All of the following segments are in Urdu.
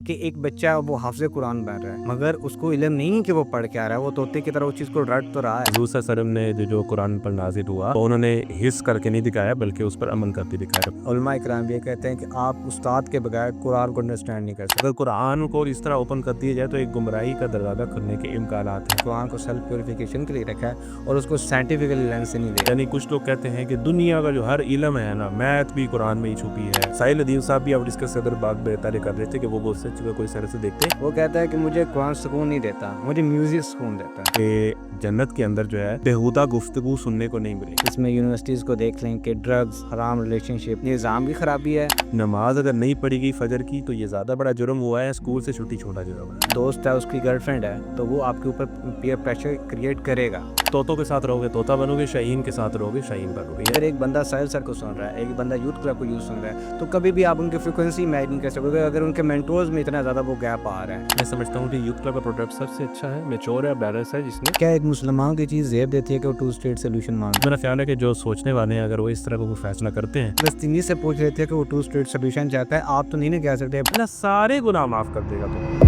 کہ ایک بچہ وہ حافظ قرآن بن رہا ہے مگر اس کو علم نہیں کہ وہ پڑھ کے آ رہا ہے، وہ طوطے کی طرح اس چیز کو رٹ تو رہا ہے۔ حضور صلی اللہ علیہ وسلم نے جو قرآن پر نازل ہوا تو انہوں نے حص کر کے نہیں دکھایا بلکہ اس پر عمل کر کے دکھایا۔ علماء اکرام یہ کہتے ہیں کہ آپ استاد کے بغیر قرآن کو انڈرسٹینڈ نہیں کر سکتے۔ اگر قرآن کو اس طرح اوپن کر دیا جائے تو ایک گمراہی کا دروازہ کھلنے کے امکانات ہیں۔ قرآن کو سیلف پیوریفیکیشن کے لیے رکھا ہے اور اس کو سائنٹیفکلی لینس سے نہیں دیا۔ یعنی کچھ لوگ کہتے ہیں کہ دنیا کا جو ہر علم ہے نا، میتھ بھی قرآن میں ہی چھپی ہے۔ ساحل ادیب صاحب بھی اب اس کے صدر بات بتانے کر رہے تھے کہ وہ بہت سے کوئی سر سے دیکھتے وہ کہتا ہے کہ مجھے قرآن سکون نہیں دیتا، مجھے میوزک سکون دیتا ہے۔ کہ جنت کے اندر جو ہے بےہودہ گفتگو سننے کو نہیں ملے۔ اس میں یونیورسٹیز کو دیکھ لیں کہ ڈرگز، حرام ریلیشن شپ، نظام کی خرابی ہے۔ نماز اگر نہیں پڑھی گئی فجر کی تو یہ زیادہ بڑا جرم ہوا ہے، اسکول سے چھٹی چھوٹا جرم ہے۔ دوست ہے، اس کی گرل فرینڈ ہے تو وہ آپ کے اوپر پیئر پریشر کریٹ کرے گا۔ طوطوں کے ساتھ رہو گے طوطا بنو گے، شاہین کے ساتھ رہو گے شاہین بنو گے۔ اگر ایک بندہ ساحل سر کو سن رہا ہے، ایک بندہ یوتھ کلب کو سن رہا ہے، تو کبھی بھی آپ ان کی فریکوینسی میچ نہیں کر سکو گے اگر ان کے مینٹورز میں اتنا زیادہ وہ گیپ آ رہا ہے۔ میں سمجھتا ہوں کہ یوتھ کلب کا پروڈکٹ سب سے اچھا ہے، میچور ہے، بیلنس ہے، جس میں کیا ایک مسلمان کی چیز زیب دیتی ہے کہ وہ ٹو اسٹیٹ سولوشن مانگے؟ میرا خیال ہے کہ جو سوچنے والے ہیں اگر وہ اس طرح کا کوئی فیصلہ کرتے ہیں، فلسطینی سے پوچھ رہے تھے کہ وہ ٹو اسٹیٹ سولوشن چاہتا ہے، آپ تو نہیں نا کہہ سکتے اللہ سارے گناہ معاف کر دے گا تو۔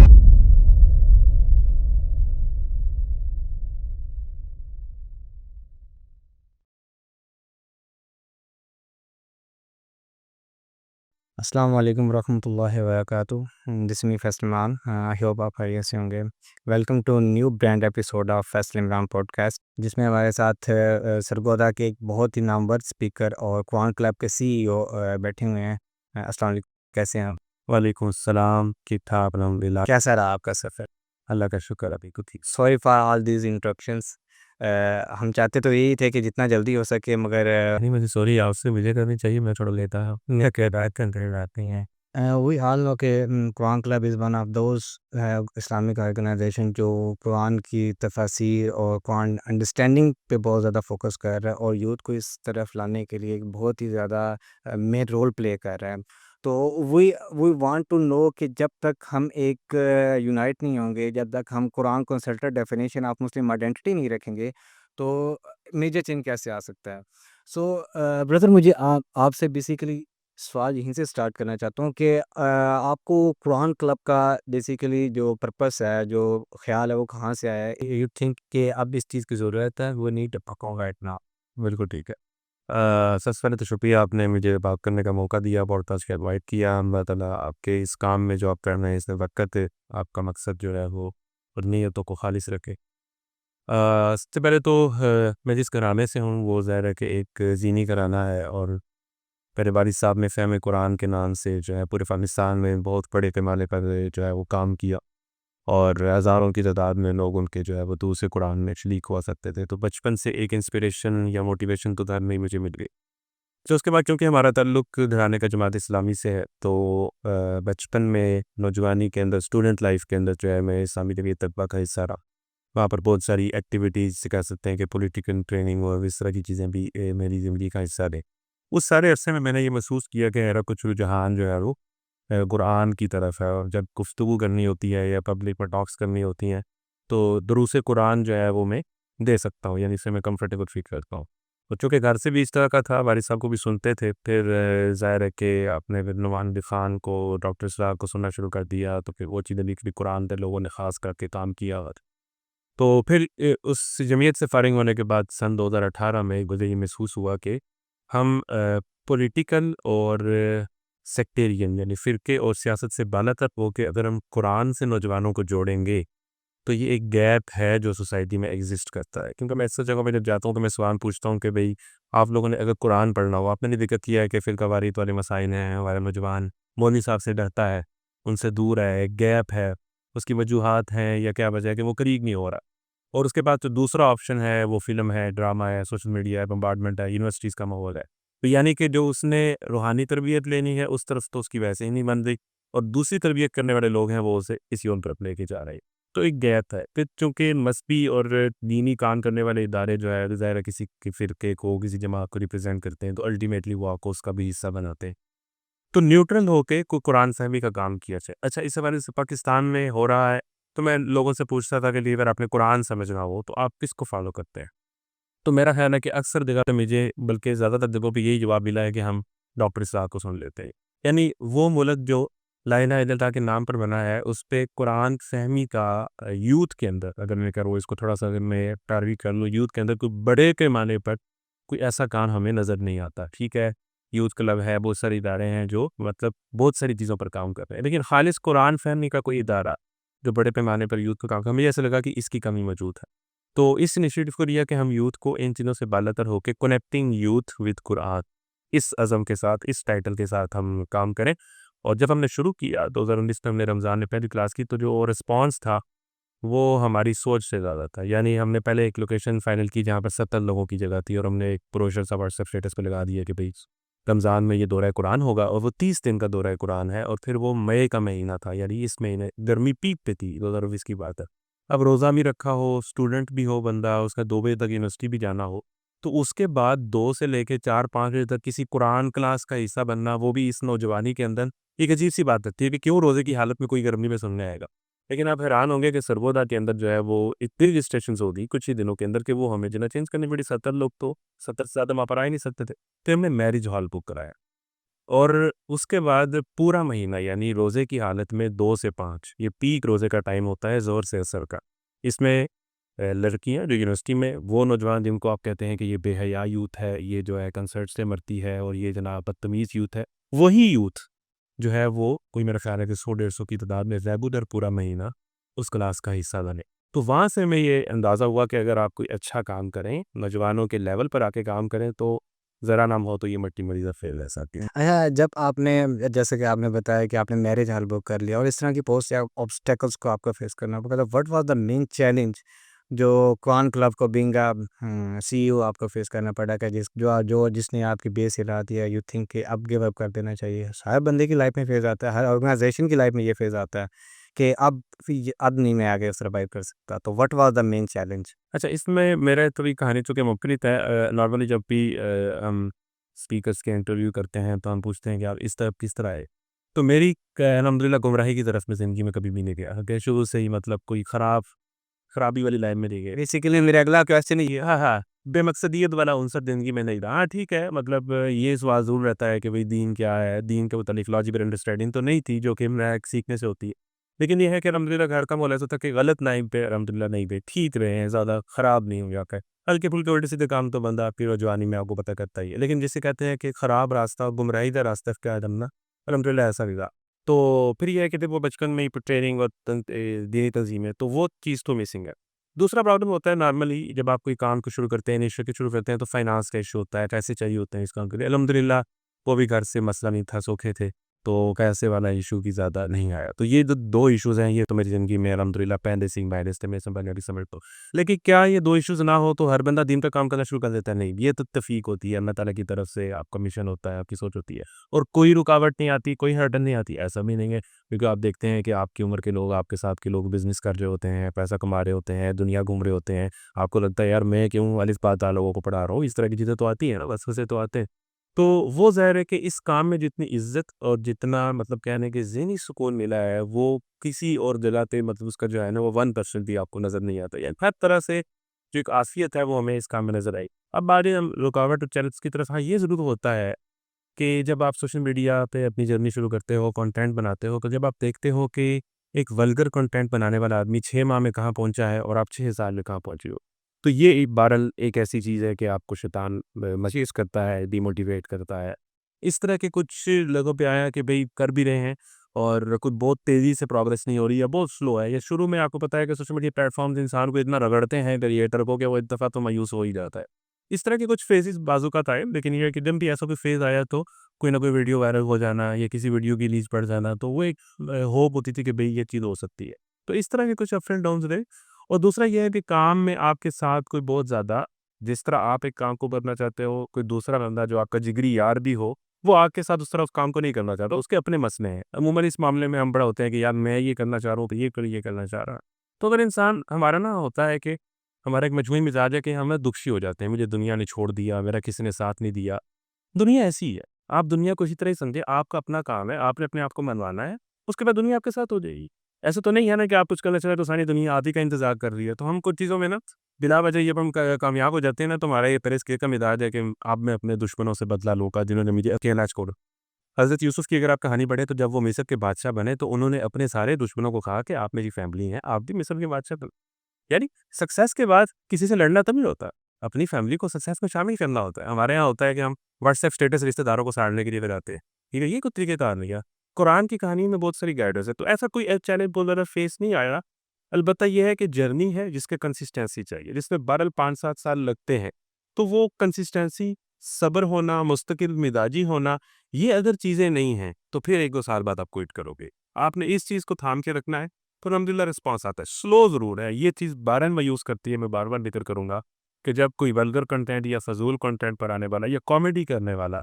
السلام علیکم ورحمۃ اللہ وبرکاتہ۔ This me Faisal Imran, I hope آپ خیریت سے ہوں گے۔ Welcome to new brand episode of Faisal Imran podcast, جس میں ہمارے ساتھ سرگودا کے ایک بہت ہی نامور اسپیکر اور قرآن کلب کے CEO بیٹھے ہوئے ہیں۔ السلام علیکم، کیسے ہیں آپ؟ وعلیکم السلام، ٹھیک ٹھاک الحمدللہ۔ کیسا رہا آپ کا سفر؟ اللہ کا شکر، ابھی کو ٹھیک۔ Sorry for all these interruptions. ہم چاہتے تو یہی تھے کہ جتنا جلدی ہو سکے، مگر نہیں، مجھے سوری آپ سے مجھے کرنی چاہیے، میں تھوڑا لیتا ہوں کہ ہدایت کنٹری رہتے ہیں۔ وی آل نو کہ Quran club is one of those Islamic organisation جو قرآن کی تفاسیر اور قرآن انڈرسٹینڈنگ پہ بہت زیادہ فوکس کر رہا ہے اور یوتھ کو اس طرف لانے کے لیے ایک بہت ہی زیادہ مین رول پلے کر رہا ہے۔ تو وی وانٹ ٹو نو کہ جب تک ہم ایک یونائٹ نہیں ہوں گے، جب تک ہم قرآن کو consulted definition of Muslim identity نہیں رکھیں گے، تو میجر چینج کیسے آ سکتا ہے؟ سو بردر، مجھے آپ سے بیسیکلی سوال یہیں سے سٹارٹ کرنا چاہتا ہوں کہ آپ کو قرآن کلب کا بیسیکلی جو پرپس ہے، جو خیال ہے، وہ کہاں سے آیا ہے؟ یو تھنک کہ اب اس چیز کی ضرورت ہے، وہ نیڈ رائٹ ناؤ۔ بالکل ٹھیک ہے۔ سب سے پہلے تو شکریہ آپ نے مجھے بات کرنے کا موقع دیا، پوڈ کاسٹ کے انوائٹ کیا۔ اللہ تعالیٰ آپ کے اس کام میں جو آپ کر رہے ہیں اس میں برکت ہے، آپ کا مقصد جو ہے وہ اور نیتوں کو خالص رکھے۔ سب سے پہلے تو میں جس گھرانے سے ہوں وہ ظاہر ہے کہ ایک دینی گھرانہ ہے، اور میرے والد صاحب نے فہم قرآن کے نام سے جو ہے پورے پاکستان میں بہت بڑے پیمانے پر جو ہے وہ کام کیا، اور ہزاروں کی تعداد میں لوگ ان کے جو ہے وہ دوسرے قرآن میں شریک ہوا سکتے تھے۔ تو بچپن سے ایک انسپریشن یا موٹیویشن تو گھر میں ہی مجھے مل گئی۔ تو اس کے بعد کیونکہ ہمارا تعلق گھرانے کا جماعت اسلامی سے ہے، تو بچپن میں نوجوانی کے اندر، اسٹوڈنٹ لائف کے اندر جو ہے میں اسلامی جمعیت طلبہ کا حصہ رہا۔ وہاں پر بہت ساری ایکٹیویٹیز سے کہہ سکتے ہیں کہ پولیٹیکل ٹریننگ اور اس طرح کی چیزیں بھی میری زندگی کا حصہ رہے۔ اس سارے عرصے میں نے یہ محسوس کیا کہ میرا کچھ رجحان جو ہے وہ قرآن کی طرف ہے، اور جب گفتگو کرنی ہوتی ہے یا پبلک میں ٹاکس کرنی ہوتی ہیں تو دروس قرآن جو ہے وہ میں دے سکتا ہوں، یعنی اس سے میں کمفرٹیبل فیل کرتا ہوں۔ تو چونکہ گھر سے بھی اس طرح کا تھا، والد صاحب کو بھی سنتے تھے، پھر ظاہر ہے کہ اپنے نعمان خان کو، ڈاکٹر صاحب کو سننا شروع کر دیا، تو پھر وہ چیزیں لکھ بھی قرآن پہ لوگوں نے خاص کر کے کام کیا۔ تو پھر اس جمعیت سے فارغ ہونے کے بعد سن 2018 میں مجھے یہ محسوس ہوا کہ ہم پولیٹیکل اور سیکٹیرین یعنی فرقے اور سیاست سے بالا تر ہو کے اگر ہم قرآن سے نوجوانوں کو جوڑیں گے تو یہ ایک گیپ ہے جو سوسائٹی میں ایگزسٹ کرتا ہے۔ کیونکہ میں ایسے جگہوں پہ جب جاتا ہوں تو میں سوال پوچھتا ہوں کہ بھئی آپ لوگوں نے اگر قرآن پڑھنا ہو، آپ نے نہیں ذکر کیا ہے کہ فرقہ واریت والے مسائل ہیں، ہمارا نوجوان مولوی صاحب سے ڈرتا ہے، ان سے دور ہے، ایک گیپ ہے، اس کی وجوہات ہیں یا کیا وجہ ہے کہ وہ قریب نہیں ہو رہا۔ اور اس کے بعد جو دوسرا آپشن ہے وہ فلم ہے، ڈرامہ ہے، سوشل میڈیا ہے، بمبارڈمنٹ ہے، یونیورسٹیز کا ماحول ہے۔ تو یعنی کہ جو اس نے روحانی تربیت لینی ہے اس طرف تو اس کی ویسے ہی نہیں بن رہی، اور دوسری تربیت کرنے والے لوگ ہیں وہ اسے اسی ان طرف لے کے جا رہے ہیں۔ تو ایک گیپ ہے۔ پھر چونکہ مذہبی اور دینی کام کرنے والے ادارے جو ہے ظاہر ہے کسی کے فرقے کو، کسی جماعت کو ریپرزینٹ کرتے ہیں، تو الٹیمیٹلی وہ آپ کو اس کا بھی حصہ بناتے ہیں۔ تو نیوٹرل ہو کے کوئی قرآن فہمی کا کام کیا جائے۔ اچھا، اس حوالے سے پاکستان میں ہو رہا ہے تو میں لوگوں سے پوچھتا تھا کہ اگر آپ نے قرآن سمجھنا ہو تو آپ کس کو فالو کرتے ہیں؟ تو میرا خیال ہے کہ اکثر جگہ پہ مجھے، بلکہ زیادہ تر جگہوں پہ یہی جواب ملا ہے کہ ہم ڈاکٹر اسحاق کو سن لیتے ہیں۔ یعنی وہ ملک جو لا الہ الا اللہ کے نام پر بنا ہے، اس پہ قرآن فہمی کا یوتھ کے اندر اگر میں کروں اس کو تھوڑا سا، اگر میں پیروی کر لوں یوتھ کے اندر، کوئی بڑے پیمانے پر کوئی ایسا کام ہمیں نظر نہیں آتا. ٹھیک ہے، یوتھ کلب ہے، بہت سارے ادارے ہیں جو مطلب بہت ساری چیزوں پر کام کر رہے ہیں، لیکن خالص قرآن فہمی کا کوئی ادارہ جو بڑے پیمانے پر یوتھ کو کام کر، مجھے ایسا لگا کہ اس کی کمی موجود ہے. تو اس انیشیٹو کو لیا کہ ہم یوتھ کو ان چیزوں سے بالاتر ہو کے کنیکٹنگ یوتھ ود قرآن، اس عزم کے ساتھ، اس ٹائٹل کے ساتھ ہم کام کریں. اور جب ہم نے شروع کیا 2019 میں، ہم نے رمضان میں پہلی کلاس کی، تو جو رسپانس تھا وہ ہماری سوچ سے زیادہ تھا. یعنی ہم نے پہلے ایک لوکیشن فائنل کی جہاں پر 70 لوگوں کی جگہ تھی، اور ہم نے ایک پروشر سا واٹس ایپ اسٹیٹس پہ لگا دیا کہ بھئی رمضان میں یہ دورہ قرآن ہوگا، اور وہ 30 دن کا دورہ قرآن ہے. اور پھر وہ مئی کا مہینہ تھا، یعنی اس مہینے گرمی پیک پہ تھی، 2020 کی بات ہے. اب روزہ بھی رکھا ہو، اسٹوڈنٹ بھی ہو بندہ، اس کا 2 بجے تک یونیورسٹی بھی جانا ہو، تو اس کے بعد 2 سے لے کے 4-5 بجے تک کسی قرآن کلاس کا حصہ بننا، وہ بھی اس نوجوانی کے اندر، ایک عجیب سی بات لگتی ہے کہ کیوں روزے کی حالت میں کوئی گرمی میں سننے آئے گا. لیکن آپ حیران ہوں گے کہ سرگودا کے اندر جو ہے وہ اتنی رجسٹریشنز ہوگی کچھ ہی دنوں کے اندر کہ وہ ہمیں جنہیں چینج کرنی پڑی. 70 لوگ تو 70 سے زیادہ وہاں پر آ ہی نہیں سکتے تھے، تو ہم نے میرج ہال بک کرایا. اور اس کے بعد پورا مہینہ، یعنی روزے کی حالت میں 2 سے 5 یہ پیک روزے کا ٹائم ہوتا ہے، زور سے اثر کا. اس میں لڑکیاں جو یونیورسٹی میں، وہ نوجوان جن کو آپ کہتے ہیں کہ یہ بے حیا یوتھ ہے، یہ جو ہے کنسرٹ سے مرتی ہے، اور یہ جناب بدتمیز یوتھ ہے، وہی یوتھ جو ہے وہ کوئی میرا خیال ہے کہ 100-150 کی تعداد میں ریگولر پورا مہینہ اس کلاس کا حصہ بنے. تو وہاں سے میں یہ اندازہ ہوا کہ اگر آپ کوئی اچھا کام کریں، نوجوانوں کے لیول پر آ کے کام کریں، تو ذرا نام ہو تو یہ مٹی مریضہ فیل رہ سکتی ہے. اچھا، جب آپ نے جیسے کہ آپ نے بتایا کہ آپ نے میرج ہال بک کر لیا اور اس طرح کی پوسٹ یا آبسٹیکلس کو آپ کو فیس کرنا پڑا، what was the main challenge جو قرآن کلب کو بینگ سی ای او آپ کو فیس کرنا پڑا، کہ جس نے آپ کی بیس ہلا دیا، یو تھنک کہ اب گیو اپ کر دینا چاہیے؟ ہر بندے کی لائف میں فیز آتا ہے، ہر آرگنائزیشن کی لائف میں یہ فیز آتا ہے کہ اب نہیں میں آگے سروائیو کر سکتا. تو what was the main challenge? اچھا، اس میں میرا تھوڑی کہانی چونکہ مختلف ہے. نارملی جب بھی ہم اسپیکرس کے انٹرویو کرتے ہیں تو ہم پوچھتے ہیں کہ آپ اس طرف کس طرح ہے. تو میری الحمدللہ گمراہی کی طرف میں زندگی میں کبھی بھی نہیں گیا کہ شروع سے ہی مطلب کوئی خرابی والی لائن میں نہیں گیا. بیسیکلی میرا اگلا کویسچن یہ ہاں ہاں، بے مقصدیت والا عنصر زندگی میں نہیں رہا. ہاں ٹھیک ہے، مطلب یہ سوال ضرور رہتا ہے کہ بھئی دین کیا ہے، دین کے متعلق لاجیکل انڈرسٹینڈنگ تو نہیں تھی جو کہ میں سیکھنے سے ہوتی ہے. لیکن یہ ہے کہ الحمدللہ گھر کا ماحول ایسا تھا کہ غلط لائن پہ الحمدللہ نہیں گئے، ٹھیک رہے ہیں، زیادہ خراب نہیں ہو جاتا ہے. ہلکے پھلکے الٹے سیدھے کام تو بندہ آپ کی نوجوانی میں آپ کو پتہ کرتا ہی ہے، لیکن جسے کہتے ہیں کہ خراب راستہ، گمراہی کا راستہ اختیار کرنا، الحمدللہ ایسا نہیں رہا. تو پھر یہ ہے کہ وہ بچپن میں ہی ٹریننگ اور دینی تنظیم ہے، تو وہ چیز تو مسنگ ہے. دوسرا پرابلم ہوتا ہے نارملی جب آپ کوئی کام کو شروع کرتے ہیں، انیشیٹو شروع کرتے ہیں، تو فائنانس کا ایشو ہوتا ہے، پیسے چاہیے ہوتے ہیں اس کام کے لیے. الحمدللہ وہ بھی گھر سے مسئلہ نہیں تھا، سوکھے تھے، تو پیسے والا ایشو بھی زیادہ نہیں آیا. تو یہ جو 2 ایشوز ہیں، یہ تو میری زندگی میں الحمدللہ پہلے سے ہی مائنس تھے، میں سمجھتا ہوں. لیکن کیا یہ 2 ایشوز نہ ہو تو ہر بندہ دین کا کام کرنا شروع کر دیتا ہے؟ نہیں، یہ تو توفیق ہوتی ہے، اللہ تعالیٰ کی طرف سے آپ کا مشن ہوتا ہے، آپ کی سوچ ہوتی ہے، اور کوئی رکاوٹ نہیں آتی، کوئی ہرڈن نہیں آتی. ایسا بھی نہیں ہے، کیونکہ آپ دیکھتے ہیں کہ آپ کی عمر کے لوگ، آپ کے ساتھ کے لوگ بزنس کر رہے ہوتے ہیں، پیسہ کما رہے ہوتے ہیں، دنیا گھوم رہے ہوتے ہیں. آپ کو لگتا ہے یار میں کیوں الف با تا لوگوں کو پڑھا رہا ہوں، اس طرح کی چیزیں تو آتی ہیں نا، وسوسے تو آتے ہیں. تو وہ ظاہر ہے کہ اس کام میں جتنی عزت اور جتنا مطلب کہنے کہ ذہنی سکون ملا ہے، وہ کسی اور جگہ پہ مطلب اس کا جو ہے نا وہ 1% بھی آپ کو نظر نہیں آتا. یعنی ہر طرح سے جو ایک عافیت ہے وہ ہمیں اس کام میں نظر آئی. اب بات رکاوٹ اور چیلنج کی طرف، ہاں یہ ضرور ہوتا ہے کہ جب آپ سوشل میڈیا پہ اپنی جرنی شروع کرتے ہو، کنٹینٹ بناتے ہو، تو جب آپ دیکھتے ہو کہ ایک ولگر کنٹینٹ بنانے والا آدمی 6 ماہ میں کہاں پہنچا ہے اور آپ 6 سال میں کہاں پہنچے ہو، تو یہ بہرحال ایک ایسی چیز ہے کہ آپ کو شیطان مشیش کرتا ہے، ڈی موٹیویٹ کرتا ہے. اس طرح کے کچھ لوگوں پہ آیا کہ بھئی کر بھی رہے ہیں اور کچھ بہت تیزی سے پروگرس نہیں ہو رہی ہے، بہت سلو ہے. یہ شروع میں آپ کو پتہ ہے کہ سوشل میڈیا پلیٹ فارمز انسان کو اتنا رگڑتے ہیں کریئٹر کو کہ وہ ایک دفعہ تو مایوس ہو ہی جاتا ہے. اس طرح کے کچھ فیزز بعض اوقات آئے، لیکن یہ ہے کہ جب بھی ایسا کوئی فیز آیا تو کوئی نہ کوئی ویڈیو وائرل ہو جانا یا کسی ویڈیو کی ریلیز پڑ جانا، تو وہ ایک ہوپ ہوتی تھی کہ بھئی یہ چیز ہو سکتی ہے. تو اس طرح کے کچھ اپس اینڈ ڈاؤنز رہے. اور دوسرا یہ ہے کہ کام میں آپ کے ساتھ کوئی بہت زیادہ، جس طرح آپ ایک کام کو کرنا چاہتے ہو، کوئی دوسرا بندہ جو آپ کا جگری یار بھی ہو، وہ آپ کے ساتھ اس طرح اس کام کو نہیں کرنا چاہتا، اس کے اپنے مسئلے ہیں. عموماً اس معاملے میں ہم بڑا ہوتے ہیں کہ یار میں یہ کرنا چاہ رہا ہوں تو یہ کرنا چاہ رہا. تو اگر انسان ہمارا نا ہوتا ہے کہ ہمارا ایک مجموعی مزاج ہے کہ ہم دکشی ہو جاتے ہیں، مجھے دنیا نے چھوڑ دیا، میرا کسی نے ساتھ نہیں دیا. دنیا ایسی ہے، آپ دنیا کو اسی طرح ہی سمجھے، آپ کا اپنا کام ہے، آپ نے اپنے آپ کو منوانا ہے، اس کے بعد دنیا آپ کے ساتھ ہو جائے گی. ایسا تو نہیں ہے نا کہ آپ کچھ کرنا چاہیں تو ساری دنیا آدھی کا انتظار کر رہی ہے. تو ہم کچھ چیزوں میں نا بلا وجہ جب ہم کامیاب ہو جاتے ہیں نا، تو ہمارا یہ پریس کے کا مزاج ہے کہ اب میں اپنے دشمنوں سے بدلہ لوں گا جنہوں نے مجھے اکیلا چھوڑا. حضرت یوسف کی اگر آپ کہانی پڑھیں تو جب وہ مصر کے بادشاہ بنے تو انہوں نے اپنے سارے دشمنوں کو کہا کہ آپ میری فیملی ہیں، آپ بھی مصر کے بادشاہ بن. یعنی سکسیس کے بعد کسی سے لڑنا تب نہیں ہوتا، اپنی فیملی کو سکسیس میں شامل کرنا ہوتا ہے. ہمارے یہاں ہوتا ہے کہ ہم واٹس ایپ اسٹیٹس رشتے داروں کو ساڑنے کے لیے لگاتے ہیں، ٹھیک ہے، یہ کوئی طریقہ کار نہیں ہے. قرآن کی کہانی میں بہت ساری گائیڈنس ہے، تو ایسا کوئی چیلنج بہت زیادہ فیس نہیں آیا. البتہ یہ ہے کہ جرنی ہے جس کے کنسسٹینسی چاہیے، جس میں بہرحال 5-7 سال لگتے ہیں، تو وہ کنسسٹینسی، صبر ہونا، مستقل مزاجی ہونا، یہ اگر چیزیں نہیں ہیں تو پھر 1-2 سال بعد آپ کوئٹ کرو گے. آپ نے اس چیز کو تھام کے رکھنا ہے تو الحمدللہ رسپانس آتا ہے. سلو ضرور ہے، یہ چیز بار میں یوز کرتی ہے، میں بار بار ذکر کروں گا کہ جب کوئی ولگر کنٹینٹ یا فضول کنٹینٹ پر آنے والا یا کامیڈی کرنے والا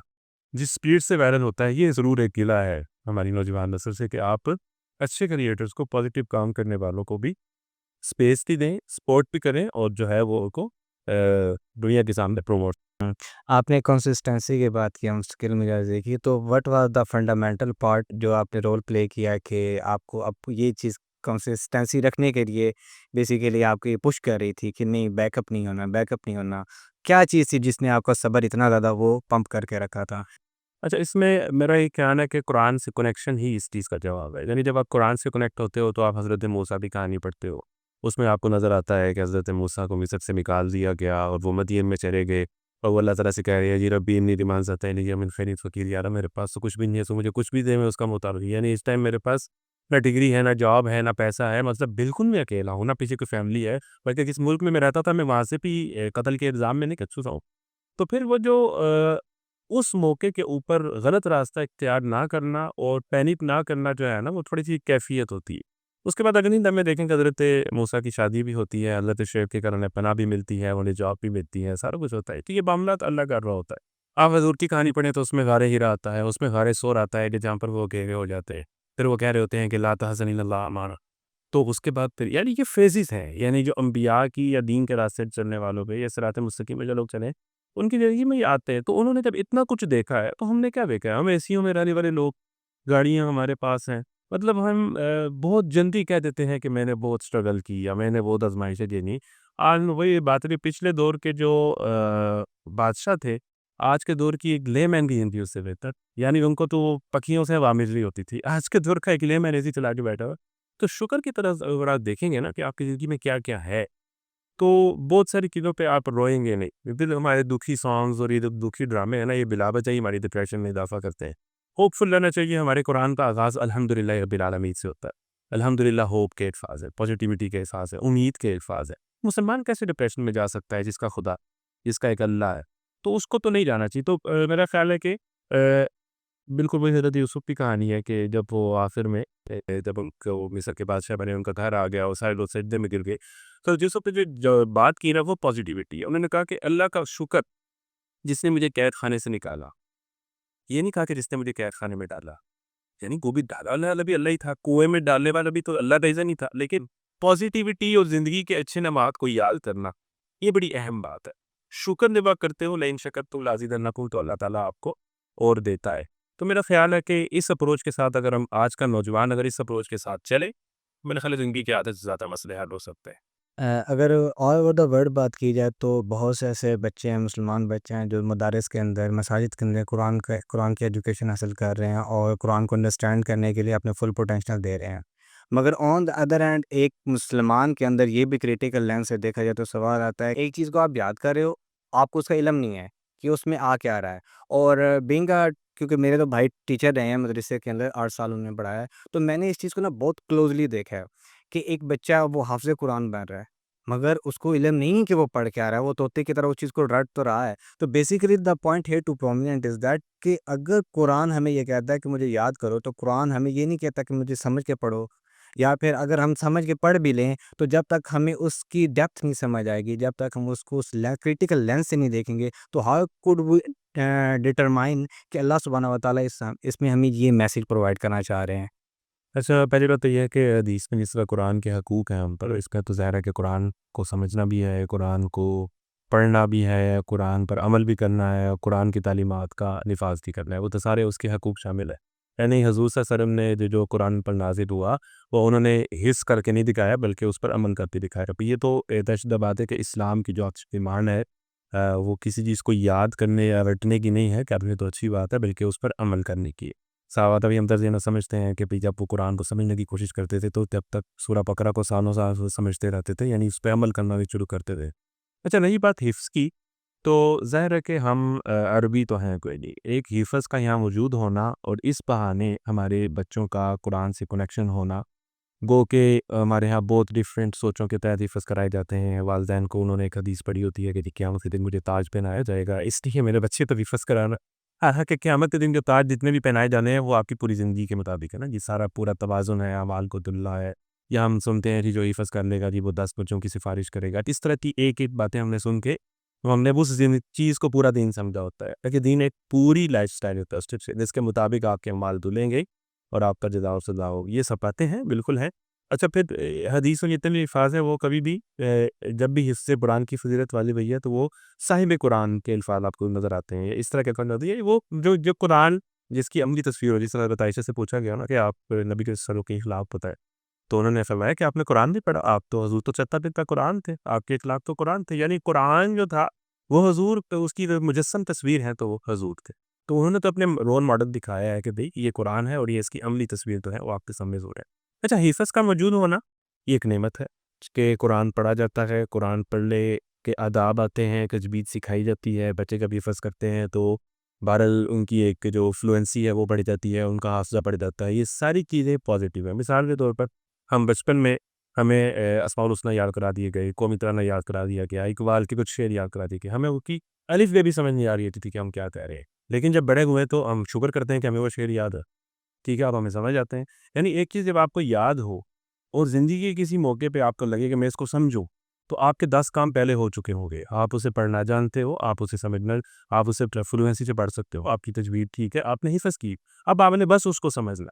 جس سپیڈ سے وائرل ہوتا ہے، یہ ضرور ایک گلہ ہے ہماری نوجوان نسل سے کہ آپ اچھے کریٹرز کو، پازیٹیو کام کرنے والوں کو بھی اسپیس بھی دیں، سپورٹ بھی کریں، اور جو ہے وہ کو دنیا کے سامنے پروموٹ. آپ نے کنسسٹنسی کی بات کی، مستقل مزاجی کی، تو what was the fundamental part جو آپ نے رول پلے کیا کہ آپ کو اب یہ چیز کنسسٹنسی رکھنے کے لیے بیسیکلی آپ کو یہ پش کر رہی تھی کہ نہیں، بیک اپ نہیں ہونا، بیک اپ نہیں ہونا؟ کیا چیز تھی جس نے آپ کا صبر اتنا زیادہ وہ پمپ کر کے رکھا تھا؟ اچھا، اس میں میرا یہ خیال ہے کہ قرآن سے کنیکشن ہی اس چیز کا جواب ہے. یعنی جب آپ قرآن سے کنیکٹ ہوتے ہو تو آپ حضرت موسیٰ کی کہانی پڑھتے ہو، اس میں آپ کو نظر آتا ہے کہ حضرت موسیٰ کو مصر سے نکال دیا گیا اور وہ مدین میں چلے گئے، اور وہ اللہ تعالیٰ سے کہہ رہے ہیں جی ربی انی لما انزلت الی من خیر فقیر. یار میرے پاس تو کچھ بھی نہیں ہے، تو مجھے کچھ بھی دے، میں اس کا محتاج ہوں. یعنی اس ٹائم میرے پاس نہ ڈگری ہے، نہ جاب ہے، نہ پیسہ ہے، مطلب بالکل میں اکیلا ہوں، نہ پیچھے کوئی فیملی ہے، بلکہ جس ملک میں رہتا تھا میں وہاں سے بھی قتل کے الزام میں نہیں کچھ ہوں. تو پھر وہ جو اس موقع کے اوپر غلط راستہ اختیار نہ کرنا اور پینک نہ کرنا جو ہے نا، وہ تھوڑی سی کیفیت ہوتی ہے. اس کے بعد اگلی دم میں دیکھیں کہ حضرت موسیٰ کی شادی بھی ہوتی ہے، حضرت شعیب کے کرنے پناہ بھی ملتی ہے، انہیں جاب بھی ملتی ہے، سارا کچھ ہوتا ہے. تو یہ معاملات اللہ کر رہا ہوتا ہے. آپ حضور کی کہانی پڑھیں تو اس میں غار ہیرا آتا ہے، اس میں غار سور آتا ہے کہ جہاں پر وہ اکیلے ہو جاتے ہیں، پھر وہ کہہ رہے ہوتے ہیں کہ لا تحزن ان اللہ معنا. تو اس کے بعد پھر یعنی یہ فیزز ہیں، یعنی جو انبیاء کی یا دین کے راستے چلنے والوں پہ یا صراط مستقیم میں جو لوگ چلیں ان کی زندگی میں یہ آتے ہیں. تو انہوں نے جب اتنا کچھ دیکھا ہے تو ہم نے کیا دیکھا ہے؟ ہم ایسیوں میں رہنے والے لوگ، گاڑیاں ہمارے پاس ہیں، مطلب ہم بہت جلدی کہہ دیتے ہیں کہ میں نے بہت اسٹرگل کی یا میں نے بہت آزمائشیں جینی. آج وہی بات رہی، پچھلے دور کے جو بادشاہ تھے، آج کے دور کی ایک لے مین کی زندگی اس سے بہتر. یعنی ان کو تو وہ پکیوں سے ہوا مل رہی ہوتی تھی، آج کے دور کا ایک لے مین ایسی چلا کے بیٹھا ہوا. تو شکر کی طرح اگر آپ دیکھیں گے نا کہ آپ کی زندگی میں کیا کیا ہے، تو بہت ساری چیزوں پہ آپ روئیں گے نہیں. پھر ہمارے دکھی سانگز اور یہ جو دکھی ڈرامے ہیں نا، یہ بلا وجہ ہی ہماری ڈپریشن میں اضافہ کرتے ہیں. ہوپ فل رہنا چاہیے. ہمارے قرآن کا آغاز الحمدللہ رب العالمین سے ہوتا ہے. الحمدللہ ہوپ کے الفاظ ہے، پازیٹیوٹی کے الفاظ ہے، امید کے الفاظ ہے. مسلمان کیسے ڈپریشن میں جا سکتا ہے جس کا خدا، جس کا ایک اللہ ہے؟ تو اس کو تو نہیں جانا چاہیے. تو میرا خیال ہے کہ بالکل وہی حضرت یوسف کی کہانی ہے کہ جب وہ آخر میں جب ان کو مصر کے بادشاہ بنے، ان کا گھر آ گیا اور سارے لوگ سجدے میں گر گئے، تو یوسف نے جو بات کی نا وہ پازیٹیوٹی ہے. انہوں نے کہا کہ اللہ کا شکر جس نے مجھے قید خانے سے نکالا. یہ نہیں کہا کہ جس نے مجھے قید خانے میں ڈالا، یعنی وہ بھی ڈالا والا بھی اللہ ہی تھا، کنویں میں ڈالنے والا بھی تو اللہ کا نہیں تھا. لیکن پازیٹیوٹی اور زندگی کے اچھے نمات کو یاد کرنا، یہ بڑی اہم بات ہے. شکر نبا کرتے ہو، لئن شکرتم لازیدنکم، تو اللہ تعالیٰ آپ کو اور دیتا ہے. تو میرا خیال ہے کہ اس اپروچ کے ساتھ اگر ہم آج کا نوجوان اگر اس اپروچ کے ساتھ چلے، میرے خیال ہے زندگی کے آدھے سے زیادہ مسئلے حل ہو سکتے ہیں. اگر آل اوور دا ورلڈ بات کی جائے تو بہت سے ایسے بچے ہیں، مسلمان بچے ہیں جو مدارس کے اندر، مساجد کے اندر قرآن کی ایجوکیشن حاصل کر رہے ہیں اور قرآن کو انڈرسٹینڈ کرنے کے لیے اپنے فل پوٹینشیل دے رہے ہیں. مگر آن دا ادر ہینڈ ایک مسلمان کے اندر یہ بھی کریٹیکل لینس سے دیکھا جائے تو سوال آتا ہے، ایک چیز کو آپ یاد کر رہے ہو، آپ کو اس کا علم نہیں ہے کہ اس میں آ کیا رہا ہے. اور بینگ کیونکہ میرے تو بھائی ٹیچر رہے ہیں مدرسے کے اندر، 8 سال انہوں نے پڑھایا ہے، تو میں نے اس چیز کو نا بہت کلوزلی دیکھا ہے کہ ایک بچہ وہ حافظ قرآن بن رہا ہے مگر اس کو علم نہیں کہ وہ پڑھ کے آ رہا ہے، وہ طوطے کی طرح اس چیز کو رٹ تو رہا ہے. تو basically the point here to prominent is that کہ اگر قرآن ہمیں یہ کہتا ہے کہ مجھے یاد کرو، تو قرآن ہمیں یہ نہیں کہتا کہ مجھے سمجھ کے پڑھو، یا پھر اگر ہم سمجھ کے پڑھ بھی لیں تو جب تک ہمیں اس کی ڈیپتھ نہیں سمجھ آئے گی، جب تک ہم اس کو اس کریٹیکل لینس سے نہیں دیکھیں گے، تو ہاؤ کوڈ وی ڈٹرمائن کہ اللہ سبحانہ و تعالیٰ اس میں ہمیں یہ میسج پرووائڈ کرنا چاہ رہے ہیں. اچھا، پہلی بات تو یہ ہے کہ حدیث میں جس طرح قرآن کے حقوق ہیں ہم پر، اس کا تو ظاہر ہے کہ قرآن کو سمجھنا بھی ہے، قرآن کو پڑھنا بھی ہے، قرآن پر عمل بھی کرنا ہے، اور قرآن کی تعلیمات کا نفاذ بھی کرنا ہے. وہ تو سارے اس کے حقوق شامل ہیں. یعنی حضور صلی اللہ علیہ وسلم نے جو قرآن پر نازل ہوا وہ انہوں نے حص کر کے نہیں دکھایا بلکہ اس پر عمل کرتے دکھایا. اب یہ تو شدہ بات ہے کہ اسلام کی جو ایمان ہے وہ کسی چیز کو یاد کرنے یا رٹنے کی نہیں ہے، کرنے تو اچھی بات ہے، بلکہ اس پر عمل کرنے کی ہے. صحابہ ابھی ہم درجے نہ سمجھتے ہیں کہ بھئی جب وہ قرآن کو سمجھنے کی کوشش کرتے تھے تو جب تک سورہ بقرہ کو سالوں سال سمجھتے رہتے تھے، یعنی اس پہ عمل کرنا بھی شروع کرتے تھے۔ اچھا رہی بات حفظ کی، تو ظاہر ہے کہ ہم عربی تو ہیں کوئی نہیں، ایک حفظ کا یہاں وجود ہونا اور اس بہانے ہمارے بچوں کا قرآن سے کنیکشن ہونا، گو کہ ہمارے یہاں بہت ڈفرینٹ سوچوں کے تحت حفظ کرائے جاتے ہیں۔ والدین کو انہوں نے ایک حدیث پڑھی ہوتی ہے کہ قیامت کے دن مجھے تاج پہنایا جائے گا، اس لیے میرے بچے تو حفظ کرانا۔ حالانکہ قیامت کے دن جو تاج جتنے بھی پہنائے جانے ہیں وہ آپ کی پوری زندگی کے مطابق ہے نا جی، سارا پورا توازن ہے، اعمال کو دلہ ہے۔ یا ہم سنتے ہیں جی جو حفظ کر لے گا جی وہ 10 بچوں کی سفارش کرے گا، اس طرح کی ایک ایک باتیں ہم نے سن کے ہم نے اس چیز کو پورا دین سمجھا ہوتا ہے کہ دین ایک پوری لائف سٹائل ہوتا ہے جس کے مطابق آپ کے اعمال دھلیں گے اور آپ کا جزا و سزا ہوگی۔ یہ سب باتیں ہیں، بالکل ہیں۔ اچھا پھر حدیث میں جتنے بھی الفاظ ہیں وہ کبھی بھی جب بھی حفظ قرآن کی فضیلت والی ہوئی ہے تو وہ صاحب قرآن کے الفاظ آپ کو نظر آتے ہیں، اس طرح کے الفاظ ہوتی ہے وہ جو قرآن جس کی عملی تصویر ہو، جس طرح حضرت عائشہ سے پوچھا گیا نا کہ آپ نبی کے سلوک کے خلاف پتہ ہے، تو انہوں نے فرمایا کہ آپ نے قرآن نہیں پڑھا، آپ تو حضور تو چلتا پھرتا قرآن تھے، آپ کے اخلاق تو قرآن تھے، یعنی قرآن جو تھا وہ حضور اس کی مجسم تصویر ہے تو وہ حضور تھے، تو انہوں نے تو اپنے رول ماڈل دکھایا ہے کہ بھئی یہ قرآن ہے اور یہ اس کی عملی تصویر تو ہے وہ آپ کے سامنے ظہور ہے۔ اچھا حفظ کا موجود ہونا یہ ایک نعمت ہے کہ قرآن پڑھا جاتا ہے، قرآن پڑھنے کے آداب آتے ہیں، تجوید سکھائی جاتی ہے، بچے جب حفظ کرتے ہیں تو بہرحال ان کی ایک جو فلوئنسی ہے وہ بڑھ جاتی ہے، ان کا حافظہ بڑھ جاتا ہے، یہ ساری چیزیں پازیٹیو ہیں۔ مثال کے طور پر ہم بچپن میں ہمیں اسماء الحسنی یاد کرا دیے گئے، قومی ترانہ یاد کرا دیا گیا، اقبال کے کچھ شعر یاد کرا دیے گئے، ہمیں ان کی الف بے بھی سمجھ نہیں آ رہی ہوتی تھی کہ ہم کیا کہہ رہے ہیں، لیکن جب بڑے ہوئے تو ہم شکر کرتے ہیں کہ ہمیں وہ شعر یاد ہے، ٹھیک ہے، اب ہمیں سمجھ آتے ہیں۔ یعنی ایک چیز جب آپ کو یاد ہو اور زندگی کے کسی موقع پہ آپ کو لگے کہ میں اس کو سمجھوں، تو آپ کے 10 کام پہلے ہو چکے ہوں گے، آپ اسے پڑھنا جانتے ہو، آپ اسے سمجھنا، آپ اسے فلوئنسی سے پڑھ سکتے ہو، آپ کی تجوید ٹھیک ہے، آپ نے حفظ کی، اب آپ نے بس اس کو سمجھنا،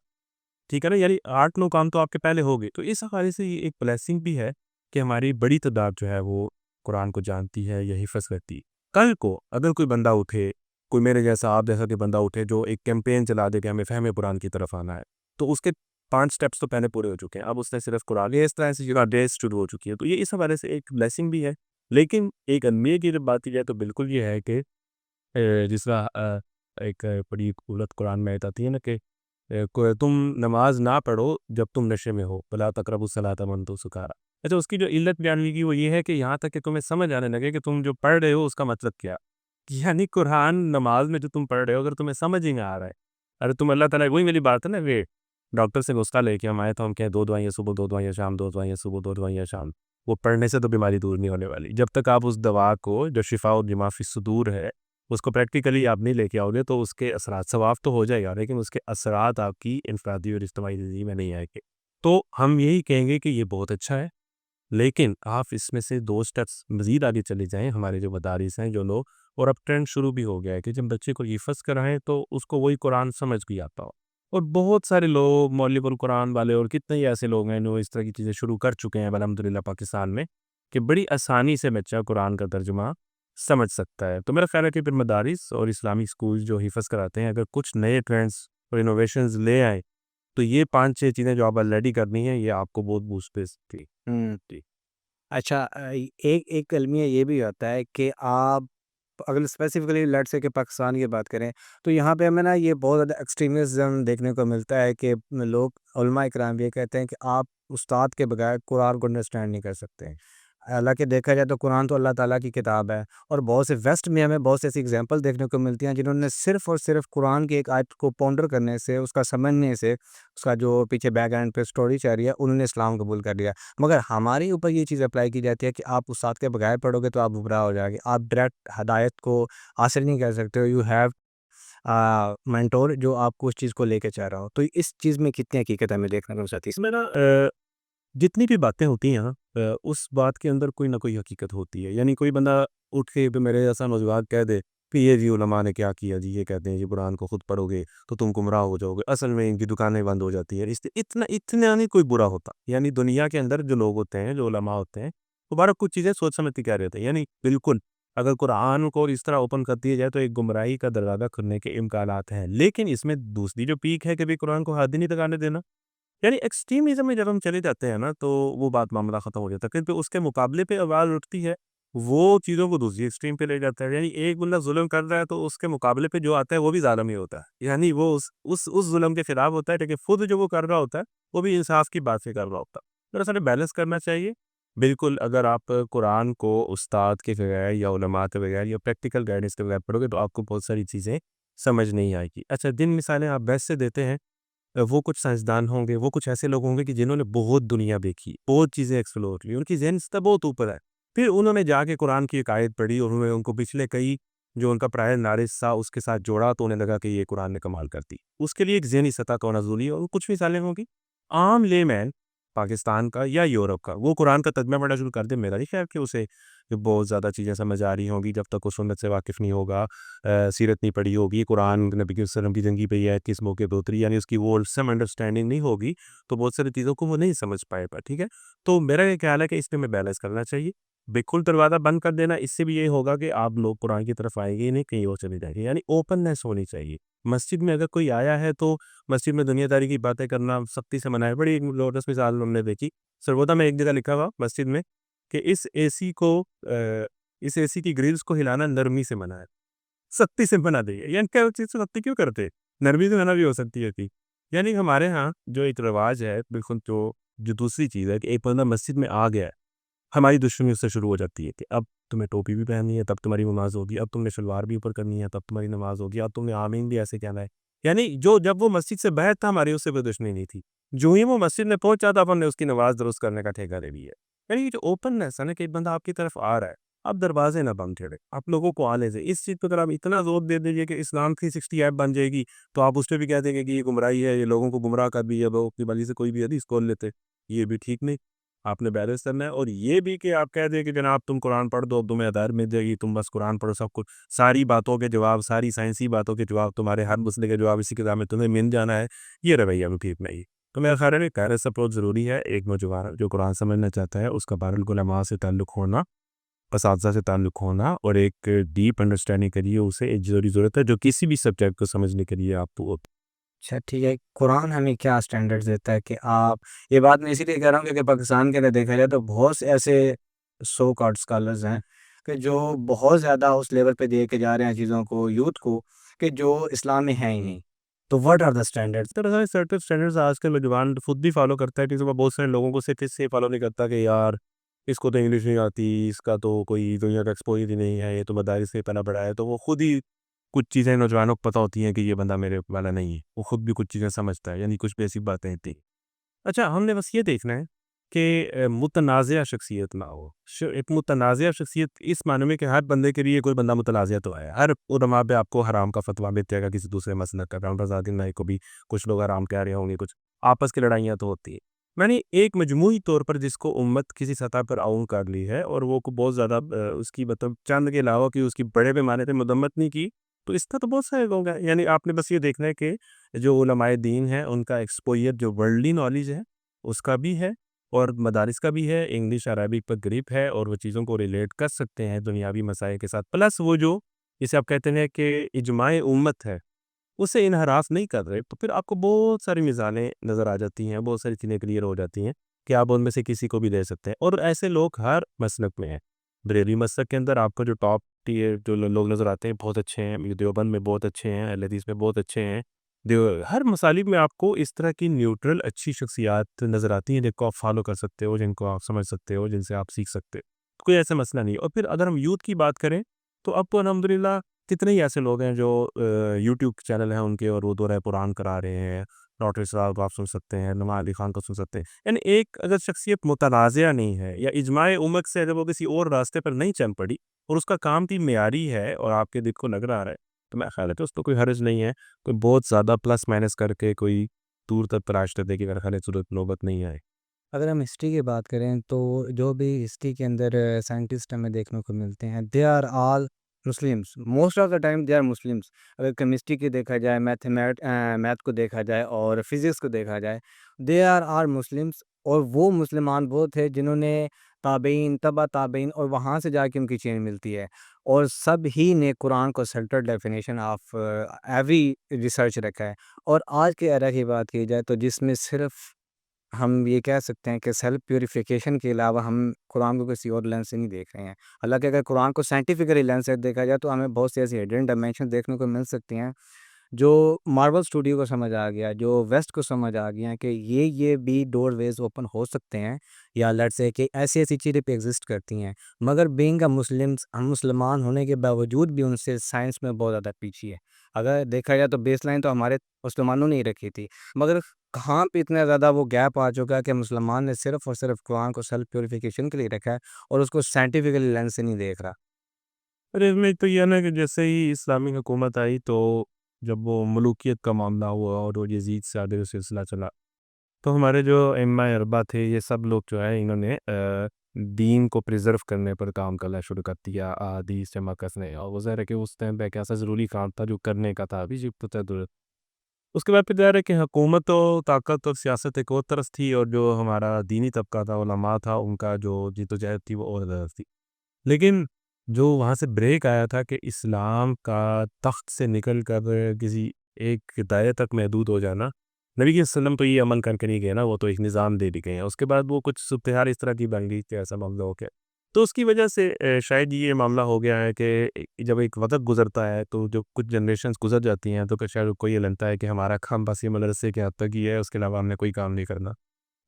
ٹھیک ہے نا، یعنی 8-9 کام تو آپ کے پہلے ہو گئے، تو اس حوالے سے یہ ایک بلیسنگ بھی ہے کہ ہماری بڑی تعداد جو ہے وہ قرآن کو جانتی ہے یا حفظ کرتی ہے۔ کل کو اگر کوئی بندہ اٹھے، کوئی میرے جیسا آپ جیسا کہ بندہ اٹھے جو ایک کیمپین چلا دے کہ ہمیں فہم قرآن کی طرف آنا ہے، تو اس کے 5 سٹیپس تو پہلے پورے ہو چکے ہیں، اب اس نے صرف قرآن یہ اس طرح سے جگہ ڈیز شروع ہو چکی ہے، تو یہ اس حوالے سے ایک بلیسنگ بھی ہے۔ لیکن ایک المیہ کی جب بات کی جائے تو بالکل یہ ہے کہ جس طرح ایک بڑی خوبصورت قرآن میں آیت آتی ہے نا کہ تم نماز نہ پڑھو جب تم نشے میں ہو، وَلَا تَقْرَبُوا الصَّلَاةَ وَأَنْتُمْ سُکَارَىٰ۔ اچھا اس کی جو علت بیان کی وہ یہ ہے کہ یہاں تک کہ تمہیں سمجھ آنے لگے کہ تم جو پڑھ رہے ہو اس کا مطلب کیا، یعنی قرآن نماز میں جو تم پڑھ رہے ہو اگر تمہیں سمجھ ہی نہ آ رہا ہے، ارے تم اللہ تعالیٰ وہی میری بات ہے نا کہ ڈاکٹر سے نسخہ لے کے ہم آئے تو ہم کہیں 2 دوائیاں صبح 2 دوائیاں شام 2 دوائیاں صبح 2 دوائیاں شام، وہ پڑھنے سے تو بیماری دور نہیں ہونے والی، جب تک آپ اس دوا کو جو شفاء لما فی الصدور ہے اس کو پریکٹیکلی آپ نہیں لے کے آؤ گے تو اس کے اثرات ثواب تو ہو جائے گا لیکن اس کے اثرات آپ کی انفرادی اور اجتماعی زندگی میں نہیں آئے گے۔ تو ہم یہی کہیں گے کہ یہ بہت اچھا ہے، لیکن آپ اس میں سے 2 سٹیپس مزید آگے چلے جائیں، ہمارے جو مدارس ہیں جو لوگ، اور اب ٹرینڈ شروع بھی ہو گیا ہے کہ جب بچے کو حفظ کرائیں تو اس کو وہی قرآن سمجھ بھی آتا ہو، اور بہت سارے لوگ مؤلف القرآن والے اور کتنے ہی ایسے لوگ ہیں جو اس طرح کی چیزیں شروع کر چکے ہیں الحمدللہ پاکستان میں کہ بڑی آسانی سے بچہ قرآن کا ترجمہ سمجھ سکتا ہے۔ تو میرا خیال ہے کہ پھر مدارس اور اسلامی اسکول جو حفظ کراتے ہیں اگر کچھ نئے ٹرینڈز اور انوویشنز لے آئیں تو یہ 5-6 چیزیں جو آپ آلریڈی کرنی ہیں یہ آپ کو بہت بوسٹ دے سکتی ہوں جی۔ اچھا ایک المیہ یہ بھی ہوتا ہے کہ آپ اگر اسپیسیفکلی لیٹ سے کہ پاکستان کی بات کریں تو یہاں پہ ہمیں نا یہ بہت زیادہ ایکسٹریمزم دیکھنے کو ملتا ہے کہ لوگ علماء کرام یہ کہتے ہیں کہ آپ استاد کے بغیر قرآن کو انڈرسٹینڈ نہیں کر سکتے۔ حالانکہ دیکھا جائے تو قرآن تو اللہ تعالیٰ کی کتاب ہے، اور بہت سے ویسٹ میں ہمیں بہت سی ایسی اگزامپل دیکھنے کو ملتی ہیں جنہوں نے صرف اور صرف قرآن کی ایک آیت کو پونڈر کرنے سے، اس کا سمجھنے سے، اس کا جو پیچھے بیک گراؤنڈ پہ اسٹوری چل رہی ہے، انہوں نے اسلام قبول کر لیا۔ مگر ہمارے اوپر یہ چیز اپلائی کی جاتی ہے کہ آپ استاد کے بغیر پڑھو گے تو آپ گمراہ ہو جائے گے، آپ ڈائریکٹ ہدایت کو حاصل نہیں کر سکتے ہو، یو ہیو مینٹور جو آپ کو اس چیز کو لے کے چاہ رہا ہو۔ تو اس چیز میں کتنی حقیقت ہمیں دیکھنے کو مل سکتی اس میں نا جتنی بھی باتیں ہوتی ہیں نا اس بات کے اندر کوئی نہ کوئی حقیقت ہوتی ہے، یعنی کوئی بندہ اٹھ کے پہ میرے جیسا نوجوان کہہ دے کہ یہ جی علماء نے کیا کیا جی، یہ کہتے ہیں جی قرآن کو خود پڑھو گے تو تم گمراہ ہو جاؤ گے، اصل میں ان کی دکانیں بند ہو جاتی ہیں، اس لیے اتنا نہیں کوئی برا ہوتا، یعنی دنیا کے اندر جو لوگ ہوتے ہیں جو علماء ہوتے ہیں وہ بارہ کچھ چیزیں سوچ سمجھ کے کہہ رہے ہوتے ہیں، یعنی بالکل اگر قرآن کو اس طرح اوپن کر دیا جائے تو ایک گمراہی کا دروازہ کھلنے کے امکانات ہیں، لیکن اس میں دوسری جو پیک ہے کہ بھی قرآن کو ہاتھ ہی نہیں لگانے دینا، یعنی ایکسٹریمزم میں جب ہم چلے جاتے ہیں نا تو وہ بات معاملہ ختم ہو جاتا ہے، کیونکہ اس کے مقابلے پہ آواز اٹھتی ہے وہ چیزوں کو دوسری ایکسٹریم پہ لے جاتا ہے. یعنی ایک بندہ ظلم کر رہا ہے تو اس کے مقابلے پہ جو آتا ہے وہ بھی ظالم ہی ہوتا ہے. یعنی وہ اس ظلم کے خلاف ہوتا ہے، لیکن خود جو وہ کر رہا ہوتا ہے وہ بھی انصاف کی بات سے کر رہا ہوتا ہے. دراصل بیلنس کرنا چاہیے. بالکل اگر آپ قرآن کو استاد کے بغیر یا علماء کے بغیر یا پریکٹیکل گائیڈنس کے بغیر پڑھو گے تو آپ کو بہت ساری چیزیں سمجھ نہیں آئے گی. اچھا، جن مثالیں آپ بیسٹ سے دیتے ہیں وہ کچھ سائنسدان ہوں گے، وہ کچھ ایسے لوگ ہوں گے کہ جنہوں نے بہت دنیا دیکھی، بہت چیزیں ایکسپلور کی، ان کی ذہن سطح بہت اوپر ہے. پھر انہوں نے جا کے قرآن کی ایک آیت پڑھی اور انہوں نے ان کو پچھلے کئی جو ان کا پرائر نالج تھا اس کے ساتھ جوڑا تو انہیں لگا کہ یہ قرآن نے کمال کر دی. اس کے لیے ایک ذہنی سطح کا ہونا ضروری ہے. اور کچھ مثالیں ہوں گی عام لے مین پاکستان کا یا یورپ کا، وہ قرآن کا ترجمہ پڑھنا شروع کر دے، میرا نہیں خیال کہ اسے بہت زیادہ چیزیں سمجھ آ رہی ہوں گی جب تک وہ سنت سے واقف نہیں ہوگا، سیرت نہیں پڑھی ہوگی، قرآن نبی صلی اللہ علیہ وسلم کی زندگی پہ ہے کس موقع پہ اتری، یعنی اس کی وہ سم انڈرسٹینڈنگ نہیں ہوگی تو بہت ساری چیزوں کو وہ نہیں سمجھ پائے گا. ٹھیک ہے، تو میرا یہ خیال ہے کہ اس پہ میں بیلنس کرنا چاہیے. بالکل دروازہ بند کر دینا اس سے بھی یہ ہوگا کہ آپ لوگ قرآن کی طرف آئیں گے ہی نہیں، کہیں اور چلے جائیں گے. یعنی اوپننیس ہونی چاہیے. مسجد میں اگر کوئی آیا ہے تو مسجد میں دنیا داری کی باتیں کرنا سختی سے منع ہے. بڑی لوٹس مثال ہم نے دیکھی سرگودا میں ایک جگہ لکھا ہوا مسجد میں کہ اس اے سی کی گرلز کو ہلانا نرمی سے منع ہے. سختی سے منع دے. یعنی کیا چیز سے سختی کیوں کرتے؟ نرمی سے منع بھی ہو سکتی ہے تھی. یعنی ہمارے ہاں جو ایک رواج ہے، بالکل جو دوسری چیز ہے کہ ایک بندہ مسجد میں آ گیا ہے، ہماری دشمنی اس سے شروع ہو جاتی ہے کہ اب تمہیں ٹوپی بھی پہننی ہے تب تمہاری نماز ہوگی، اب تم نے شلوار بھی اوپر کرنی ہے تب تمہاری نماز ہوگی، اب تم نے آمین بھی ایسے کہنا ہے. یعنی جب وہ مسجد سے باہر تھا ہماری اس سے کوئی دشمنی نہیں تھی، جو ہی وہ مسجد میں پہنچا تھا ہم نے اس کی نماز درست کرنے کا ٹھیکہ لے لیا. یعنی یہ جو اوپننیس ہے نا کہ ایک بندہ آپ کی طرف آ رہا ہے، آپ دروازے نہ بند چھڑے، آپ لوگوں کو آنے سے. اس چیز پہ اگر آپ اتنا زور دے دیجیے کہ اسلام 360 ایپ بن جائے گی تو آپ اس پہ بھی کہہ دیں گے کہ یہ گمراہی ہے، یہ لوگوں کو گمراہ کر بھی ہے، وہ اپنی بلی سے کوئی بھی حدیث کھول لیتے. یہ بھی ٹھیک نہیں. آپ نے بیلنس کرنا ہے. اور یہ بھی کہ آپ کہہ دیں کہ جناب تم قرآن پڑھ دو تمہیں ہدایت مل جائے گی، تم بس قرآن پڑھو، سب کچھ ساری باتوں کے جواب، ساری سائنسی باتوں کے جواب، تمہارے ہر مسئلے کے جواب اسی کتاب میں تمہیں مل جانا ہے، یہ رویہ بھی ٹھیک نہیں. تو میرا خیال ہے کہ بیلنس اپروچ ضروری ہے. ایک نوجوان جو قرآن سمجھنا چاہتا ہے اس کا علماء سے تعلق ہونا، اساتذہ سے تعلق ہونا اور ایک ڈیپ انڈرسٹینڈنگ کے لیے اسے ایک ضرورت ہے جو کسی بھی سبجیکٹ کو سمجھنے کے لیے آپ کو. اچھا ٹھیک ہے، قرآن ہمیں کیا اسٹینڈرڈ دیتا ہے کہ آپ، یہ بات میں اسی لیے کہہ رہا ہوں کہ پاکستان کے اندر دیکھا جائے تو بہت سے ایسے سو کارڈ اسکالرز ہیں کہ جو بہت زیادہ اس لیول پہ دے کے جا رہے ہیں چیزوں کو، یوتھ کو، کہ جو اسلام میں ہیں ہی نہیں. تو واٹ آر دا اسٹینڈرڈ؟ طرح سرٹن اسٹینڈرڈز آج کل نوجوان خود بھی فالو کرتا ہے. کسی بہت سارے لوگوں کو صرف اس سے فالو نہیں کرتا کہ یار اس کو تو انگلش نہیں آتی، اس کا تو کوئی دنیا کا ایکسپوجر ہی نہیں ہے، یہ تو مدارس سے پلا بڑا ہے. تو وہ خود ہی کچھ چیزیں نوجوانوں کو پتہ ہوتی ہیں کہ یہ بندہ میرے والا نہیں ہے، وہ خود بھی کچھ چیزیں سمجھتا ہے، یعنی کچھ بیسک باتیں ہوتی ہیں. اچھا، ہم نے بس یہ دیکھنا ہے کہ متنازع شخصیت نہ ہو. ایک متنازع شخصیت اس معنی میں کہ ہر بندے کے لیے کوئی بندہ متنازع تو ہے. ہر علماء پہ آپ کو حرام کا فتویٰ ملتے گا کسی دوسرے مسئلہ کا. ڈاکٹر ذاکر نائک کو بھی کچھ لوگ حرام کہہ رہے ہوں گے، کچھ آپس کی لڑائیاں تو ہوتی ہیں. میں نے ایک مجموعی طور پر جس کو امت کسی سطح پر عون کر لی ہے اور وہ کو بہت زیادہ اس کی مطلب چند کے علاوہ کہ اس کی بڑے پیمانے پہ مذمت نہیں کی، تو اس کا تو بہت سارے لوگ ہیں. یعنی آپ نے بس یہ دیکھنا ہے کہ جو علماء دین ہیں ان کا ایکسپوئر جو ورلڈلی نالج ہے اس کا بھی ہے اور مدارس کا بھی ہے، انگلش عربک پر گریپ ہے اور وہ چیزوں کو ریلیٹ کر سکتے ہیں دنیاوی مسائل کے ساتھ. پلس وہ جو جسے آپ کہتے ہیں کہ اجماع امت ہے اسے انحراف نہیں کر رہے، تو پھر آپ کو بہت ساری مثالیں نظر آ جاتی ہیں، بہت ساری چیزیں کلیئر ہو جاتی ہیں کہ آپ ان میں سے کسی کو بھی لے سکتے ہیں. اور ایسے لوگ ہر مسلک میں ہیں. بریلوی مسلک کے اندر آپ کو جو ٹاپ ٹیئر جو لوگ نظر آتے ہیں بہت اچھے ہیں، دیوبند میں بہت اچھے ہیں، اہل حدیث میں بہت اچھے ہیں. ہر مسالک میں آپ کو اس طرح کی نیوٹرل اچھی شخصیات نظر آتی ہیں جن کو آپ فالو کر سکتے ہو، جن کو آپ سمجھ سکتے ہو، جن سے آپ سیکھ سکتے ہو. کوئی ایسا مسئلہ نہیں. اور پھر اگر ہم یوتھ کی بات کریں تو اب تو الحمدللہ کتنے ہی ایسے لوگ ہیں جو یوٹیوب چینل ہیں ان کے اور وہ دورہ قرآن کرا رہے ہیں. ڈاکٹر اسرار کو آپ سن سکتے ہیں، نعمان علی خان کو سن سکتے ہیں. یعنی ایک اگر شخصیت متنازعہ نہیں ہے یا اجماع امت سے اگر وہ کسی اور راستے پر نہیں چل پڑی اور اس کا کام بھی معیاری ہے اور آپ کے دل کو لگ رہا ہے تو میں خیال ہے کہ اس کو کوئی حرج نہیں ہے کوئی بہت زیادہ پلس مائنس کر کے کوئی دور تک تلاش کرنے کی میرا خیال ہے ضرورت نوبت نہیں آئے. اگر ہم ہسٹری کی بات کریں تو جو بھی ہسٹری کے اندر سائنٹسٹ ہمیں دیکھنے کو ملتے ہیں، they are all Muslims. Most of the time they are Muslims. اگر کیمسٹری کی دیکھا جائے، میتھ کو دیکھا جائے اور فزکس کو دیکھا جائے، دے آر مسلمس. اور وہ مسلمان وہ تھے جنہوں نے تابعین، تبع تابعین اور وہاں سے جا کے ان کی چین ملتی ہے. اور سب ہی نے قرآن کو central definition of every research رکھا ہے. اور آج کے ایرا کی بات کی جائے تو جس میں صرف ہم یہ کہہ سکتے ہیں کہ سیلف پیوریفیکیشن کے علاوہ ہم قرآن کو کسی اور لینس سے نہیں دیکھ رہے ہیں. حالانکہ اگر قرآن کو سائنٹیفکلی لینس سے دیکھا جائے تو ہمیں بہت سی ایسی ہڈن ڈائمینشن دیکھنے کو مل سکتی ہیں جو مارول اسٹوڈیو کو سمجھ آ گیا, جو ویسٹ کو سمجھ آ گیا کہ یہ بھی ڈور ویز اوپن ہو سکتے ہیں, یا لیٹ سے کہ ایسی ایسی چیزیں پہ ایگزسٹ کرتی ہیں. مگر بینگ اے مسلمس, ہم مسلمان ہونے کے باوجود بھی ان سے سائنس میں بہت زیادہ پیچھے ہے. اگر دیکھا جائے تو بیس لائن تو ہمارے مسلمانوں نے ہی رکھی تھی, مگر کہاں پہ اتنا زیادہ وہ گیپ آ چکا ہے کہ مسلمان نے صرف اور صرف قرآن کو سیلف پیوریفیکیشن کے لیے رکھا ہے اور اس کو سائنٹیفکلی لینس سے نہیں دیکھ رہا. ارے اس میں تو یہ ہے نا کہ جیسے ہی اسلامی حکومت آئی تو جب وہ ملوکیت کا معاملہ ہوا اور وہ یزید سے آگے سلسلہ چلا تو ہمارے جو ائمہ اربعہ تھے یہ سب لوگ جو ہے انہوں نے دین کو پریزرو کرنے پر کام کرنا شروع کر دیا احادیث جمع کرنے, اور وہ ظاہر ہے کہ اس ٹائم پہ ایک ایسا ضروری کام تھا جو کرنے کا تھا ابھی جب تو ضرورت. اس کے بعد پھر ظاہر ہے کہ حکومت و طاقت اور سیاست ایک اور طرف تھی, اور جو ہمارا دینی طبقہ تھا علماء تھا ان کا جو جدوجہد تھی وہ اور طرف تھی. لیکن جو وہاں سے بریک آیا تھا کہ اسلام کا تخت سے نکل کر کسی ایک دائرے تک محدود ہو جانا, نبی کے وسلم تو یہ عمل کر کے نہیں گئے نا, وہ تو ایک نظام دے گئے ہیں. اس کے بعد وہ کچھ صورتحال اس طرح کی بن گئی کہ ایسا معاملہ ہو گیا, تو اس کی وجہ سے شاید یہ معاملہ ہو گیا ہے کہ جب ایک وقت گزرتا ہے تو جو کچھ جنریشنز گزر جاتی ہیں تو شاید کو یہ لگتا ہے کہ ہمارا کام بس یہ مدرسے کے حد تک ہی ہے, اس کے علاوہ ہم نے کوئی کام نہیں کرنا.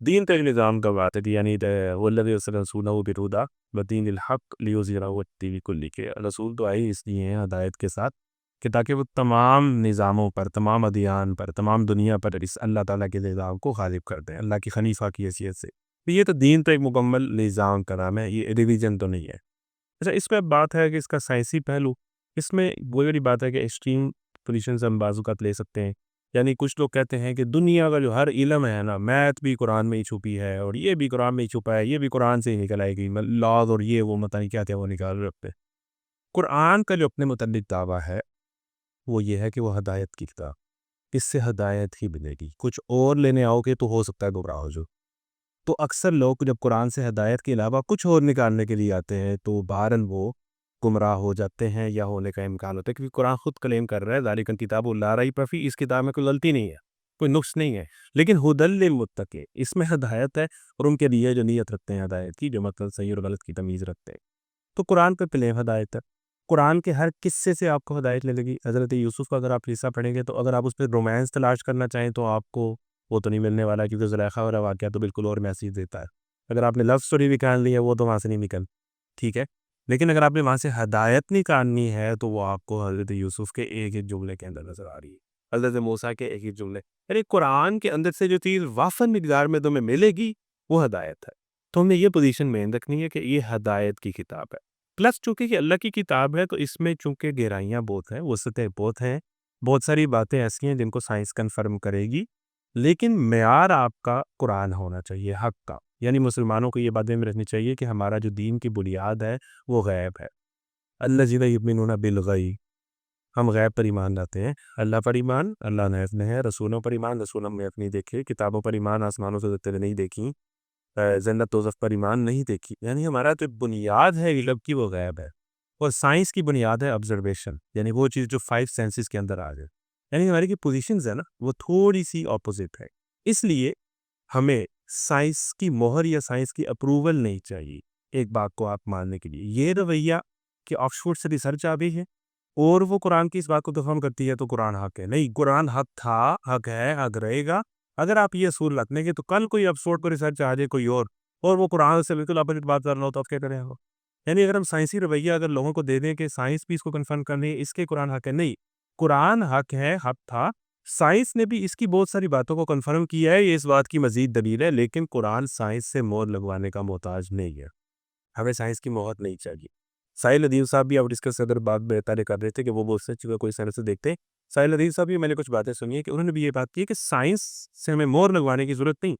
دین تو ایک نظام کا بات ہے, یعنی والذی ارسل رسولہ بالہدی ودین الحق لیظہرہ علی الدین کلہ, کے رسول تو آئے اس لیے ہیں ہدایت کے ساتھ کہ تاکہ وہ تمام نظاموں پر, تمام ادیان پر, تمام دنیا پر اس اللہ تعالیٰ کے نظام کو غالب کر دیں اللہ کی خلیفہ کی حیثیت سے. تو یہ تو دین تو ایک مکمل نظام کا نام ہے, یہ ریلیجن تو نہیں ہے. اچھا اس میں بات ہے کہ اس کا سائنسی پہلو, اس میں وہی والی بات ہے کہ ایکسٹریم پوزیشنز ہم بعض اوقات لے سکتے ہیں. یعنی کچھ لوگ کہتے ہیں کہ دنیا کا جو ہر علم ہے نا, میتھ بھی قرآن میں ہی چھپی ہے, اور یہ بھی قرآن میں ہی چھپا ہے, یہ بھی قرآن سے ہی نکل آئے گی, لاز اور یہ وہ متعلق کیا تھے وہ نکال رکھتے. قرآن کا جو اپنے متعلق دعویٰ ہے وہ یہ ہے کہ وہ ہدایت کی کتاب, اس سے ہدایت ہی ملے گی, کچھ اور لینے آؤ گے تو ہو سکتا ہے گمراہ ہو جو. تو اکثر لوگ جب قرآن سے ہدایت کے علاوہ کچھ اور نکالنے کے لیے آتے ہیں تو بہرحال وہ گمراہ ہو جاتے ہیں یا ہونے کا امکان ہوتا ہے, کیونکہ قرآن خود کلیم کر رہا ہے ذالک الکتاب لا ریب فیہ, اس کتاب میں کوئی غلطی نہیں ہے, کوئی نقص نہیں ہے, لیکن ھدی للمتقین اس میں ہدایت ہے, اور ان کے لیے جو نیت رکھتے ہیں ہدایت کی, جو مطلب صحیح اور غلط کی تمیز رکھتے ہیں. تو قرآن پہ کلیم ہدایت ہے, قرآن کے ہر قصے سے آپ کو ہدایت ملے گی. حضرت یوسف کا اگر آپ قصہ پڑھیں گے تو اگر آپ اس پہ رومانس تلاش کرنا چاہیں تو آپ کو وہ تو نہیں ملنے والا, کیونکہ زلیخا والا واقعہ تو بالکل اور میسیج دیتا ہے. اگر آپ نے لو اسٹوری بھی نکال لی ہے وہ تو وہاں سے نہیں نکل, ٹھیک ہے, لیکن اگر آپ نے وہاں سے ہدایت نکالنی ہے تو وہ آپ کو حضرت یوسف کے ایک ایک جملے کے اندر نظر آ رہی ہے, حضرت موسیٰ کے ایک ایک جملے. یعنی قرآن کے اندر سے جو چیز وافر مقدار میں تمہیں ملے گی وہ ہدایت ہے. تو ہم نے یہ پوزیشن مین رکھنی ہے کہ یہ ہدایت کی کتاب ہے, پلس چونکہ یہ اللہ کی کتاب ہے تو اس میں چونکہ گہرائیاں بہت ہیں, وسعتیں بہت ہیں, بہت ساری باتیں ایسی ہیں جن کو سائنس کنفرم کرے گی, لیکن معیار آپ کا قرآن ہونا چاہیے حق کا. یعنی مسلمانوں کو یہ باتیں میں رکھنی چاہیے کہ ہمارا جو دین کی بنیاد ہے وہ غیب ہے. الذین یؤمنون بالغیب, ہم غیب پر ایمان لاتے ہیں. اللہ پر ایمان اللہ نے ہے, رسولوں پر ایمان رسول ہم نے اپنی دیکھے, کتابوں پر ایمان آسمانوں سے اترے نہیں دیکھی, جنت دوزخ پر ایمان نہیں دیکھی. یعنی ہمارا جو بنیاد ہے علم کی وہ غیب ہے, اور سائنس کی بنیاد ہے آبزرویشن, یعنی وہ چیز جو 5 سینسز کے اندر آ جائے. یعنی ہماری کی پوزیشنز ہے نا وہ تھوڑی سی اپوزٹ ہے, اس لیے ہمیں سائنس کی مہر یا سائنس کی اپروول نہیں چاہیے ایک بات کو آپ ماننے کے لیے. یہ رویہ کہ آکسفورڈ سے ریسرچ آ بھی ہے اور وہ قرآن کی اس بات کو کنفرم کرتی ہے تو قرآن حق ہے. نہیں, قرآن حق تھا, حق ہے, حق رہے گا. اگر آپ یہ اصول رکھنے گے تو کل کوئی آکسفورڈ کو ریسرچ آ جائے کوئی اور وہ قرآن سے بالکل اپوزٹ بات کر رہا ہو تو آپ کیا کریں ہو. یعنی اگر ہم سائنسی رویہ اگر لوگوں کو دے دیں کہ سائنس بھی اس کو کنفرم کرنی ہے, اس کے قرآن حق ہے, نہیں, قرآن حق ہے, حق تھا. سائنس نے بھی اس کی بہت ساری باتوں کو کنفرم کیا ہے, یہ اس بات کی مزید دلیل ہے, لیکن قرآن سائنس سے مہر لگوانے کا محتاج نہیں ہے. ہمیں سائنس کی مہر نہیں چاہیے. ساحل ندیم صاحب بھی اب ڈسکس اگر بات بہتر کر رہے تھے کہ وہ بہت سے چیزیں کوئی سائنس سے دیکھتے ہیں. ساحل ندیم صاحب بھی میں نے کچھ باتیں سنی ہے کہ انہوں نے بھی یہ بات کی ہے کہ سائنس سے ہمیں مہر لگوانے کی ضرورت نہیں.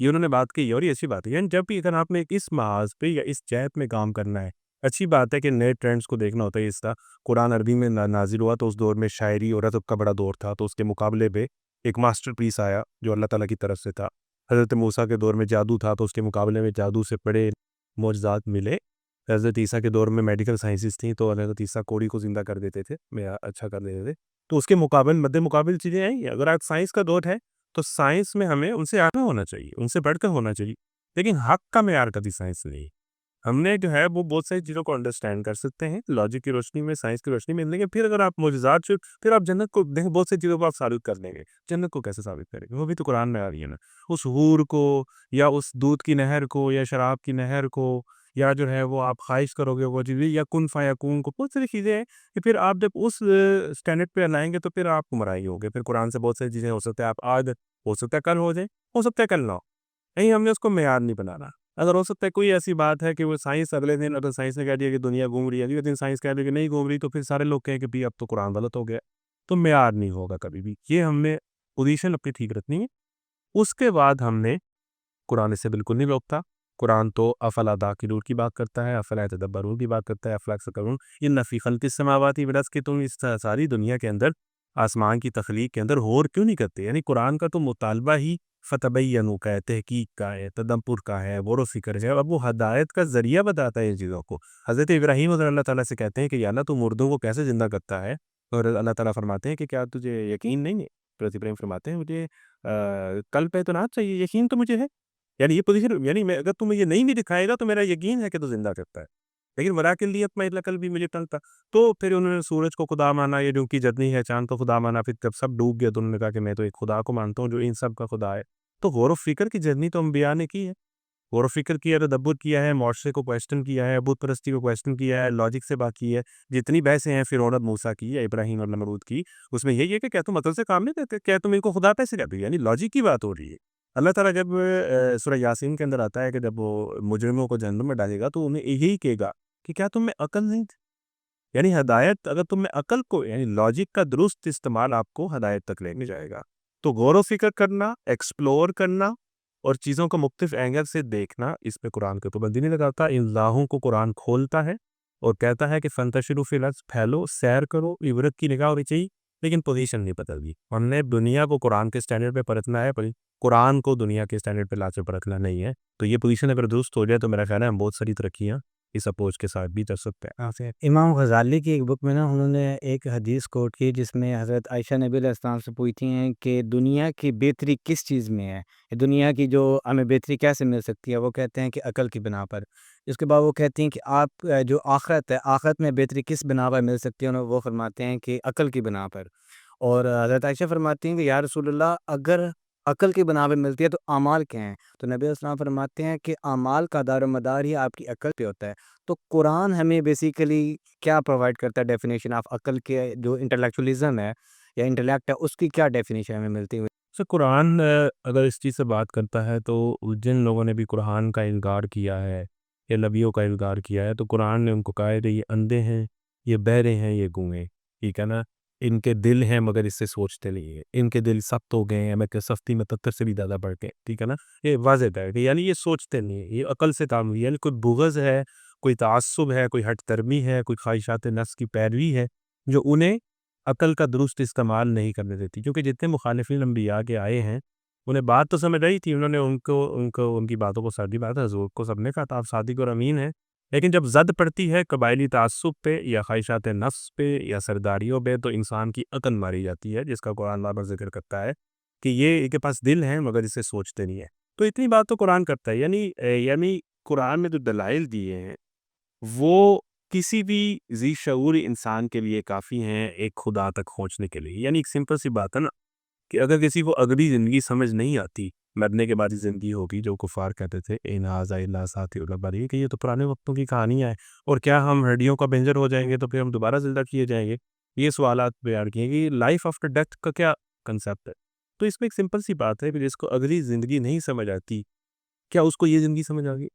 یہ انہوں نے بات کی اور یہ اچھی بات ہے. یعنی جب بھی اگر آپ نے اس محاذ پہ یا اس جہت میں کام کرنا ہے, اچھی بات ہے کہ نئے ٹرینڈز کو دیکھنا ہوتا ہے. اس طرح قرآن عربی میں نازل ہوا تو اس دور میں شاعری اور ادب کا بڑا دور تھا, تو اس کے مقابلے پہ ایک ماسٹر پیس آیا جو اللہ تعالیٰ کی طرف سے تھا. حضرت موسیٰ کے دور میں جادو تھا تو اس کے مقابلے میں جادو سے بڑے معجزات ملے. حضرت عیسیٰ کے دور میں میڈیکل سائنسز تھیں تو حضرت عیسیٰ کوڑی کو زندہ کر دیتے تھے, میں اچھا کر دیتے تھے. تو اس کے مقابل مد مقابل چیزیں ہیں. اگر آج سائنس کا دور ہے تو سائنس میں ہمیں ان سے آگے ہونا چاہیے، ان سے بڑھ کر ہونا چاہیے، لیکن حق کا معیار کبھی سائنس نہیں ہے۔ ہم نے جو ہے وہ بہت ساری چیزوں کو انڈرسٹینڈ کر سکتے ہیں لاجک کی روشنی میں، سائنس کی روشنی میں، لیکن پھر اگر آپ معجزات سے پھر آپ جنت کو دیکھیں، بہت سی چیزوں کو آپ ثابت کر لیں گے، جنت کو کیسے ثابت کریں گے؟ وہ بھی تو قرآن میں آ رہی ہے نا، اس حور کو یا اس دودھ کی نہر کو یا شراب کی نہر کو یا جو ہے وہ آپ خواہش کرو گے وہ چیز، یا کن فیکون کو، بہت ساری چیزیں ہیں کہ پھر آپ جب اس اسٹینڈرڈ پہ لائیں گے تو پھر آپ گمراہی ہوگے۔ پھر قرآن سے بہت ساری چیزیں ہو سکتا ہے آپ آج، ہو سکتا ہے کل ہو جائیں، ہو سکتا ہے کل نہ ہو، نہیں ہم نے اس کو معیار نہیں بنانا۔ اگر ہو سکتا ہے کوئی ایسی بات ہے کہ وہ سائنس اگلے دن اگر سائنس نے کہہ دیا کہ دنیا گھوم رہی ہے، اگلے دن سائنس کہہ دیا کہ نہیں گھوم رہی، تو پھر سارے لوگ کہیں کہ بھی اب تو قرآن غلط ہو گیا، تو معیار نہیں ہوگا کبھی بھی۔ یہ ہم نے پوزیشن اپنی ٹھیک رکھنی ہے۔ اس کے بعد ہم نے قرآن اس سے بالکل نہیں روکتا۔ قرآن تو افلا تعقلون کی بات کرتا ہے، افلا یتدبرون کی بات کرتا ہے، افلا یتفکرون ان فی خلق السماوات والارض، کہ تم اس ساری دنیا کے اندر، آسمان کی تخلیق کے اندر غور کیوں نہیں کرتے؟ یعنی قرآن کا تو مطالبہ ہی فتبینوا کا ہے، تحقیق کا ہے، تدبر کا ہے، غور و فکر ہے۔ اب وہ ہدایت کا ذریعہ بتاتا ہے ان چیزوں کو۔ حضرت ابراہیم حضرت اللہ تعالیٰ سے کہتے ہیں کہ یا اللہ تو مردوں کو کیسے زندہ کرتا ہے، اور اللہ تعالیٰ فرماتے ہیں کہ کیا تجھے یقین نہیں ہے؟ حضرت ابراہیم فرماتے ہیں مجھے کل پہ تو نہ چاہیے، یقین تو مجھے ہے۔ یعنی یہ پوزیشن، یعنی میں اگر تم یہ نہیں بھی دکھائے گا تو میرا یقین ہے کہ تو زندہ کرتا ہے، لیکن ولاکن لیت میں کل بھی مجھے ٹلتا۔ تو پھر انہوں نے سورج کو خدا مانا، یہ جو ان کی جتنی ہے، چاند کو خدا مانا۔ پھر جب سب ڈوب گیا تو انہوں نے کہا کہ میں تو ایک خدا کو مانتا ہوں جو ان سب کا خدا ہے۔ تو غور و فکر کی جرنی تو انبیاء نے کی ہے، غور و فکر کیا، تدبر کیا ہے، معاشرے کو کویسچن کیا ہے، بت پرستی کو کویسچن کیا ہے، لاجک سے بات کی ہے۔ جتنی بحثیں ہیں فرعون اور موسیٰ کی یا ابراہیم اور نمرود کی، اس میں یہی ہے کہ کیا تم عقل سے کام نہیں کرتے؟ کیا تم ان کو خدا کیسے کہتے ہو؟ یعنی لاجک کی بات ہو رہی ہے۔ اللہ تعالیٰ جب سورہ یاسین کے اندر آتا ہے کہ جب وہ مجرموں کو جہنم میں ڈالے گا تو انہیں یہی کہے گا کہ کیا تم میں عقل نہیں تھی؟ یعنی ہدایت، اگر تم میں عقل کو، یعنی لاجک کا درست استعمال آپ کو ہدایت تک لے کے جائے گا۔ تو غور و فکر کرنا، ایکسپلور کرنا اور چیزوں کو مختلف اینگل سے دیکھنا، اس پہ قرآن کا پابندی نہیں لگاتا۔ ان راہوں کو قرآن کھولتا ہے اور کہتا ہے کہ فانتشروا فی الارض، پھیلو، سیر کرو، عبرت کی نگاہ ہونی چاہیے، لیکن پوزیشن نہیں بدلنی۔ ہم نے دنیا کو قرآن کے سٹینڈرڈ پہ پرکھنا ہے، قرآن کو دنیا کے سٹینڈرڈ پہ لا کے پرکھنا نہیں ہے۔ تو یہ پوزیشن اگر درست ہو جائے تو میرا خیال ہے ہم بہت ساری ترقیاں اس اپروچ کے ساتھ بھی کر سکتے ہیں۔ امام غزالی کی ایک بک میں نا انہوں نے ایک حدیث کوٹ کی جس میں حضرت عائشہ نبی علیہ السلام سے پوچھتی ہیں کہ دنیا کی بہتری کس چیز میں ہے، دنیا کی جو ہمیں بہتری کیسے مل سکتی ہے؟ وہ کہتے ہیں کہ عقل کی بنا پر۔ اس کے بعد وہ کہتی ہیں کہ آپ جو آخرت ہے، آخرت میں بہتری کس بنا پر مل سکتی ہے؟ وہ فرماتے ہیں کہ عقل کی بنا پر۔ اور حضرت عائشہ فرماتی ہیں کہ یا رسول اللہ، اگر عقل کی بنا پہ ملتی ہے تو اعمال کیا ہیں؟ تو نبی علیہ السلام فرماتے ہیں کہ اعمال کا دار و مدار ہی آپ کی عقل پہ ہوتا ہے۔ تو قرآن ہمیں بیسیکلی کیا پرووائڈ کرتا ہے ڈیفینیشن آف عقل کے؟ جو انٹلیکچولیزم ہے یا انٹلیکٹ ہے، اس کی کیا ڈیفینیشن ہمیں ملتی ہے؟ سر قرآن اگر اس چیز سے بات کرتا ہے تو جن لوگوں نے بھی قرآن کا انکار کیا ہے یا نبیوں کا انکار کیا ہے، تو قرآن نے ان کو کہا ہے کہ یہ اندھے ہیں، یہ بہرے ہیں، یہ گونگے، ٹھیک ہے نا؟ ان کے دل ہیں مگر اس سے سوچتے نہیں ہیں، ان کے دل سخت ہو گئے ہیں، میں کہ سختی میں تتر سے بھی زیادہ بڑھ گئے، ٹھیک ہے نا؟ یہ واضح ہے کہ یعنی یہ سوچتے نہیں ہیں، یہ عقل سے کام نہیں، یعنی کوئی بغض ہے، کوئی تعصب ہے، کوئی ہٹ درمی ہے، کوئی خواہشات نفس کی پیروی ہے جو انہیں عقل کا درست استعمال نہیں کرنے دیتی۔ کیونکہ جتنے مخالفین انبیاء کے آئے ہیں انہیں بات تو سمجھ رہی تھی، انہوں نے ان کی باتوں کو سادی بات ہے، حضور کو سب نے کہا تھا آپ صادق اور امین ہیں، لیکن جب زد پڑتی ہے قبائلی تعصب پہ یا خواہشات نفس پہ یا سرداریوں پہ تو انسان کی عقل ماری جاتی ہے، جس کا قرآن بار بار ذکر کرتا ہے کہ یہ ان کے پاس دل ہیں مگر اسے سوچتے نہیں ہیں۔ تو اتنی بات تو قرآن کرتا ہے، یعنی قرآن میں جو دلائل دیے ہیں وہ کسی بھی ذی شعور انسان کے لیے کافی ہیں ایک خدا تک پہنچنے کے لیے۔ یعنی ایک سمپل سی بات ہے نا کہ اگر کسی کو اگلی زندگی سمجھ نہیں آتی، مرنے کے بعد ہی زندگی ہوگی، جو کفار کہتے تھے ان ھذا الا اساطیر الاولین، کہ یہ تو پرانے وقتوں کی کہانیاں ہیں، اور کیا ہم ہڈیوں کا بنجر ہو جائیں گے تو پھر ہم دوبارہ زندہ کیے جائیں گے؟ یہ سوالات بیان کیے کہ لائف آفٹر ڈیتھ کا کیا کنسیپٹ ہے؟ تو اس میں ایک سمپل سی بات ہے کہ جس کو اگلی زندگی نہیں سمجھ آتی، کیا اس کو یہ زندگی سمجھ آ گئی؟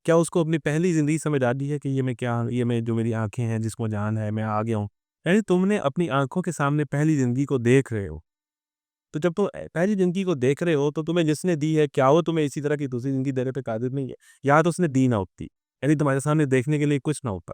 کیا اس کو اپنی پہلی زندگی سمجھ آ دی ہے کہ یہ میں جو میری آنکھیں ہیں، جس کو جان ہے، میں آ گیا ہوں؟ یعنی تم نے اپنی آنکھوں کے سامنے پہلی زندگی کو دیکھ رہے ہو، تو جب تم پہلی زندگی کو دیکھ رہے ہو تو تمہیں جس نے دی ہے، کیا وہ تمہیں اسی طرح کی دوسری زندگی دینے پہ قادر نہیں ہے؟ یا تو اس نے دی نہ ہوتی، یعنی تمہارے سامنے دیکھنے کے لیے کچھ نہ ہوتا۔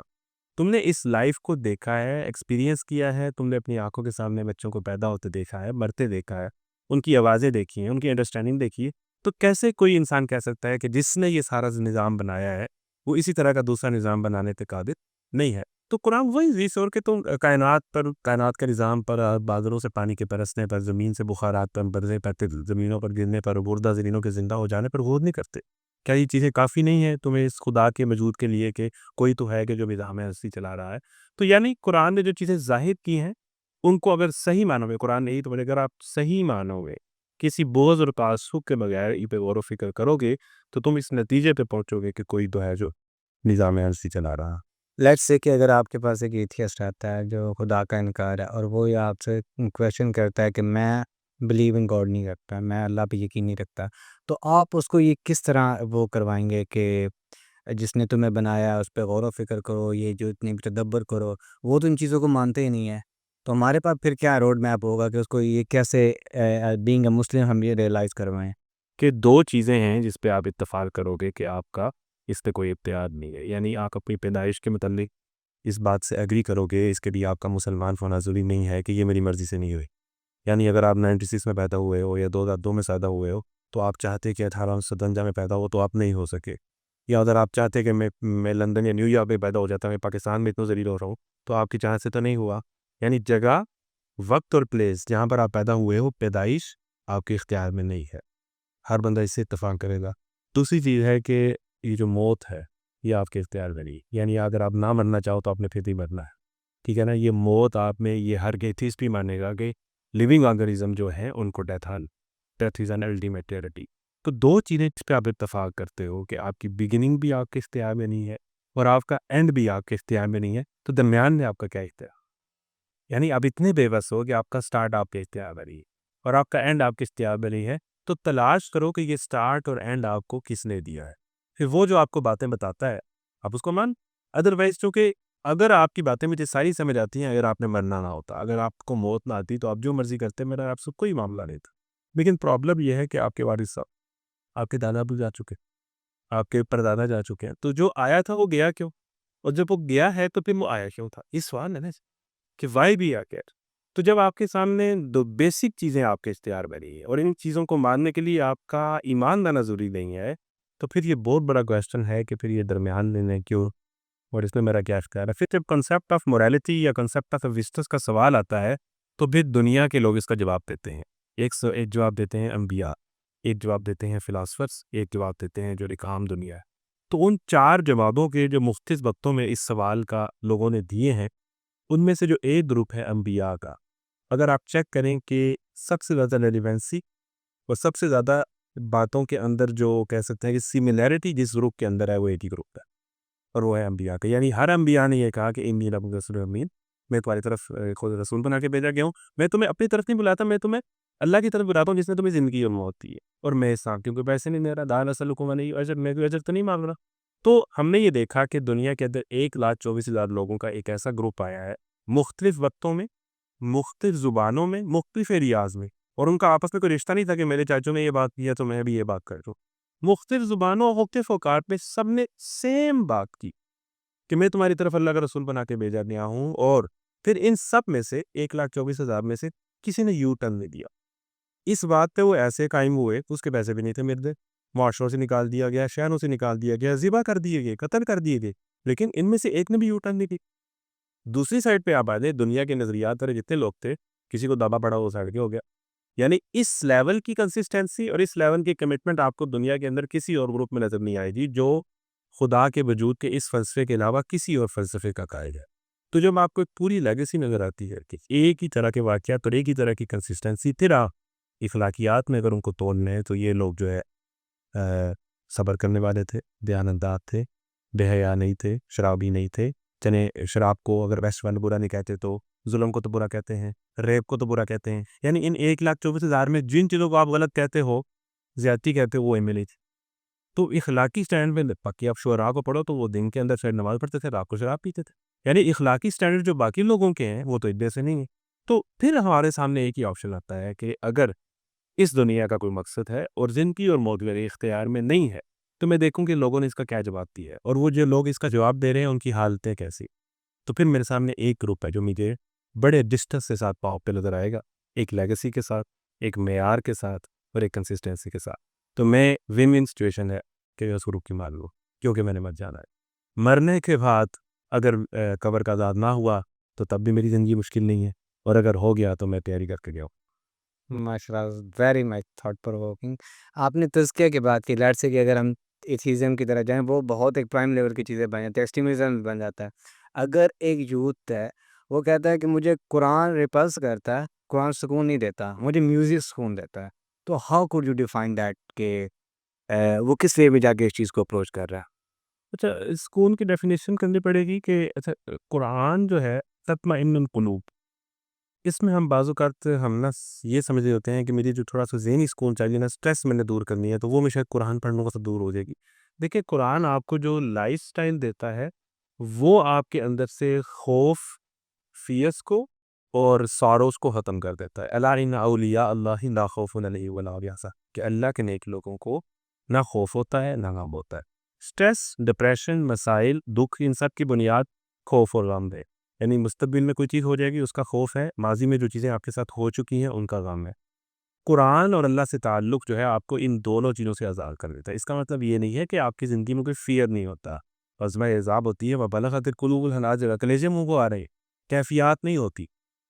تم نے اس لائف کو دیکھا ہے، ایکسپیرینس کیا ہے، تم نے اپنی آنکھوں کے سامنے بچوں کو پیدا ہوتے دیکھا ہے، مرتے دیکھا ہے، ان کی آوازیں دیکھی ہیں، ان کی انڈرسٹینڈنگ دیکھی ہے۔ تو کیسے کوئی انسان کہہ سکتا ہے کہ جس نے یہ سارا نظام بنایا ہے وہ اسی طرح کا دوسرا نظام بنانے پہ قادر نہیں ہے؟ تو قرآن وہی ریسور کہ تم کائنات پر، کائنات کے نظام پر، بادلوں سے پانی کے برسنے پر، زمین سے بخارات پر برسنے پر، زمینوں پر گرنے پر، مردہ زمینوں کے زندہ ہو جانے پر غور نہیں کرتے؟ کیا یہ چیزیں کافی نہیں ہیں تمہیں اس خدا کے وجود کے لیے کہ کوئی تو ہے کہ جو نظام ہستی چلا رہا ہے؟ تو یعنی قرآن نے جو چیزیں ظاہر کی ہیں ان کو اگر صحیح معنوں میں، قرآن نے یہی تو بولے، اگر آپ صحیح معنوں میں کسی بغض اور تعصب کے بغیر ان پہ غور و فکر کرو گے تو تم اس نتیجے پہ پہنچو گے کہ کوئی تو ہے جو نظام ہستی چلا رہا۔ لیٹس سے کہ اگر آپ کے پاس ایک ایتھیسٹ آتا ہے جو خدا کا انکار ہے، اور وہ یہ آپ سے کویشچن کرتا ہے کہ میں بلیو ان گاڈ نہیں رکھتا، میں اللہ پہ یقین نہیں رکھتا، تو آپ اس کو یہ کس طرح وہ کروائیں گے کہ جس نے تمہیں بنایا اس پہ غور و فکر کرو، یہ جو اتنی تدبر کرو؟ وہ تو ان چیزوں کو مانتے ہی نہیں ہے، تو ہمارے پاس پھر کیا روڈ میپ ہوگا کہ اس کو یہ کیسے بینگ اے مسلم ہم یہ ریئلائز کروائیں؟ کہ دو چیزیں ہیں جس پہ آپ اتفاق کرو گے کہ آپ کا اس پہ کوئی ابتعاد نہیں ہے، یعنی آپ اپنی پیدائش کے متعلق اس بات سے ایگری کرو گے، اس کے لیے آپ کا مسلمان ہونا ضروری نہیں ہے کہ یہ میری مرضی سے نہیں ہوئی۔ یعنی اگر آپ 96 میں پیدا ہوئے ہو یا 2002 میں پیدا ہوئے ہو تو آپ چاہتے کہ 1857 میں پیدا ہو تو آپ نہیں ہو سکے، یا اگر آپ چاہتے کہ میں لندن یا نیو یارک میں پیدا ہو جاتا، میں پاکستان میں اتنا ذلیل ہو رہا ہوں، تو آپ کی چاہت سے تو نہیں ہوا۔ یعنی جگہ، وقت اور پلیس جہاں پر آپ پیدا ہوئے ہو، پیدائش آپ کے اختیار میں نہیں ہے، ہر بندہ اس سے اتفاق کرے گا۔ دوسری چیز ہے کہ یہ جو موت ہے یہ آپ کے اختیار میں نہیں، یعنی اگر آپ نہ مرنا چاہو تو آپ نے پھر بھی مرنا ہے، ٹھیک ہے نا؟ یہ موت آپ میں، یہ ہر ایتھیسٹ بھی مانے گا کہ لیونگ آرگنزم جو ہیں ان کو death is an ultimate reality. تو دو چیزیں جس پہ آپ اتفاق کرتے ہو کہ آپ کی بگننگ بھی آپ کے اختیار میں نہیں ہے اور آپ کا اینڈ بھی آپ کے اختیار میں نہیں ہے، تو درمیان میں آپ کا کیا اختیار؟ یعنی آپ اتنے بے بس ہو کہ آپ کا سٹارٹ آپ کے اختیار میں نہیں ہے اور آپ کا اینڈ آپ کے اختیار میں نہیں ہے، تو تلاش کرو کہ یہ سٹارٹ اور اینڈ آپ کو کس نے دیا ہے، پھر وہ جو آپ کو باتیں بتاتا ہے آپ اس کو مان۔ ادروائز چونکہ اگر آپ کی باتیں مجھے ساری سمجھ آتی ہیں، اگر آپ نے مرنا نہ ہوتا، اگر آپ کو موت نہ آتی تو آپ جو مرضی کرتے، میرا آپ سے کوئی معاملہ نہیں تھا۔ لیکن پرابلم یہ ہے کہ آپ کے والد صاحب، آپ کے دادا بھی جا چکے، آپ کے پردادا جا چکے ہیں، تو جو آیا تھا وہ گیا کیوں؟ اور جب وہ گیا ہے تو پھر وہ آیا کیوں تھا؟ اس سوال ہے نا کہ وائی بی آ کیٹ۔ تو جب آپ کے سامنے دو بیسک چیزیں آپ کے اختیار میں نہیں ہے اور ان چیزوں کو ماننے کے لیے آپ کا ایمان لانا ضروری نہیں ہے، تو پھر یہ بہت بڑا کویسچن ہے کہ پھر یہ درمیان لینے کیوں اور اس میں میرا کیا اختیار ہے؟ پھر جب کنسیپٹ آف مورالٹی یا کنسیپٹ آف وزڈم کا سوال آتا ہے تو پھر دنیا کے لوگ اس کا جواب دیتے ہیں۔ ایک جواب دیتے ہیں انبیاء، ایک جواب دیتے ہیں فلاسفرز، ایک جواب دیتے ہیں جو ایک عام دنیا ہے۔ تو ان چار جوابوں کے جو مختلف وقتوں میں اس سوال کا لوگوں نے دیے ہیں، ان میں سے جو ایک گروپ ہے انبیاء کا، اگر آپ چیک کریں کہ سب سے زیادہ ریلیونسی اور سب سے زیادہ باتوں کے اندر جو کہہ سکتے ہیں کہ سملیرٹی جس گروپ کے اندر ہے وہ ایک ہی گروپ ہے، اور وہ ہے انبیاء کا۔ یعنی ہر انبیاء نے یہ کہا کہ انی لکم رسول امین، میں تمہاری طرف خود رسول بنا کے بھیجا گیا ہوں، میں تمہیں اپنی طرف نہیں بلاتا، میں تمہیں اللہ کی طرف بلاتا ہوں جس نے تمہیں زندگی اور موت دی ہے، اور میں حساب کیونکہ پیسے نہیں دے رہا، دار اسلکم علیہ اجر، میں کوئی اجر تو نہیں مانگ رہا۔ تو ہم نے یہ دیکھا کہ دنیا کے اندر 1,24,000 لوگوں کا ایک ایسا گروپ آیا ہے، مختلف وقتوں میں، مختلف زبانوں میں، مختلف ایریاز میں، اور ان کا آپس میں کوئی رشتہ نہیں تھا کہ میرے چاچوں نے یہ بات کی ہے تو میں بھی یہ بات کر دوں۔ مختلف زبانوں اور مختلف اوقات میں سب نے سیم بات کی کہ میں تمہاری طرف اللہ کا رسول بنا کے بھیجا گیا ہوں، اور پھر ان سب میں سے 1,24,000 میں سے کسی نے یو ٹرن نہیں دیا۔ اس بات پہ وہ ایسے قائم ہوئے، اس کے پیسے بھی نہیں تھے مردے، معاشروں سے نکال دیا گیا، شہروں سے نکال دیا گیا، ذبح کر دیے گئے، قتل کر دیے گئے، لیکن ان میں سے ایک نے بھی یو ٹرن نہیں کی۔ دوسری سائڈ پہ آپ آ جائیں، دنیا کے نظریات پر جتنے لوگ تھے، کسی کو دبا پڑا وہ سائڈ کے ہو گیا۔ یعنی اس لیول کی کنسسٹنسی اور اس لیول کی کمٹمنٹ آپ کو دنیا کے اندر کسی اور گروپ میں نظر نہیں آئے گی جو خدا کے وجود کے اس فلسفے کے علاوہ کسی اور فلسفے کا قائل ہے۔ تو جب آپ کو ایک پوری لیگیسی نظر آتی ہے کہ ایک ہی طرح کے واقعات اور ایک ہی طرح کی کنسسٹنسی، پھر آپ اخلاقیات میں اگر ان کو تولنے ہیں تو یہ لوگ جو ہے صبر کرنے والے تھے، دیانتدار تھے، بے حیا نہیں تھے، شرابی نہیں تھے۔ چنے شراب کو اگر ویسٹ والے برا نہیں کہتے تو ظلم کو تو برا کہتے ہیں، ریپ کو تو برا کہتے ہیں۔ یعنی ان 1,24,000 میں جن چیزوں کو آپ غلط کہتے ہو، زیادتی کہتے ہو، وہ MLA تھے۔ تو اخلاقی سٹینڈ میں باقی آپ شعراء کو پڑھو تو وہ دن کے اندر شاید نماز پڑھتے تھے، رات کو شراب پیتے تھے۔ یعنی اخلاقی سٹینڈرڈ جو باقی لوگوں کے ہیں وہ تو ادھر سے نہیں ہیں۔ تو پھر ہمارے سامنے ایک ہی آپشن آتا ہے کہ اگر اس دنیا کا کوئی مقصد ہے اور زندگی اور موت میرے اختیار میں نہیں ہے، تو میں دیکھوں کہ لوگوں نے اس کا کیا جواب دیا ہے، اور وہ جو لوگ اس کا جواب دے رہے ہیں ان کی حالتیں کیسی۔ تو پھر میرے سامنے ایک گروپ ہے جو مجھے بڑے ڈسٹنس کے ساتھ پاؤں پہ نظر آئے گا، ایک لیگیسی کے ساتھ، ایک معیار کے ساتھ، اور ایک کنسسٹنسی کے ساتھ۔ تو میں ون ون سچویشن ہے کہ اس گروپ کی مان لوں، کیونکہ میں نے مت جانا ہے۔ مرنے کے بعد اگر قبر کا عذاب نہ ہوا تو تب بھی میری زندگی مشکل نہیں ہے، اور اگر ہو گیا تو میں تیاری کر کے گیا ہوں۔ ماشاء اللہ، ویری مچ تھاٹ پرووکنگ. آپ نے تزکیہ کی بات کی، لیٹ سے کہ اگر ہم ایتھیزم کی طرح جائیں، وہ بہت ایک پرائم لیول کی چیزیں بن جاتی ہے، ایکسٹریمزم بن جاتا ہے. اگر ایک یوتھ ہے وہ کہتا ہے کہ مجھے قرآن ریپلس کرتا ہے، قرآن سکون نہیں دیتا، مجھے میوزک سکون دیتا ہے، تو how could you define that کہ وہ کس وے میں جا کے اس چیز کو اپروچ کر رہا ہے؟ اچھا، سکون کی ڈیفینیشن کرنی پڑے گی کہ اچھا قرآن جو ہے تطمئن القلوب، اس میں ہم بعض اوقات ہم نا یہ سمجھ رہے ہوتے ہیں کہ میری جو تھوڑا سا ذہنی سکون چاہیے نا، اسٹریس میں نے دور کرنی ہے، تو وہ میں شاید قرآن پڑھنے کو سے دور ہو جائے گی. دیکھیں قرآن آپ کو جو لائف سٹائل دیتا ہے وہ آپ کے اندر سے خوف، فیس کو اور ساروز کو ختم کر دیتا ہے. الا ان اولیاء اللہ لا خوف علیہم ولا هم يحزنون، کہ اللہ کے نیک لوگوں کو نہ خوف ہوتا ہے نہ غم ہوتا ہے. اسٹریس، ڈپریشن، مسائل، دکھ، ان سب کی بنیاد خوف اور غم ہے. یعنی مستقبل میں کوئی چیز ہو جائے گی اس کا خوف ہے، ماضی میں جو چیزیں آپ کے ساتھ ہو چکی ہیں ان کا غم ہے. قرآن اور اللہ سے تعلق جو ہے آپ کو ان دونوں چیزوں سے آزاد کر دیتا ہے. اس کا مطلب یہ نہیں ہے کہ آپ کی زندگی میں کوئی فیئر نہیں ہوتا، عزمہ عذاب ہوتی ہے، وہ بلغت القلوب الحناجر، کلیجے منہ کو آ رہے، کیفیات نہیں ہوتی،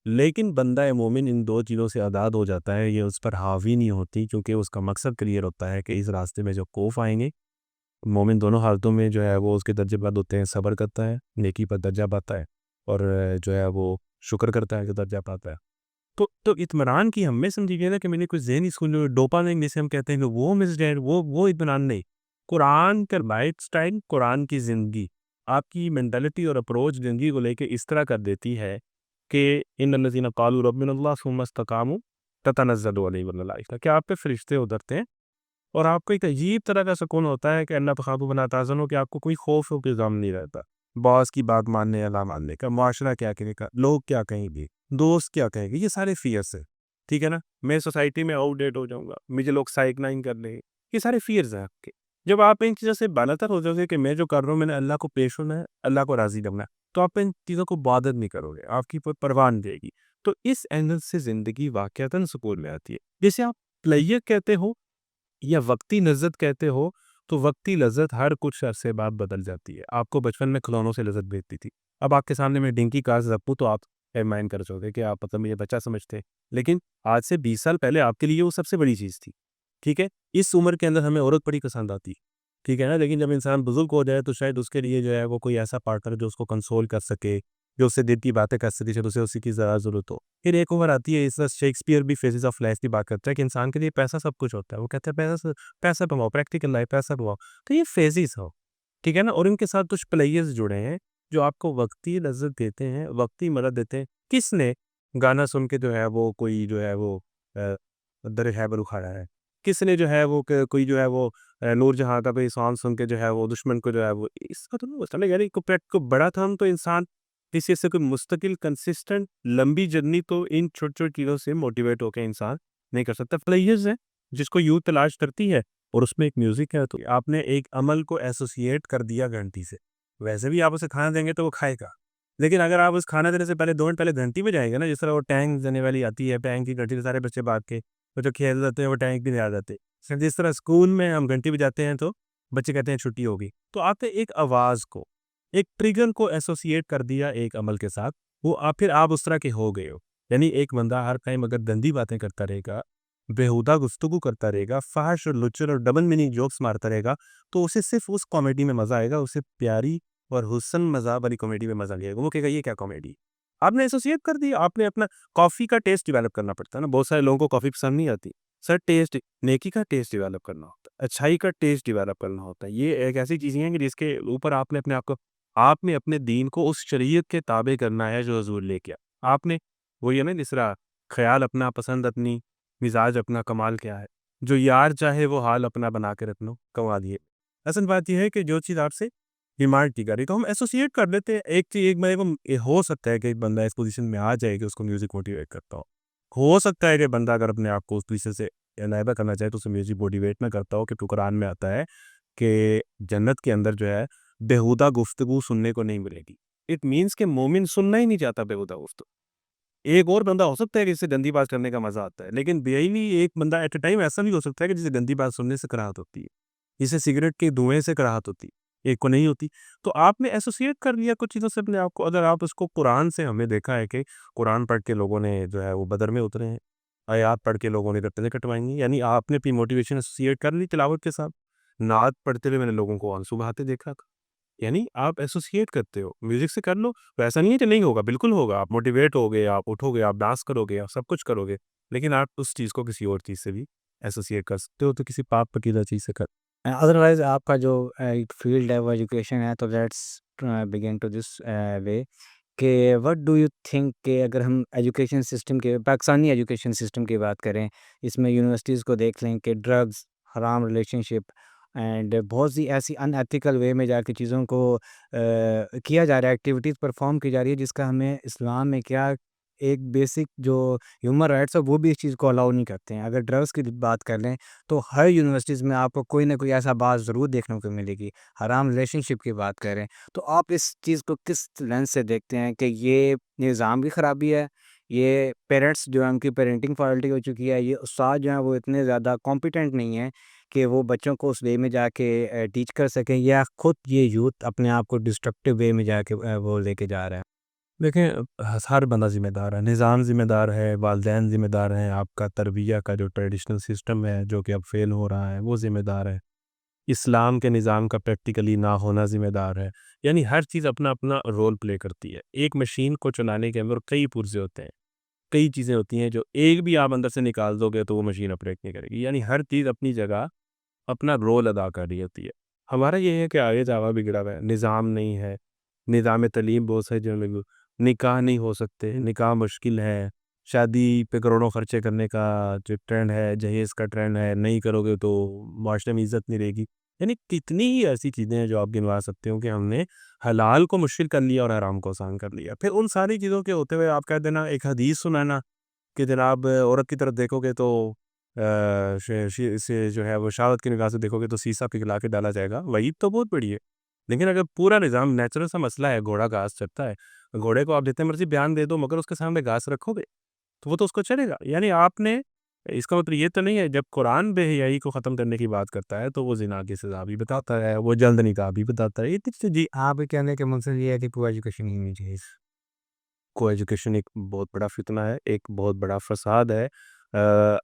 لیکن بندہ مومن ان دو چیزوں سے آزاد ہو جاتا ہے، یہ اس پر حاوی نہیں ہوتی، کیونکہ اس کا مقصد کلیئر ہوتا ہے کہ اس راستے میں جو خوف آئیں گے، مومن دونوں حالتوں میں جو ہے وہ اس کے درجے بند ہوتے ہیں، صبر کرتا ہے، نیکی پر درجہ پاتا ہے، اور جو ہے وہ شکر کرتا ہے کہ درجہ پاتا ہے. تو اطمینان کی ہم میں سمجھی گئی نا کہ میں نے کوئی ذہنی سکون، جو ڈوپامین جسے ہم کہتے ہیں کہ وہ مس ڈیڈ، وہ اطمینان نہیں. قرآن کا لائف سٹائل، قرآن کی زندگی آپ کی مینٹلٹی اور اپروچ زندگی کو لے کے اس طرح کر دیتی ہے کہ ان الذین قالوا ربنا اللہ ثم استقاموا تتنزل علیہم الملائکہ، کہ آپ پہ فرشتے اترتے ہیں اور آپ کو ایک عجیب طرح کا سکون ہوتا ہے کہ اللہ تخافوا ولا تحزنوا، کہ آپ کو کوئی خوف ہو کہ غم نہیں رہتا، باس کی بات ماننے یا نہ ماننے کا، معاشرہ کیا کہے گا، لوگ کیا کہیں گے، دوست کیا کہیں گے، یہ سارے فیئرس ہیں. ٹھیک ہے نا، میں سوسائٹی میں آؤٹ ڈیٹ ہو جاؤں گا، مجھے لوگ سائیکلائن کر لیں گے، یہ سارے فیئرز ہیں آپ کے. جب آپ ان چیزوں سے بالاتر ہو جاؤ گے کہ میں جو کر رہا ہوں میں نے اللہ کو پیش ہونا ہے، اللہ کو راضی کرنا ہے، تو آپ ان چیزوں کو بادر نہیں کرو گے، آپ کی پرواہ نہیں رہے گی. تو اس اینگل سے زندگی واقعتاً سکون میں آتی ہے. جیسے آپ پلیئر کہتے ہو یا وقتی لذت کہتے ہو، تو وقتی لذت ہر کچھ عرصے بعد بدل جاتی ہے. آپ کو بچپن میں کھلونوں سے لذت بھیجتی تھی، اب آپ کے سامنے میں ڈنکی کار رکھوں تو آپ مائنڈ کر سکتے کہ آپ مطلب مجھے بچہ سمجھتے، لیکن آج سے 20 سال پہلے آپ کے لیے وہ سب سے بڑی چیز تھی. ٹھیک ہے، اس عمر کے اندر ہمیں عورت بڑی پسند آتی، ٹھیک ہے نا، لیکن جب انسان بزرگ ہو جائے تو شاید اس کے لیے جو ہے وہ کوئی ایسا پارٹنر جو اس کو کنسول کر سکے، جو اس سے دل کی باتیں کر سکے، شاید اسے اسی کی ذرا ضرورت ہو. پھر ایک عمر آتی ہے، اس طرح شیکسپیئر بھی فیزز آف لائف کی بات کرتا ہے کہ انسان کے لیے پیسہ سب کچھ ہوتا ہے، وہ کہتا ہے پیسہ کماؤ، پریکٹیکل لائف پیسہ کماؤ. تو یہ فیزز ہو، ٹھیک ہے نا، اور ان کے ساتھ کچھ پلیئرز جڑے ہیں جو آپ کو وقتی لذت دیتے ہیں، وقتی مدد دیتے ہیں. کس نے گانا سن کے جو ہے وہ کوئی جو ہے وہ در خیبر اکھاڑا ہے؟ کس نے جو ہے وہ کوئی جو ہے وہ نور جہاں کا کوئی سانگ سن کے جو ہے وہ دشمن کو جو ہے وہ اس کا تو نہیں ہوتا نا یار، کو بڑا تھا ہم تو انسان کسی سے کوئی مستقل کنسسٹنٹ لمبی جرنی تو ان چھوٹی چھوٹی چیزوں سے موٹیویٹ ہو کے انسان نہیں کر سکتا. پلیئرز ہیں جس کو یوتھ تلاش کرتی ہے اور اس میں ایک میوزک ہے، تو آپ نے ایک عمل کو ایسوسیٹ کر دیا گھنٹی سے. ویسے بھی آپ اسے کھانا دیں گے تو وہ کھائے گا، لیکن اگر آپ اس کھانا دینے سے پہلے 2 منٹ پہلے گھنٹی میں جائیں گے نا، جس طرح وہ ٹینک دینے والی آتی ہے، ٹینک کی گھنٹی سے سارے بچے بھاگ کے وہ جو کھیل جاتے ہیں وہ ٹینک بھی نہیں آ جاتے. جس طرح اسکول میں ہم گھنٹی بجاتے ہیں تو بچے کہتے ہیں چھٹی ہوگی، تو آپ نے ایک آواز کو، ایک ٹریگر کو ایسوسیٹ کر دیا ایک عمل کے ساتھ، وہ پھر آپ اس طرح کے ہو گئے ہو. یعنی ایک بندہ ہر ٹائم اگر گندی باتیں کرتا رہے گا، بیہودہ گفتگو کرتا رہے گا، فحش اور لچر اور ڈبل میننگ جوکس مارتا رہے گا، تو اسے صرف اس کامیڈی میں مزہ آئے گا، اسے پیاری اور حسن مذاق والی کامیڈی میں مزہ لے گا. وہ کہے گا یہ کیا کامیڈی، آپ نے ایسوسیٹ کر دیا. آپ نے اپنا کافی کا ٹیسٹ ڈیولپ کرنا پڑتا ہے نا، بہت سارے لوگوں کو کافی پسند نہیں آتی. سر ٹیسٹ، نیکی کا ٹیسٹ ڈیولپ کرنا ہوتا ہے، اچھائی کا ٹیسٹ ڈیولپ کرنا ہوتا ہے. یہ ایک ایسی چیزیں ہیں کہ جس کے اوپر آپ نے اپنے آپ کو، آپ نے اپنے دین کو اس شریعت کے تابع کرنا ہے جو حضور لے کے آیا. آپ نے وہ یہ نا جس طرح خیال اپنا، پسند اپنی، مزاج اپنا، کمال کیا ہے، جو یار چاہے وہ حال اپنا بنا کے رکھ لو، کما دیے. اصل بات یہ ہے کہ جو چیز آپ سے ہیومانٹی کا رہی تو ہم ایسوسیٹ کر لیتے ہیں. ایک چیز ایک بندے کو ہو سکتا ہے کہ ایک بندہ اس پوزیشن میں آ جائے کہ اس کو میوزک موٹیویٹ کرتا ہو سکتا ہے کہ بندہ اگر اپنے آپ کو اس پوزیشن سے نائبہ کرنا چاہے تو اسے میوزک موٹیویٹ نہ کرتا ہو، کہ قرآن میں آتا ہے کہ جنت کے اندر جو ہے بیہودہ گفتگو سننے کو نہیں ملے گی. اٹ مینس کہ مومن سننا ہی نہیں چاہتا بیہودہ گفتگو. ایک اور بندہ ہو سکتا ہے کہ جسے گندی بات کرنے کا مزہ آتا ہے، لیکن بیائی ایک بندہ ایٹ اے ٹائم ایسا بھی ہو سکتا ہے کہ جسے گندی بات سننے سے کراہت ہوتی ہے، جسے سگریٹ کے دھوئیں سے کراہت ہوتی ہے، ایک کو نہیں ہوتی. تو آپ نے ایسوسیٹ کر لیا کچھ چیزوں سے اپنے آپ کو. اگر آپ اس کو قرآن سے، ہم نے دیکھا ہے کہ قرآن پڑھ کے لوگوں نے جو ہے وہ بدر میں اترے ہیں، آیات پڑھ کے لوگوں نے گردنیں کٹوائی ہیں. یعنی آپ نے اپنی موٹیویشن ایسوسیٹ کر لی تلاوت کے ساتھ. نعت پڑھتے ہوئے میں نے لوگوں کو آنسو بہاتے دیکھا تھا. یعنی آپ ایسوسیٹ کرتے ہو میوزک سے، کر لو. ویسا نہیں ہے کہ نہیں ہوگا، بالکل ہوگا. آپ موٹیویٹ ہوگے، آپ اٹھو گے، آپ ڈانس کرو گے، آپ سب کچھ کرو گے. لیکن آپ اس چیز کو کسی اور چیز سے بھی ایسوسیٹ کر سکتے ہو، تو کسی پاک پکیزہ چیز سے کر. ادروائز آپ کا جو فیلڈ ہے وہ ایجوکیشن ہے، تو لیٹس بگن ٹو دس وے کہ وٹ ڈو یو تھنک کہ اگر ہم ایجوکیشن سسٹم کے، پاکستانی ایجوکیشن سسٹم کی بات کریں، اس میں یونیورسٹیز کو دیکھ لیں کہ ڈرگز، حرام ریلیشن شپ اینڈ بہت سی ایسی ان ایتھیکل وے میں جا کے چیزوں کو کیا جا رہا ہے، ایکٹیویٹیز پرفارم کی جا رہی ہے جس کا ہمیں اسلام میں کیا ایک بیسک جو ہیومن رائٹس ہے وہ بھی اس چیز کو الاؤ نہیں کرتے ہیں. اگر ڈرگس کی بات کر لیں تو ہر یونیورسٹیز میں آپ کو کوئی نہ کوئی ایسا بات ضرور دیکھنے کو ملے گی. حرام ریلیشن شپ کی بات کریں تو آپ اس چیز کو کس لینس سے دیکھتے ہیں کہ یہ نظام کی خرابی ہے، یہ پیرنٹس جو ہیں ان کی پیرنٹنگ فالٹی ہو چکی ہے، یہ استاد جو ہیں وہ اتنے زیادہ کمپیٹنٹ نہیں ہیں کہ وہ بچوں کو اس وے میں جا کے ٹیچ کر سکیں، یا خود یہ یوتھ اپنے آپ کو ڈسٹرکٹیو وے میں جا کے وہ لے کے جا رہا ہے؟ دیکھیں، ہر بندہ ذمہ دار ہے، نظام ذمہ دار ہے، والدین ذمہ دار ہیں، آپ کا تربیہ کا جو ٹریڈیشنل سسٹم ہے جو کہ اب فیل ہو رہا ہے وہ ذمہ دار ہے، اسلام کے نظام کا پریکٹیکلی نہ ہونا ذمہ دار ہے. یعنی ہر چیز اپنا اپنا رول پلے کرتی ہے. ایک مشین کو چلانے کے اندر کئی پرزے ہوتے ہیں، کئی چیزیں ہوتی ہیں جو ایک بھی آپ اندر سے نکال دو گے تو وہ مشین آپریٹ نہیں کرے گی. یعنی ہر چیز اپنی جگہ اپنا رول ادا کر رہی ہوتی ہے. ہمارا یہ ہے کہ آگے جاوا بگڑا ہوا ہے، نظام نہیں ہے، نظام تعلیم بہت سارے جو لوگ، نکاح نہیں ہو سکتے، نکاح مشکل ہے، شادی پہ کروڑوں خرچے کرنے کا جو ٹرینڈ ہے، جہیز کا ٹرینڈ ہے، نہیں کرو گے تو معاشرے میں عزت نہیں رہے گی. یعنی کتنی ہی ایسی چیزیں ہیں جو آپ گنوا سکتے ہو کہ ہم نے حلال کو مشکل کر لیا اور حرام کو آسان کر لیا. پھر ان ساری چیزوں کے ہوتے ہوئے آپ کہہ دینا، ایک حدیث سنانا کہ جناب عورت کی طرف دیکھو گے تو سے جو ہے وہ شہوت کی نگاہ سے دیکھو گے تو سیسا پگھلا کے ڈالا جائے گا. وعید تو بہت بڑی ہے. لیکن اگر پورا نظام نیچرل سا مسئلہ ہے، گھوڑا گھاس چرتا ہے، گھوڑے کو آپ جتنے مرضی بیان دے دو مگر اس کے سامنے گھاس رکھو گے تو وہ تو اس کو چلے گا. یعنی آپ نے، اس کا مطلب یہ تو نہیں ہے جب قرآن بے حیائی کو ختم کرنے کی بات کرتا ہے تو وہ زنا کی سزا بھی بتاتا ہے، وہ جلد نکاح بھی بتاتا ہے. یہ جی، آپ کے کہنے کے مقصد یہ ہے کہ کو ایجوکیشن ہی نہیں چاہیے؟ کو ایجوکیشن ایک بہت بڑا فتنہ ہے، ایک بہت بڑا فساد ہے.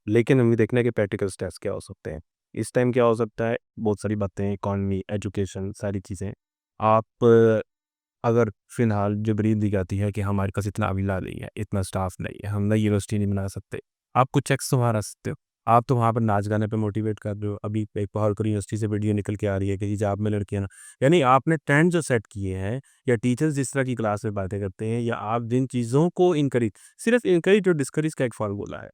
لیکن ہمیں دیکھنا ہے کہ پریکٹیکل سٹیپس کیا ہو سکتے ہیں. اس ٹائم کیا ہو سکتا ہے، بہت ساری باتیں، اکانومی، ایجوکیشن، ساری چیزیں. آپ اگر فی الحال جبریل دی جاتی ہے کہ ہمارے پاس اتنا اویلا نہیں ہے، اتنا سٹاف نہیں ہے، ہم نئی یونیورسٹی نہیں بنا سکتے، آپ کچھ چیکس تو مارا سکتے ہو. آپ تو وہاں پر ناچ گانے پہ موٹیویٹ کر رہے ہو. ابھی ایک بہت یونیورسٹی سے ویڈیو نکل کے آ رہی ہے کہ حجاب میں لڑکیاں یعنی آپ نے ٹرینڈ جو سیٹ کیے ہیں، یا ٹیچرز جس طرح کی کلاس میں باتیں کرتے ہیں، یا آپ جن چیزوں کو انکریج، صرف انکریج اور ڈسکریج کا ایک فارمولا ہے.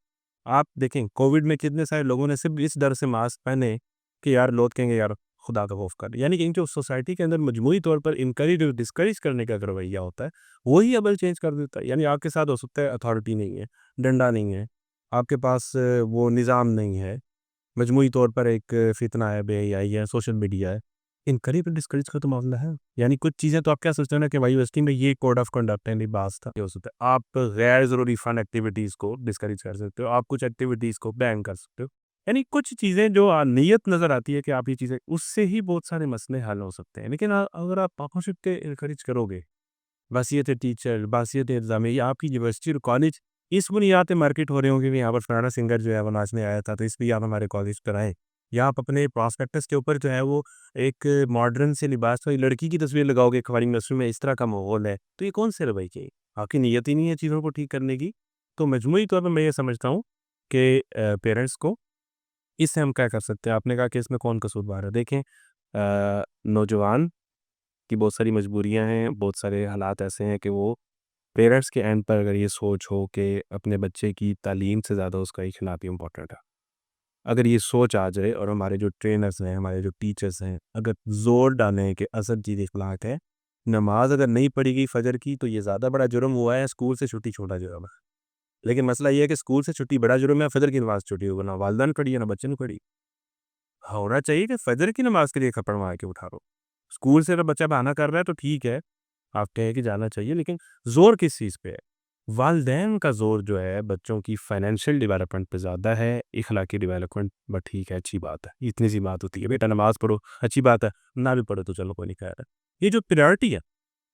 آپ دیکھیں کووڈ میں کتنے سارے لوگوں نے صرف اس ڈر سے ماسک پہنے کہ یار لوگ کہیں گے یار خدا کا خوف کر. یعنی کہ جو سوسائٹی کے اندر مجموعی طور پر انکریج اور ڈسکریج کرنے کا رویہ ہوتا ہے وہی عمل چینج کر دیتا ہے. یعنی آپ کے ساتھ ہو سکتا ہے اتھارٹی نہیں ہے، ڈنڈا نہیں ہے، آپ کے پاس وہ نظام نہیں ہے، مجموعی طور پر ایک فتنہ ہے، بے حیائی ہے، سوشل میڈیا ہے. انکریج اور ڈسکریج کا تو معاملہ ہے. یعنی کچھ چیزیں تو آپ کیا سوچتے ہیں نا کہ بھائی یونیورسٹی میں یہ کوڈ آف کنڈکٹ ہے، لباس تھا، یہ ہو سکتا ہے. آپ غیر ضروری فن ایکٹیویٹیز کو ڈسکریج کر سکتے ہو، آپ کچھ ایکٹیویٹیز کو بین کر سکتے ہو. یعنی کچھ چیزیں جو نیت نظر آتی ہے کہ آپ یہ چیزیں، اس سے ہی بہت سارے مسئلے حل ہو سکتے ہیں. لیکن اگر آپ پاپوشپ کے انکریج کرو گے، باصیت ٹیچر، باصیت انتظامیہ، یا آپ کی یونیورسٹی اور کالج اس بنیاد پہ مارکیٹ ہو رہے ہوں گے کہ یہاں پر فلانا سنگر جو ہے وہ ناچنے آیا تھا تو اس لیے آپ ہمارے کالج پر آئیں، یا آپ اپنے پراسپیکٹس کے اوپر جو ہے وہ ایک ماڈرن سے لباس والی لڑکی کی تصویر لگاؤ گے، ہماری یونیورسٹی میں اس طرح کا ماحول ہے، تو یہ کون سے رویے کی آپ کی نیت ہی نہیں ہے چیزوں کو ٹھیک کرنے کی. تو مجموعی طور پر میں یہ سمجھتا ہوں کہ پیرنٹس کو اس سے ہم کیا کر سکتے ہیں. آپ نے کہا کہ اس میں کون قصوروار ہے. دیکھیں، نوجوان کی بہت ساری مجبوریاں ہیں، بہت سارے حالات ایسے ہیں کہ وہ پیرنٹس کے اینڈ پر اگر یہ سوچ ہو کہ اپنے بچے کی تعلیم سے زیادہ اس کا اخلاق امپورٹنٹ ہے، اگر یہ سوچ آ جائے اور ہمارے جو ٹرینرز ہیں، ہمارے جو ٹیچرز ہیں، اگر زور ڈالیں کہ اصل چیز اخلاق ہے، نماز اگر نہیں پڑھی گئی فجر کی تو یہ زیادہ بڑا جرم ہوا ہے، اسکول سے چھٹی چھوٹا جرم ہے. لیکن مسئلہ یہ ہے کہ اسکول سے چھٹی بڑا جرم ہے، فجر کی نماز چھٹی ہوگا، نہ والدہ نے پڑھی ہے نہ بچے نے پڑھی. ہونا چاہیے کہ فجر کی نماز کے لیے کھپڑ مار کے اٹھا رہو. اسکول سے اگر بچہ بہانہ کر رہا ہے تو ٹھیک ہے، آپ کہیں کہ جانا چاہیے، لیکن زور کس چیز پہ ہے؟ والدین کا زور جو ہے بچوں کی فائنینشیل ڈیولپمنٹ پہ زیادہ ہے، اخلاقی ڈیولپمنٹ بٹ ٹھیک ہے، اچھی بات ہے، اتنی سی بات ہوتی ہے، بیٹا نماز پڑھو، اچھی بات ہے، نہ بھی پڑھو تو چلو کوئی نہیں، خیر ہے۔ یہ جو پریورٹی ہے،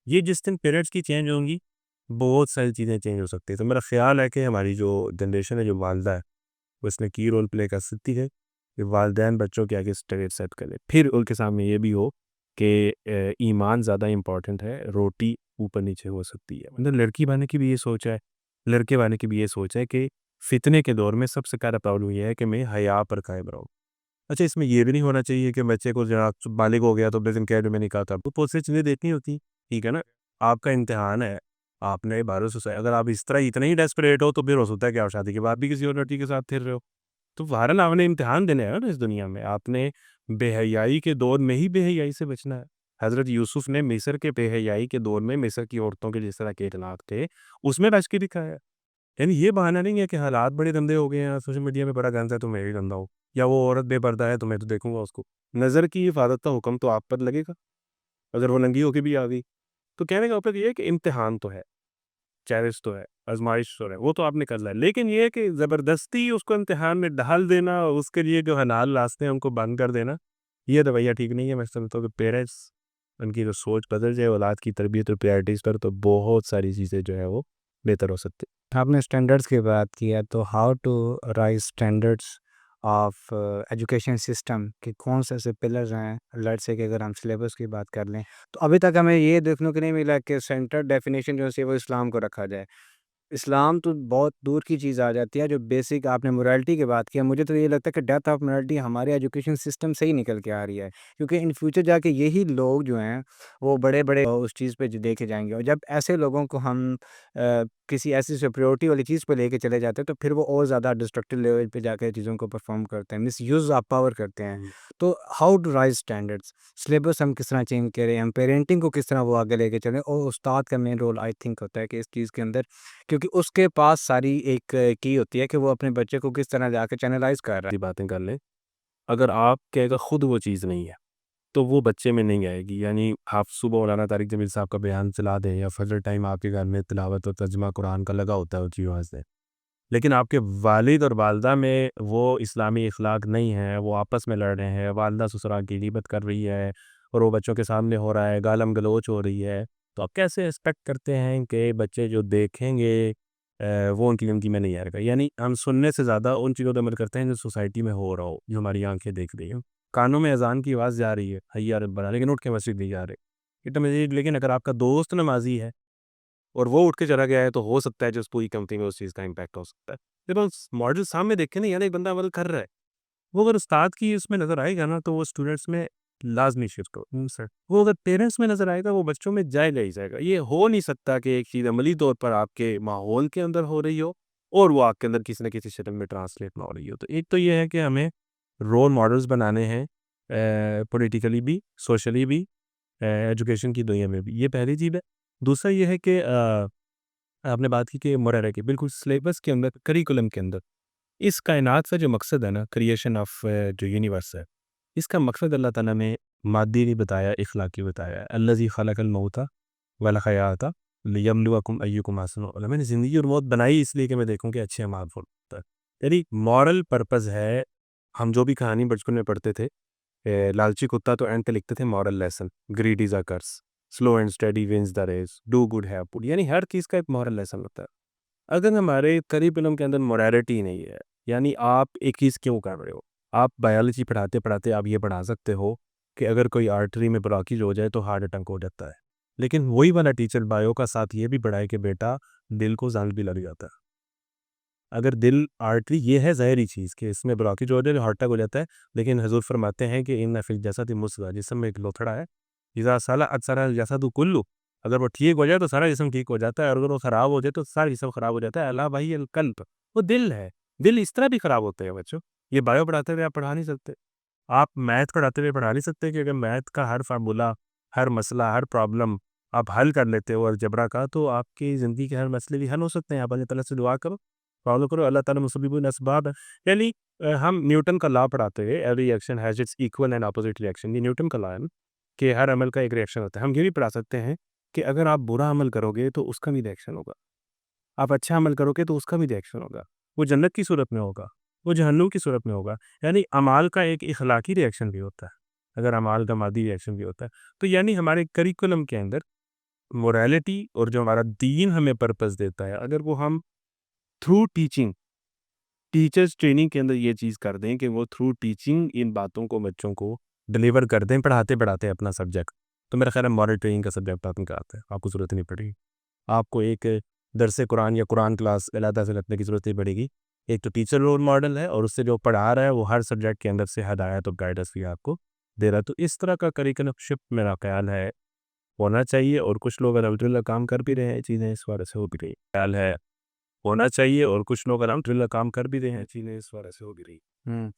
یہ جس دن پیریڈس کی چینج ہوں گی بہت ساری چیزیں چینج ہو سکتی ہیں۔ تو میرا خیال ہے کہ ہماری جو جنریشن ہے، جو والدہ ہے، وہ اس میں کی رول پلے کر سکتی ہے کہ والدین بچوں کے آگے اسٹینڈرڈ سیٹ کریں، پھر ان کے سامنے یہ بھی ہو کہ ایمان زیادہ امپورٹنٹ ہے، روٹی اوپر نیچے ہو سکتی ہے۔ مطلب لڑکی والے کی بھی یہ سوچ ہے، لڑکے والے کی بھی یہ سوچ ہے کہ فتنے کے دور میں سب سے زیادہ پرابلم یہ ہے کہ میں حیا پر قائم رہوں۔ اچھا، اس میں یہ بھی نہیں ہونا چاہیے کہ بچے کو جناب بالغ ہو گیا تو پریزنٹ کیئر میں نہیں کہا تھا، تو بہت سی چیزیں دیکھنی ہوتی، ٹھیک ہے نا؟ آپ کا امتحان ہے، آپ نے 12 سے اگر آپ اس طرح اتنے ہی ڈیسپریٹ ہو تو پھر ہو سکتا ہے کہ آپ شادی کے بعد بھی کسی اور لڑکی کے ساتھ پھر رہے ہو۔ تو بہرحال آپ نے امتحان دینا ہے نا اس دنیا میں، آپ نے بے حیائی کے دور میں ہی بے حیائی سے بچنا ہے۔ حضرت یوسف نے مصر کے بے حیائی کے دور میں مصر کی عورتوں کے جس طرح کے اطلاق تھے اس میں بچ کے دکھایا۔ یعنی یہ بہانہ نہیں ہے کہ حالات بڑے گندے ہو گئے ہیں، سوشل میڈیا میں بڑا گند ہے تو میں بھی گندا ہوں، یا وہ عورت بے پردہ ہے تو میں تو دیکھوں گا اس کو۔ نظر کی حفاظت کا حکم تو آپ پر لگے گا اگر وہ ننگی ہو کے بھی آ گئی۔ تو کہنے کا مطلب یہ ہے کہ امتحان تو ہے، چیلنج تو ہے، آزمائش تو ہے، وہ تو آپ نے کرنا ہے، لیکن یہ ہے کہ زبردستی اس کو امتحان میں ڈال دینا، اس کے لیے جو حلال راستے ہیں ان کو بند کر دینا، یہ رویہ ٹھیک نہیں ہے۔ میں سمجھتا ہوں کہ پیرنٹس ان کی جو سوچ بدل جائے اولاد کی تربیت اور پریارٹیز پر، تو بہت ساری چیزیں جو ہے وہ بہتر ہو سکتی۔ آپ نے اسٹینڈرڈس کی بات کی ہے، تو how to raise standards of education system کے کون سے ایسے پلرز ہیں؟ لیٹس سے کہ اگر ہم سلیبس کی بات کر لیں تو ابھی تک ہمیں یہ دیکھنے کو نہیں ملا کہ سینٹر ڈیفینیشن جو ہے وہ اسلام کو رکھا جائے۔ اسلام تو بہت دور کی چیز آ جاتی ہے، جو بیسک آپ نے morality کی بات کیا، مجھے تو یہ لگتا ہے کہ ڈیتھ آف morality ہمارے ایجوکیشن سسٹم سے ہی نکل کے آ رہی ہے، کیونکہ ان فیوچر جا کے یہی لوگ جو ہیں وہ بڑے بڑے اس چیز پہ جو دیکھے جائیں گے، اور جب ایسے لوگوں کو ہم کسی ایسی سپریورٹی والی چیز پہ لے کے چلے جاتے ہیں تو پھر وہ اور زیادہ ڈسٹرکٹیو لیول پہ جا کے چیزوں کو پرفارم کرتے ہیں، مس یوز آف پاور کرتے ہیں۔ تو how to raise standards, syllabus ہم کس طرح چینج کریں، ہم پیرنٹنگ کو کس طرح وہ آگے لے کے چلیں، اور استاد کا مین رول آئی تھنک ہوتا ہے کہ اس چیز کے اندر، کیونکہ اس کے پاس ساری ایک کی ہوتی ہے کہ وہ اپنے بچے کو کس طرح جا کے چینلائز کر رہا کی باتیں کر لیں، اگر آپ کہے گا خود وہ چیز نہیں ہے تو وہ بچے میں نہیں آئے گی۔ یعنی آپ صبح مولانا طارق جمیل صاحب کا بیان چلا دیں یا فجر ٹائم آپ کے گھر میں تلاوت اور ترجمہ قرآن کا لگا ہوتا ہے اونچی آواز سے، لیکن آپ کے والد اور والدہ میں وہ اسلامی اخلاق نہیں ہے، وہ آپس میں لڑ رہے ہیں، والدہ سسرال کی غیبت کر رہی ہے اور وہ بچوں کے سامنے ہو رہا ہے، گالم گلوچ ہو رہی ہے، تو آپ کیسے ایکسپیکٹ کرتے ہیں کہ بچے جو دیکھیں گے وہ ان کی زندگی میں نہیں آئے گا؟ یعنی ہم سننے سے زیادہ ان چیزوں پر عمل کرتے ہیں جو سوسائٹی میں ہو رہا ہو، جو ہماری آنکھیں دیکھ رہی ہیں۔ کانوں میں اذان کی آواز جا رہی ہے، حی علی الفلاح، لیکن اٹھ کے مسجد نہیں جا رہے۔ لیکن اگر آپ کا دوست نمازی ہے اور وہ اٹھ کے چلا گیا ہے تو ہو سکتا ہے جو اس پوری کمپنی میں اس چیز کا امپیکٹ ہو سکتا ہے۔ جب ماڈل سامنے دیکھیں نا، یعنی ایک بندہ عمل کر رہا ہے، وہ اگر استاد کی اس میں نظر آئے گا نا تو وہ اسٹوڈنٹس میں لازمی شفٹ ہو سر، وہ اگر پیرنٹس میں نظر آئے گا وہ بچوں میں جائے جائے گا۔ یہ ہو نہیں سکتا کہ ایک چیز عملی طور پر آپ کے ماحول کے اندر ہو رہی ہو اور وہ آپ کے اندر کسی نہ کسی شکل میں ٹرانسلیٹ نہ ہو رہی ہو۔ تو ایک تو یہ ہے کہ ہمیں رول ماڈلز بنانے ہیں، پولیٹیکلی بھی، سوشلی بھی، ایجوکیشن کی دنیا میں بھی، یہ پہلی چیز ہے۔ دوسرا یہ ہے کہ آپ نے بات کی کہ مرحلہ کی بالکل سلیبس کے اندر، کریکولم کے اندر اس کائنات کا جو مقصد ہے نا، کریشن آف جو یونیورس ہے، اس کا مقصد اللہ تعالیٰ نے مادی نہیں بتایا، اخلاقی بتایا ہے۔ الذی خلق الموت والحیات لیبلوکم ایکم احسن عملا، میں نے زندگی اور موت بنائی اس لیے کہ میں دیکھوں کہ اچھے اعمال ہوتا ہے، یعنی مورل پرپز ہے۔ ہم جو بھی کہانی بچپن میں پڑھتے تھے، لالچی کتا تو اینڈ پہ لکھتے تھے moral lesson, greed is a curse, slow and steady wins the race, do good have good, یعنی ہر چیز کا ایک مورل لیسن ہوتا ہے۔ اگر ہمارے کریکولم کے اندر موریلٹی نہیں ہے، یعنی آپ ایک چیز کیوں کر رہے ہو؟ آپ بایولوجی پڑھاتے پڑھاتے آپ یہ پڑھا سکتے ہو کہ اگر کوئی آرٹری میں بلاکیج ہو جائے تو ہارٹ اٹیک ہو جاتا ہے، لیکن وہی والا ٹیچر بایو کا ساتھ یہ بھی پڑھائے کہ بیٹا دل کو زنگ بھی لگ جاتا ہے۔ اگر دل آرٹری یہ ہے ظاہری چیز کہ اس میں بلاکیج ہو جائے تو ہارٹ اٹیک ہو جاتا ہے، لیکن حضور فرماتے ہیں کہ ان فی الجسد مضغہ، جسم میں ایک لوتھڑا ہے، اذا صلحت صلح الجسد کلہ، اگر وہ ٹھیک ہو جائے تو سارا جسم ٹھیک ہو جاتا ہے، اور اگر وہ خراب ہو جائے تو سارا جسم خراب ہو جاتا ہے۔ الا وہی القلب، وہ دل ہے۔ دل اس طرح بھی خراب ہوتے ہیں بچوں، یہ بایو پڑھاتے ہوئے آپ پڑھا نہیں سکتے، آپ میتھ پڑھاتے ہوئے پڑھا نہیں سکتے کہ اگر میتھ کا ہر فارمولہ، ہر مسئلہ، ہر پرابلم آپ حل کر لیتے ہو الجبرا کا، تو آپ کی زندگی کے ہر مسئلے بھی حل ہو سکتے ہیں۔ آپ اللہ تعالیٰ سے دعا کرو، فالو کرو، اللہ تعالیٰ مسبب الاسباب ہے۔ یعنی ہم نیوٹن کا لا پڑھاتے ہوئے every action has its equal and opposite reaction, یہ نیوٹن کا لا ہے نا کہ ہر عمل کا ایک ریئیکشن ہوتا ہے۔ ہم یہ بھی پڑھا سکتے ہیں کہ اگر آپ برا عمل کرو گے تو اس کا بھی ریئیکشن ہوگا۔ آپ اچھا عمل کرو گے تو اس کا بھی ریئیکشن ہوگا، وہ جنت کی صورت میں ہوگا، وہ جہنم کی صورت میں ہوگا، یعنی اعمال کا ایک اخلاقی ریئیکشن بھی ہوتا ہے، اگر اعمال کا مادی ریئیکشن بھی ہوتا ہے، تو یعنی ہمارے کریکولم کے اندر موریلٹی اور جو ہمارا دین ہمیں پرپس دیتا ہے، اگر وہ ہم تھرو ٹیچنگ، ٹیچرز ٹریننگ کے اندر یہ چیز کر دیں کہ وہ تھرو ٹیچنگ ان باتوں کو بچوں کو ڈلیور کر دیں پڑھاتے پڑھاتے اپنا سبجیکٹ، تو میرا خیال ہے مورل ٹریننگ کا سبجیکٹ آپ نکالتے ہیں، آپ کو ضرورت نہیں پڑے گی، آپ کو ایک درس قرآن یا قرآن کلاس علیحدہ سے رکھنے کی ضرورت نہیں پڑے گی، ایک تو ٹیچر رول ماڈل ہے اور اس سے جو پڑھا رہا ہے وہ ہر سبجیکٹ کے اندر سے ہدایت اور گائیڈنس بھی آپ کو دے رہا ہے، تو اس طرح کا کریکولم شپ میرا خیال ہے ہونا چاہیے، اور کچھ لوگ الحمدللہ کام کر بھی رہے ہیں، چیزیں اس بارے سے ہو بھی رہی خیال ہے ہونا چاہیے، اور کچھ لوگ الحمدللہ کام کر بھی رہے ہیں، چیزیں اس بارے سے ہو بھی رہی۔ ہوں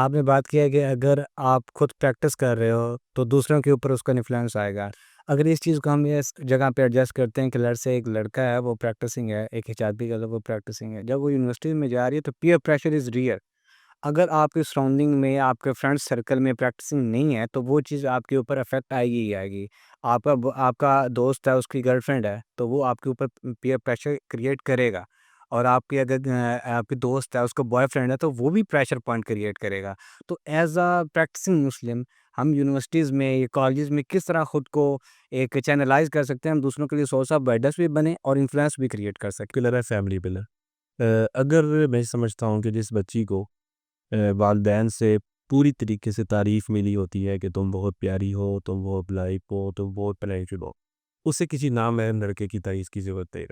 آپ نے بات کیا کہ اگر آپ خود پریکٹس کر رہے ہو تو دوسروں کے اوپر اس کا انفلوئنس آئے گا. اگر اس چیز کو ہم اس جگہ پہ ایڈجسٹ کرتے ہیں کہ سے ایک لڑکا ہے وہ پریکٹسنگ ہے، ایک حجابی کا وہ پریکٹسنگ ہے، جب وہ یونیورسٹی میں جا رہی ہے تو پیئر پریشر از ریئل. اگر آپ کے سراؤنڈنگ میں آپ کے فرینڈ سرکل میں پریکٹسنگ نہیں ہے تو وہ چیز آپ کے اوپر افیکٹ آئے گی ہی آئے گی. آپ کا دوست ہے، اس کی گرل فرینڈ ہے تو وہ آپ کے اوپر پیئر پریشر کریٹ کرے گا، اور آپ کی اگر آپ کے دوست ہے اس کا بوائے فرینڈ ہے تو وہ بھی پریشر پوائنٹ کریٹ کرے گا. تو ایز اے پریکٹسنگ مسلم ہم یونیورسٹیز میں یا کالجز میں کس طرح خود کو ایک چینلائز کر سکتے ہیں، ہم دوسروں کے لیے سورس آف گائیڈنس بھی بنے اور انفلوئنس بھی کریٹ کر سکیں. پلر ہے فیملی پلر. اگر میں سمجھتا ہوں کہ جس بچی کو والدین سے پوری طریقے سے تعریف ملی ہوتی ہے کہ تم بہت پیاری ہو، تم بہت لائق ہو، تم بہت پلیجر ہو، اسے کسی نامحرم لڑکے کی تعریف کی ضرورت نہیں.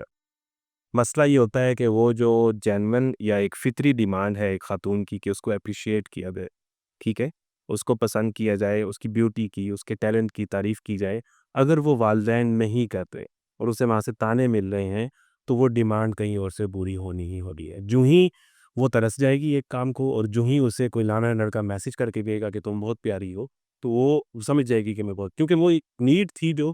مسئلہ یہ ہوتا ہے کہ وہ جو جینون یا ایک فطری ڈیمانڈ ہے ایک خاتون کی کہ اس کو اپریشیٹ کیا جائے، ٹھیک ہے، اس کو پسند کیا جائے، اس کی بیوٹی کی، اس کے ٹیلنٹ کی تعریف کی جائے، اگر وہ والدین نہیں کرتے اور اسے وہاں سے تانے مل رہے ہیں تو وہ ڈیمانڈ کہیں اور سے پوری ہونی ہی ہونی ہے. جو ہی وہ ترس جائے گی ایک کام کو، اور جو ہی اسے کوئی لانا لڑکا میسج کر کے دے گا کہ تم بہت پیاری ہو، تو وہ سمجھ جائے گی کہ میں بہت، کیونکہ وہ ایک نیڈ تھی جو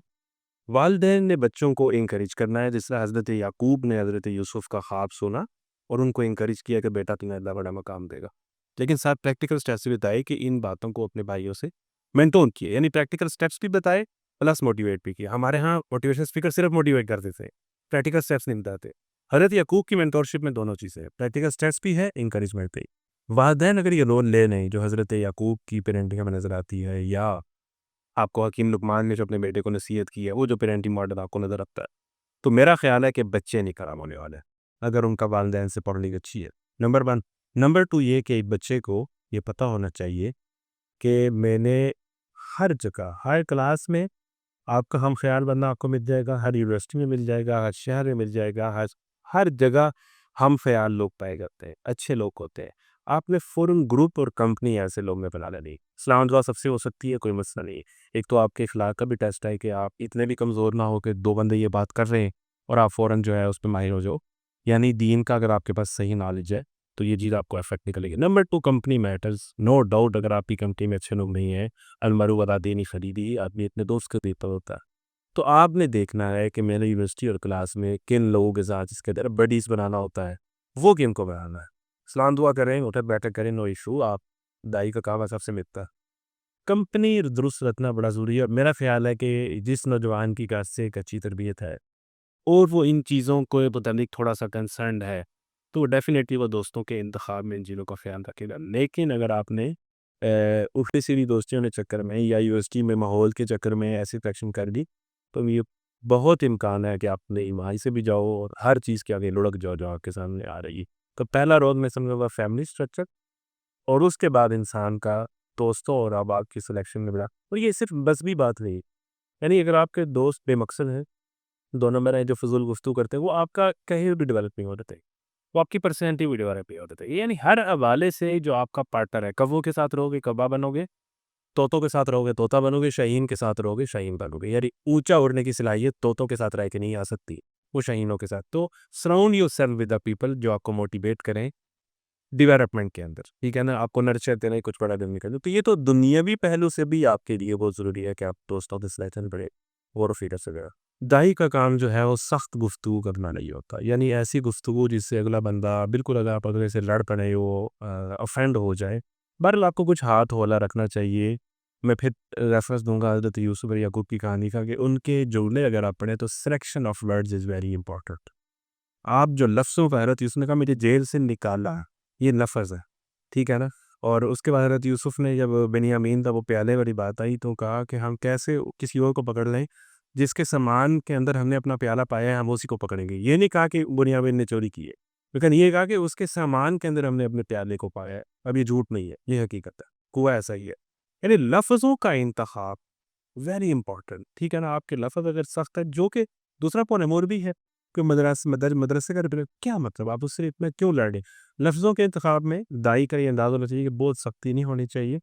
والدین نے بچوں کو انکریج کرنا ہے. جس طرح حضرت یعقوب نے حضرت یوسف کا خواب سنا اور ان کو انکریج کیا کہ بیٹا تمہیں اللہ بڑا مقام دے گا، لیکن ساتھ پریکٹیکل اسٹیپس بھی بتائے کہ ان باتوں کو اپنے بھائیوں سے مینٹون کیے، یعنی پریکٹیکل اسٹیپس بھی بتائے پلس موٹیویٹ بھی کیا. ہمارے ہاں موٹیویشن اسپیکر صرف موٹیویٹ کرتے تھے، پریکٹیکل اسٹیپس نہیں بتاتے. حضرت یعقوب کی مینٹورشپ میں دونوں چیزیں ہیں، پریکٹیکل اسٹیپس بھی ہے، انکریجمنٹ بھی. والدین اگر یہ رول لے نہیں جو حضرت یعقوب کی پیرنٹنگ میں نظر آتی ہے، یا آپ کو حکیم لقمان نے جو اپنے بیٹے کو نصیحت کی ہے وہ جو پیرنٹنگ ماڈل آپ کو نظر آتا ہے، تو میرا خیال ہے کہ بچے نہیں خراب ہونے والے اگر ان کا والدین سے پڑھ لکھ اچھی ہے. نمبر 1. نمبر 2 یہ کہ ایک بچے کو یہ پتہ ہونا چاہیے کہ میں نے ہر جگہ ہر کلاس میں آپ کا ہم خیال بندہ آپ کو مل جائے گا، ہر یونیورسٹی میں مل جائے گا، ہر شہر میں مل جائے گا، ہر جگہ ہم خیال لوگ پائے جاتے ہیں، اچھے لوگ ہوتے ہیں. آپ نے فوراً گروپ اور کمپنی ایسے لوگ میں بنا لینی. اسلام دعا سب سے ہو سکتی ہے، کوئی مسئلہ نہیں. ایک تو آپ کے اخلاق کا بھی ٹیسٹ ہے کہ آپ اتنے بھی کمزور نہ ہو کہ دو بندے یہ بات کر رہے ہیں اور آپ فوراً جو ہے اس پہ ماہر ہو جاؤ، یعنی دین کا اگر آپ کے پاس صحیح نالج ہے تو یہ چیز آپ کو افیکٹ نکلے گی. Number 2 company matters, no doubt. اگر آپ کی کمپنی میں اچھے لوگ نہیں ہیں، المرو ولا دینی خریدی، آدمی اتنے دوست کے پیپر ہوتا ہے، تو آپ نے دیکھنا ہے کہ میں نے یونیورسٹی اور کلاس میں کن لوگوں کے ساتھ اس کے در بڈیز بنانا ہوتا ہے، وہ کن کو بنانا ہے. اسلام دعا کریں، اٹھے بیٹھے کریں، نو ایشو. آپ دائی کا کام ہے سب سے ملتا ہے. کمپنی درست رکھنا بڑا ضروری ہے. میرا خیال ہے کہ جس نوجوان کی گھر سے ایک اچھی تربیت ہے اور وہ ان چیزوں کو متعلق تھوڑا سا کنسرنڈ ہے تو ڈیفینیٹلی وہ دوستوں کے انتخاب میں ان چیزوں کا خیال رکھے گا. لیکن اگر آپ نے الٹی سیدھی دوستیوں کے چکر میں یا یونیورسٹی میں ماحول کے چکر میں ایسی سلیکشن کر دی تو یہ بہت امکان ہے کہ آپ نے ایمائی سے بھی جاؤ اور ہر چیز کے آگے لڑک جاؤ جو آپ کے سامنے آ رہی ہے. تو پہلا رول میں سمجھوں گا فیملی اسٹرکچر، اور اس کے بعد انسان کا دوستوں اور احباب کی سلیکشن میں بڑا. اور یہ صرف بس بھی بات نہیں، یعنی اگر آپ کے دوست بے مقصد ہیں، دو نمبر ہیں جو فضول گفتگو کرتے ہیں، وہ آپ کا کہیں بھی ڈیولپ نہیں ہو رہتے، وہ آپ کی پرسنالٹی بھی ڈیولپ نہیں ہو رہتے. یعنی ہر حوالے سے جو آپ کا پارٹنر ہے، کبوں کے ساتھ رہو گے کبا بنو گے، طوطوں کے ساتھ رہو گے طوطا بنو گے، شاہین کے ساتھ رہو گے شاہین بنو گے. یعنی اونچا اڑنے کی صلاحیت طوطوں کے ساتھ رہ کے نہیں آ سکتی، وہ شاہینوں کے ساتھ. تو surround your self with the people جو آپ کو موٹیویٹ کریں ڈیولپمنٹ کے اندر، ٹھیک ہے نا، آپ کو نرچر دینا کچھ بڑا دن نکل. تو یہ تو دنیاوی پہلو سے بھی آپ کے لیے بہت ضروری ہے کہ آپ دوستوں کے سلیکشن بڑے غور و فکر سے کریں. دائی کا کام جو ہے وہ سخت گفتگو کرنا نہیں ہوتا، یعنی ایسی گفتگو جس سے اگلا بندہ بالکل اگر آپ اگلے سے لڑ پڑے وہ افینڈ ہو جائے. بہرحال آپ کو کچھ ہاتھ ہولا رکھنا چاہیے. میں پھر ریفرنس دوں گا حضرت یوسف اور یعقوب کی کہانی کا کہ ان کے جملے اگر آپ پڑھیں تو selection of words is very important. آپ جو لفظوں کا حضرت یوسف نے کہا مجھے جیل سے نکالا، یہ لفظ ہے، ٹھیک ہے نا؟ اور اس کے بعد حضرت یوسف نے جب بنیامین تھا وہ پیالے والی بات آئی تو کہا کہ ہم کیسے کسی اور کو پکڑ لیں جس کے سامان کے اندر ہم نے اپنا پیالہ پایا ہے، ہم اسی کو پکڑیں گے. یہ نہیں کہا کہ بنیامین نے چوری کی ہے، لیکن یہ کہا کہ اس کے سامان کے اندر ہم نے اپنے پیالے کو پایا ہے. اب یہ جھوٹ نہیں ہے، یہ حقیقت ہے، ہوا ایسا ہی ہے. یعنی لفظوں کا انتخاب ویری امپورٹنٹ، ٹھیک ہے نا؟ آپ کے لفظ اگر سخت ہے، جو کہ دوسرا پون امور بھی ہے کہ مدرسے کا کیا مطلب، آپ اس سے اتنا کیوں لڑ رہے ہیں؟ لفظوں کے انتخاب میں دائی کا یہ انداز ہونا چاہیے کہ بہت سختی نہیں ہونی چاہیے،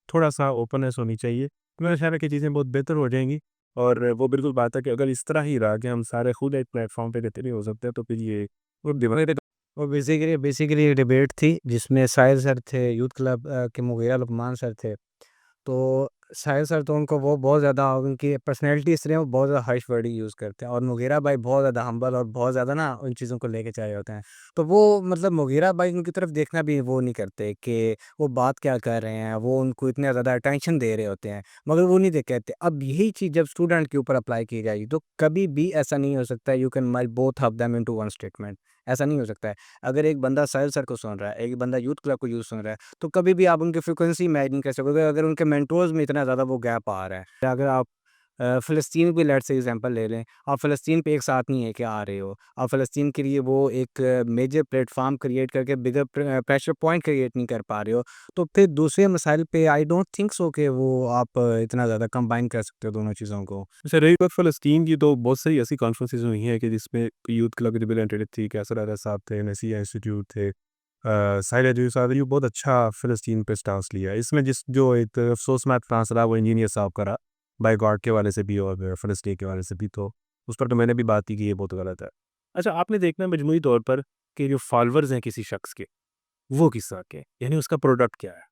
تھوڑا سا اوپننس ہونی چاہیے. میرا خیال ہے کہ چیزیں بہت بہتر ہو جائیں گی. اور وہ بالکل بات ہے کہ اگر اس طرح ہی رہا کہ ہم سارے خود ایک پلیٹ فارم پہ کہتے نہیں ہو سکتے تو پھر یہ وہ دماغ. وہ بیسیکلی ڈیبیٹ تھی جس میں ساحل سر تھے، یوتھ کلب کے مغیرہ لقمان سر تھے. تو ساحل سر تو ان کو وہ بہت زیادہ ان کی پرسنالٹی اس طرح وہ بہت زیادہ ہارش ورڈ یوز کرتے ہیں، اور مغیرہ بھائی بہت زیادہ ہمبل اور بہت زیادہ نا ان چیزوں کو لے کے چاہے ہوتے ہیں. تو وہ مطلب مغیرہ بھائی ان کی طرف دیکھنا بھی وہ نہیں کرتے کہ وہ بات کیا کر رہے ہیں، وہ ان کو اتنے زیادہ اٹینشن دے رہے ہوتے ہیں، مگر وہ نہیں دیکھ کہتے. اب یہی چیز جب اسٹوڈنٹ کے اوپر اپلائی کی جائے گی تو کبھی بھی ایسا نہیں ہو سکتا یو کین مائل both of them into one statement. ایسا نہیں ہو سکتا ہے. اگر ایک بندہ ساحل سر کو سن رہا ہے، ایک بندہ یوتھ کلب کو یوز سن رہا ہے، تو کبھی بھی آپ ان کی فریکوینسی میچ نہیں کر سکتے گے اگر ان کے مینٹورز میں اتنا زیادہ وہ گیپ آ رہا ہے. اگر آپ فلسطین بھی لیٹ سے ایگزامپل لے لیں، آپ فلسطین پہ ایک ساتھ نہیں ہے کہ آ رہے ہو، آپ فلسطین کے لیے وہ ایک میجر پلیٹ فارم کریٹ کر کے بگر پریشر پوائنٹ کریٹ نہیں کر پا رہے ہو، تو پھر دوسرے مسائل پہ آئی ڈونٹ تھنک سو کہ وہ آپ اتنا زیادہ کمبائن کر سکتے ہو دونوں چیزوں کو. اچھا، رہی بات فلسطین کی، تو بہت ساری ایسی کانفرنسز ہوئی ہیں کہ جس میں یوتھ کلب کے ریپرزینٹیٹیو تھی، کیسر علیہ صاحب تھے، نسیہ انسٹیٹیوٹ تھے، ساحل اجوی صاحب، یہ بہت اچھا فلسطین پہ سٹانس لیا. اس میں جو ایک افسوسناک فیصلہ رہا وہ انجینئر صاحب کا رہا، بائی گاڈ کے والے سے بھی اور فلسطین کے والے سے بھی. تو اس پر تو میں نے بھی بات کی کہ یہ بہت غلط ہے. اچھا، آپ نے دیکھنا مجموعی طور پر کہ جو فالورز ہیں کسی شخص کے، وہ کس طرح کے، یعنی اس کا پروڈکٹ کیا ہے.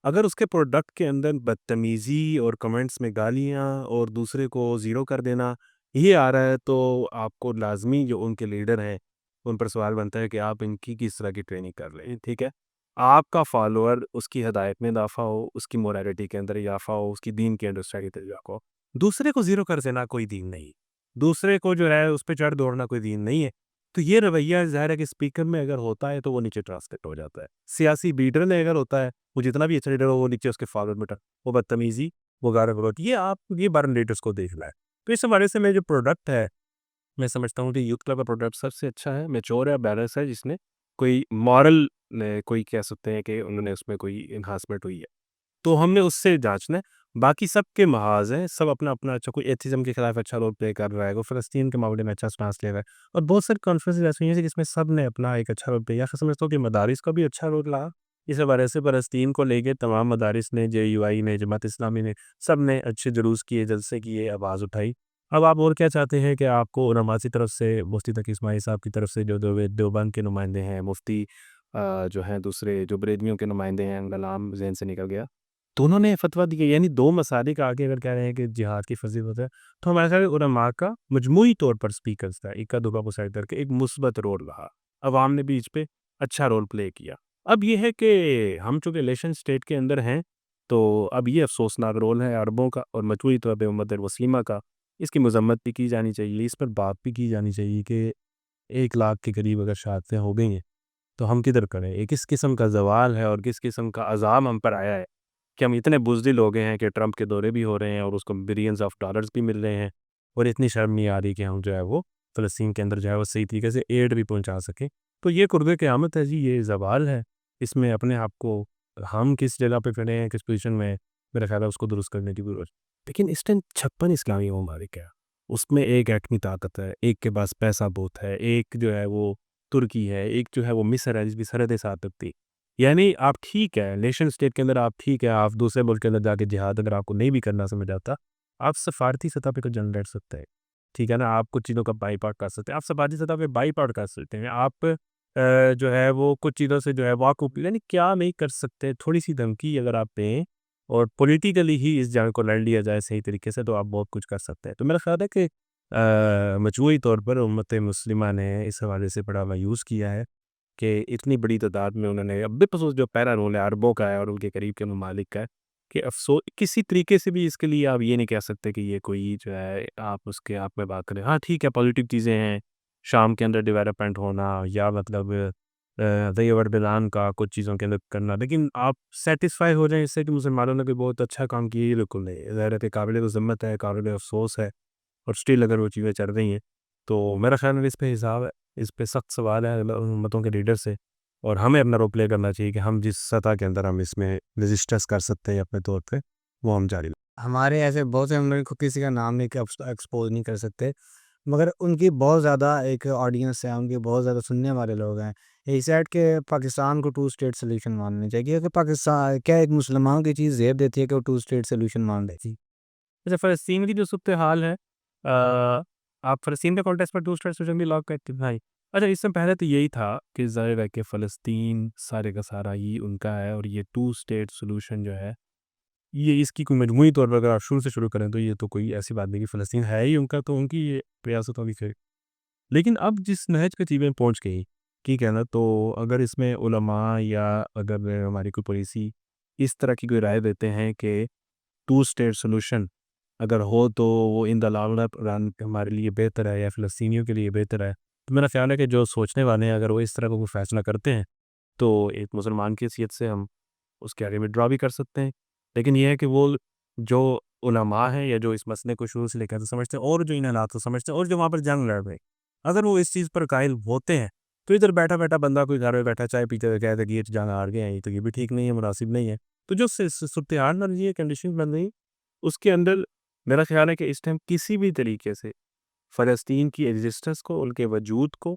اگر اس کے پروڈکٹ کے اندر بدتمیزی اور کمنٹس میں گالیاں اور دوسرے کو زیرو کر دینا یہ آ رہا ہے، تو آپ کو لازمی جو ان کے لیڈر ہیں ان پر سوال بنتا ہے کہ آپ ان کی کس طرح کی ٹریننگ کر لیں. ٹھیک ہے، آپ کا فالوور اس کی ہدایت میں اضافہ ہو، اس کی موریلٹی کے اندر اضافہ ہو، اس کی دین کے انڈرسٹینڈنگ تجاق ہو. دوسرے کو زیرو کر دینا کوئی دین نہیں، دوسرے کو جو ہے اس پہ چڑھ دوڑنا کوئی دین نہیں ہے. تو یہ رویہ ظاہر ہے کہ اسپیکر میں اگر ہوتا ہے تو وہ نیچے ٹرانسلیٹ ہو جاتا ہے. سیاسی لیڈر میں اگر ہوتا ہے، وہ جتنا بھی اچھا لیڈر ہو وہ نیچے اس کے فالوور میں وہ بدتمیزی، وہ گالی گلوچ، یہ آپ یہ بارہ لیڈرس کو دیکھنا ہے. تو اس حوالے سے میں جو پروڈکٹ ہے میں سمجھتا ہوں کہ یوتھ کلب کا پروڈکٹ سب سے اچھا ہے، میچور ہے، بیلنس ہے، جس نے کوئی مورل کوئی کہہ سکتے ہیں کہ انہوں نے اس میں کوئی انہانسمنٹ ہوئی ہے تو ہم نے اس سے جانچنا ہے. باقی سب کے محاذ ہیں، سب اپنا اپنا اچھا، کوئی ایتھزم کے خلاف اچھا رول پلے کر رہا ہے، کوئی فلسطین کے معاملے میں اچھا سٹانس لے رہا ہے، اور بہت ساری کانفرنسز ایسی ہیں جس میں سب نے اپنا ایک اچھا رول پلے کیا. سمجھتا ہوں کہ مدارس کا بھی اچھا رول رہا. اس حوالے سے فلسطین کو لے کے تمام مدارس نے، جے یو آئی نے، جماعت اسلامی نے، سب نے اچھے جلوس کیے، جلسے کیے، آواز اٹھائی. اب آپ اور کیا چاہتے ہیں کہ آپ کو علماء کی طرف سے، مفتی تقی اسماعیل صاحب کی طرف سے جو دیوبند کے نمائندے ہیں، مفتی جو ہیں دوسرے جو بریلویوں کے نمائندے ہیں، ان کا نام ذہن سے نکل گیا، تو انہوں نے فتویٰ دیا. یعنی دو مسالک آگے اگر کہہ رہے ہیں کہ جہاد کی فضیلت ہے، تو ہمارے ساتھ علماء کا مجموعی طور پر اسپیکرز کا اکا دکا کو سائڈ کر کے ایک مثبت رول رہا، عوام نے بھی اس پہ اچھا رول پلے کیا. اب یہ ہے کہ ہم چونکہ الیکشن اسٹیٹ کے اندر ہیں، تو اب یہ افسوسناک رول ہے عربوں کا اور مجموعی طور پہ امت مسلمہ کا. اس کی مذمت بھی کی جانی چاہیے، اس پر بات بھی کی جانی چاہیے کہ 1 لاکھ کے قریب اگر شہادتیں ہو گئی ہیں تو ہم کدھر کریں. یہ کس قسم کا زوال ہے اور کس قسم کا عذاب ہم پر آیا ہے کہ ہم اتنے بزدل ہو گئے ہیں کہ ٹرمپ کے دورے بھی ہو رہے ہیں اور اس کو بلینز آف ڈالرز بھی مل رہے ہیں، اور اتنی شرم نہیں آ رہی کہ ہم جو ہے وہ فلسطین کے اندر جو ہے وہ صحیح طریقے سے ایڈ بھی پہنچا سکیں. تو یہ قرب قیامت ہے جی، یہ زوال ہے. اس میں اپنے آپ کو ہم کس جگہ پہ کھڑے ہیں، کس پوزیشن میں، میرا خیال ہے اس کو درست کرنے کی ضرورت. لیکن اس ٹائم 56 اسلامی ممالک ہے، اس میں ایک ایٹمی طاقت ہے، ایک کے پاس پیسہ بہت ہے، ایک جو ہے وہ ترکی ہے، ایک جو ہے وہ مصر ہے جس بھی سرحدیں ساتھ رکھتی. یعنی آپ ٹھیک ہے نیشن اسٹیٹ کے اندر، آپ ٹھیک ہے آپ دوسرے ملک کے اندر جا کے جہاد اگر آپ کو نہیں بھی کرنا سمجھ آتا، آپ سفارتی سطح پہ جنگ لڑ سکتے ہیں. ٹھیک ہے نا، آپ کچھ چیزوں کا بائی پاٹ کر سکتے ہیں، آپ سفارتی سطح پہ بائی پاٹ کر سکتے ہیں. آپ جو ہے وہ کچھ چیزوں سے جو ہے واقف، یعنی کیا نہیں کر سکتے. تھوڑی سی دھمکی اگر آپ دیں اور پولیٹیکلی ہی اس جنگ کو لڑ لیا جائے صحیح طریقے سے، تو آپ بہت کچھ کر سکتے ہیں. تو میرا خیال ہے کہ مجموعی طور پر امت مسلمہ نے اس حوالے سے بڑا مایوس کیا ہے کہ اتنی بڑی تعداد میں انہوں نے، اب بخصوص جو پہلا رول ہے عربوں کا ہے اور ان کے قریب کے ممالک کا ہے، کہ افسوس کسی طریقے سے بھی اس کے لیے آپ یہ نہیں کہہ سکتے کہ یہ کوئی جو ہے آپ اس کے آپ میں بات کریں. ہاں ٹھیک ہے، پوزیٹیو چیزیں ہیں شام کے اندر ڈیولپمنٹ ہونا یا مطلب زیور بلان کا کچھ چیزوں کے اندر کرنا، لیکن آپ سیٹسفائی ہو جائیں اس سے کہ مسلمانوں نے کوئی بہت اچھا کام کیا، یہ بالکل نہیں، ظاہر ہے کہ قابل ذمت ہے، قابل افسوس ہے، اور اسٹل اگر وہ چیزیں چل رہی ہیں تو میرا خیال ہے اس پہ حساب ہے، اس پہ سخت سوال ہے امتوں کے لیڈر سے، اور ہمیں اپنا رول پلے کرنا چاہیے کہ ہم جس سطح کے اندر ہم اس میں رجسٹرس کر سکتے ہیں اپنے طور پہ وہ ہم جاری رکھیں۔ ہمارے ایسے بہت سے، ہم کو کسی کا نام نہیں کہ ایکسپوز نہیں کر سکتے، مگر ان کی بہت زیادہ ایک آڈینس ہے، ان کے بہت زیادہ سننے والے لوگ ہیں۔ یہی سیٹ کہ پاکستان کو ٹو اسٹیٹ سولوشن ماننا چاہیے، کہ پاکستان کیا ایک مسلمان کی چیز زیب دیتی ہے کہ وہ ٹو اسٹیٹ سولوشن مان لیتی؟ اچھا، فلسطین کی جو صورتحال ہے، آپ فلسطین کے کانٹیکسٹ پر ٹو اسٹیٹ سولوشن بھی لاگ کرتے ہیں بھائی؟ اچھا، اس سے پہلے تو یہی تھا کہ ظاہر ہے کہ فلسطین سارے کا سارا ہی ان کا ہے، اور یہ ٹو اسٹیٹ سولوشن جو ہے یہ اس کی کوئی مجموعی طور پر اگر آپ شروع سے شروع کریں تو یہ تو کوئی ایسی بات نہیں کہ فلسطین ہے ہی ان کا، تو ان کی یہ ریاست ہوگی پھر۔ لیکن اب جس نہج پہ چیزیں پہنچ گئی، ٹھیک ہے نا، تو اگر اس میں علماء یا اگر ہماری کوئی پالیسی اس طرح کی کوئی رائے دیتے ہیں کہ ٹو اسٹیٹ سولوشن اگر ہو تو وہ ان دا لانگ رن ہمارے لیے بہتر ہے یا فلسطینیوں کے لیے بہتر ہے، تو میرا خیال ہے کہ جو سوچنے والے ہیں اگر وہ اس طرح کا کوئی فیصلہ کرتے ہیں تو ایک مسلمان کی حیثیت سے ہم اس کے آگے میں ڈرا بھی کر سکتے ہیں۔ لیکن یہ ہے کہ وہ جو علماء ہیں یا جو اس مسئلے کو شروع سے لے کر سمجھتے ہیں اور جو ان حالات کو سمجھتے ہیں اور جو وہاں پر جنگ لڑ رہے ہیں، اگر وہ اس چیز پر قائل ہوتے ہیں تو ادھر بیٹھا بیٹھا بندہ کوئی گھر میں بیٹھا چائے پیتے ہوئے کہتا ہے کہ یہ جنگ ہار گئے ہیں، تو یہ بھی ٹھیک نہیں ہے، مناسب نہیں ہے۔ تو جو صورتحال بن رہی ہے، کنڈیشن بن رہی، اس کے اندر میرا خیال ہے کہ اس ٹائم کسی بھی طریقے سے فلسطین کی ایگزسٹنس کو، ان کے وجود کو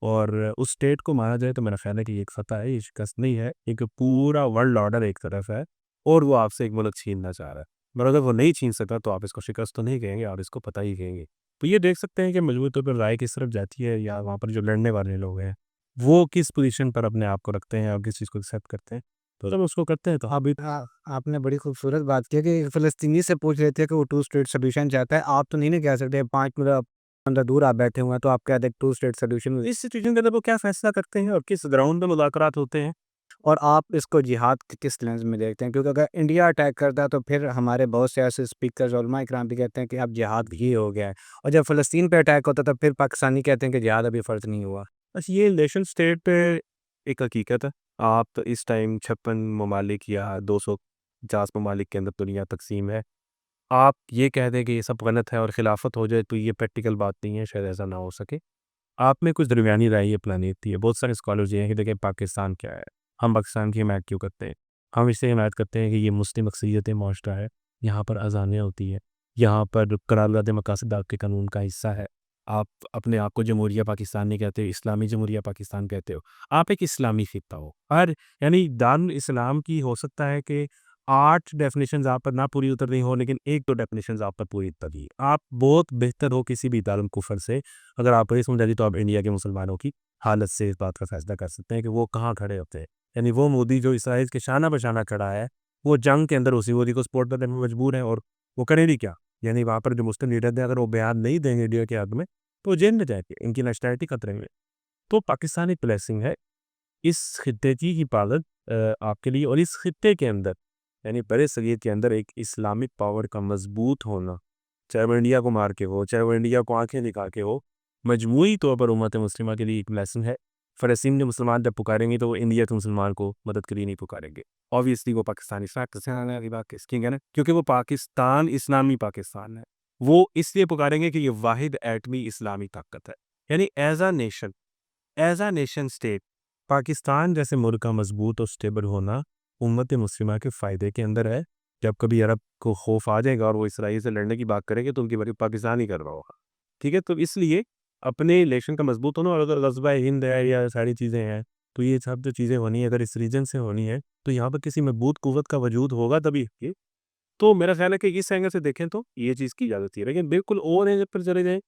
اور اس اسٹیٹ کو مانا جائے تو میرا خیال ہے کہ یہ ایک خطا ہے، یہ شکست نہیں ہے، ایک پورا ورلڈ آرڈر ایک طرف ہے اور وہ آپ سے ایک ملک چھیننا چاہ رہا ہے، مگر اگر وہ نہیں چھین سکا تو آپ اس کو شکست تو نہیں کہیں گے، آپ اس کو پتہ ہی کہیں گے۔ تو یہ دیکھ سکتے ہیں کہ مجموعی طور پر رائے کس طرف جاتی ہے، یا وہاں پر جو لڑنے والے لوگ ہیں وہ کس پوزیشن پر اپنے آپ کو رکھتے ہیں اور کس چیز کو ایکسیپٹ کرتے ہیں، تو جب اس کو کرتے ہیں تو ہاں بھی آپ نے بڑی خوبصورت بات کی کہ فلسطینی سے پوچھ رہے تھے کہ وہ ٹو اسٹیٹ سولوشن چاہتا ہے، آپ تو نہیں نا کہہ سکتے 5 مطلب دور آپ بیٹھے ہوئے ہیں تو آپ کہتے ہیں ٹو اسٹیٹ سولوشن، اس سچویشن کے اندر وہ کیا فیصلہ کرتے ہیں اور کس گراؤنڈ میں مذاکرات ہوتے ہیں۔ اور آپ اس کو جہاد کے کس لینس میں دیکھتے ہیں؟ کیونکہ اگر انڈیا اٹیک کرتا ہے تو پھر ہمارے بہت سے ایسے اسپیکرز علماء اکرام بھی کہتے ہیں کہ اب جہاد ہی ہو گیا ہے، اور جب فلسطین پہ اٹیک ہوتا ہے تو پھر پاکستانی کہتے ہیں کہ جہاد ابھی فرض نہیں ہوا۔ بس یہ نیشن اسٹیٹ ایک حقیقت ہے، آپ اس ٹائم 56 ممالک یا 250 ممالک کے اندر دنیا تقسیم ہے، آپ یہ کہہ دیں کہ یہ سب غلط ہے اور خلافت ہو جائے تو یہ پریکٹیکل بات نہیں ہے، شاید ایسا نہ ہو سکے۔ آپ میں کچھ درمیانی رائے یہ اپنانی ہے، بہت سارے اسکالرز یہ ہیں کہ دیکھیں پاکستان کیا ہے، ہم پاکستان کی حمایت کیوں کرتے ہیں؟ ہم اس سے حمایت کرتے ہیں کہ یہ مسلم اکثریت معاشرہ ہے، یہاں پر اذانیں ہوتی ہیں، یہاں پر قرارداد مقاصد کے قانون کا حصہ ہے، آپ اپنے آپ کو جمہوریہ پاکستان نہیں کہتے، اسلامی جمہوریہ پاکستان کہتے ہو، آپ ایک اسلامی خطہ ہو، یعنی دارال اسلام کی ہو سکتا ہے کہ 8 ڈیفینیشنز آپ پر نہ پوری اتر رہی ہوں، لیکن 1-2 ڈیفینیشنز آپ پر پوری اتر رہی ہیں، آپ بہت بہتر ہو کسی بھی دارالکفر سے۔ اگر آپ یہ سمجھا دی تو آپ انڈیا کے مسلمانوں کی حالت سے اس بات کا فیصلہ کر سکتے ہیں کہ وہ کہاں کھڑے ہوتے ہیں، یعنی وہ مودی جو اسرائیل کے شانہ بشانہ کھڑا ہے، وہ جنگ کے اندر اسی مودی کو سپورٹ کرنے میں مجبور ہیں، اور وہ کریں بھی کیا؟ یعنی وہاں پر جو مسلم لیڈر ہیں اگر وہ بیان نہیں دیں گے انڈیا کے حق میں تو وہ جیل میں جائیں گے، ان کی نیشنلٹی خطرے میں۔ تو پاکستان ایک بلیسنگ ہے، اس خطے کی حفاظت آپ کے لیے، اور اس خطے کے اندر یعنی برِ صغیر کے اندر ایک اسلامک پاور کا مضبوط ہونا، چاہے وہ انڈیا کو مار کے ہو، چاہے وہ انڈیا کو آنکھیں دکھا کے ہو، مجموعی طور پر امت مسلمہ کے لیے ایک لیسن ہے۔ فلسطین کے مسلمان جب پکاریں گے تو وہ انڈیا کے مسلمان کو مدد کے لیے نہیں پکاریں گے، اوبیسلی وہ پاکستانی ہے نا، کیونکہ وہ پاکستان اسلامی پاکستان ہے، وہ اس لیے پکاریں گے کہ یہ واحد ایٹمی اسلامی طاقت ہے، یعنی as a nation state Pakistan جیسے ملک کا مضبوط اور سٹیبل ہونا امت مسلمہ کے فائدے کے اندر ہے۔ جب کبھی عرب کو خوف آ جائے گا اور وہ اسرائیل سے لڑنے کی بات کریں گے تو ان کی بڑی پاکستان ہی کر رہا ہوگا، ٹھیک ہے، تو اس لیے اپنے ریلیشن کا مضبوط ہونا، اور اگر غزوہ ہند ہے یا ساری چیزیں ہیں تو یہ سب جو چیزیں ہونی ہیں اگر اس ریجن سے ہونی ہے تو یہاں پر کسی مضبوط قوت کا وجود ہوگا تبھی یہ، تو میرا خیال ہے کہ اس اینگل سے دیکھیں تو یہ چیز کی اجازت ہے، لیکن بالکل اور اینگل پر چلے جائیں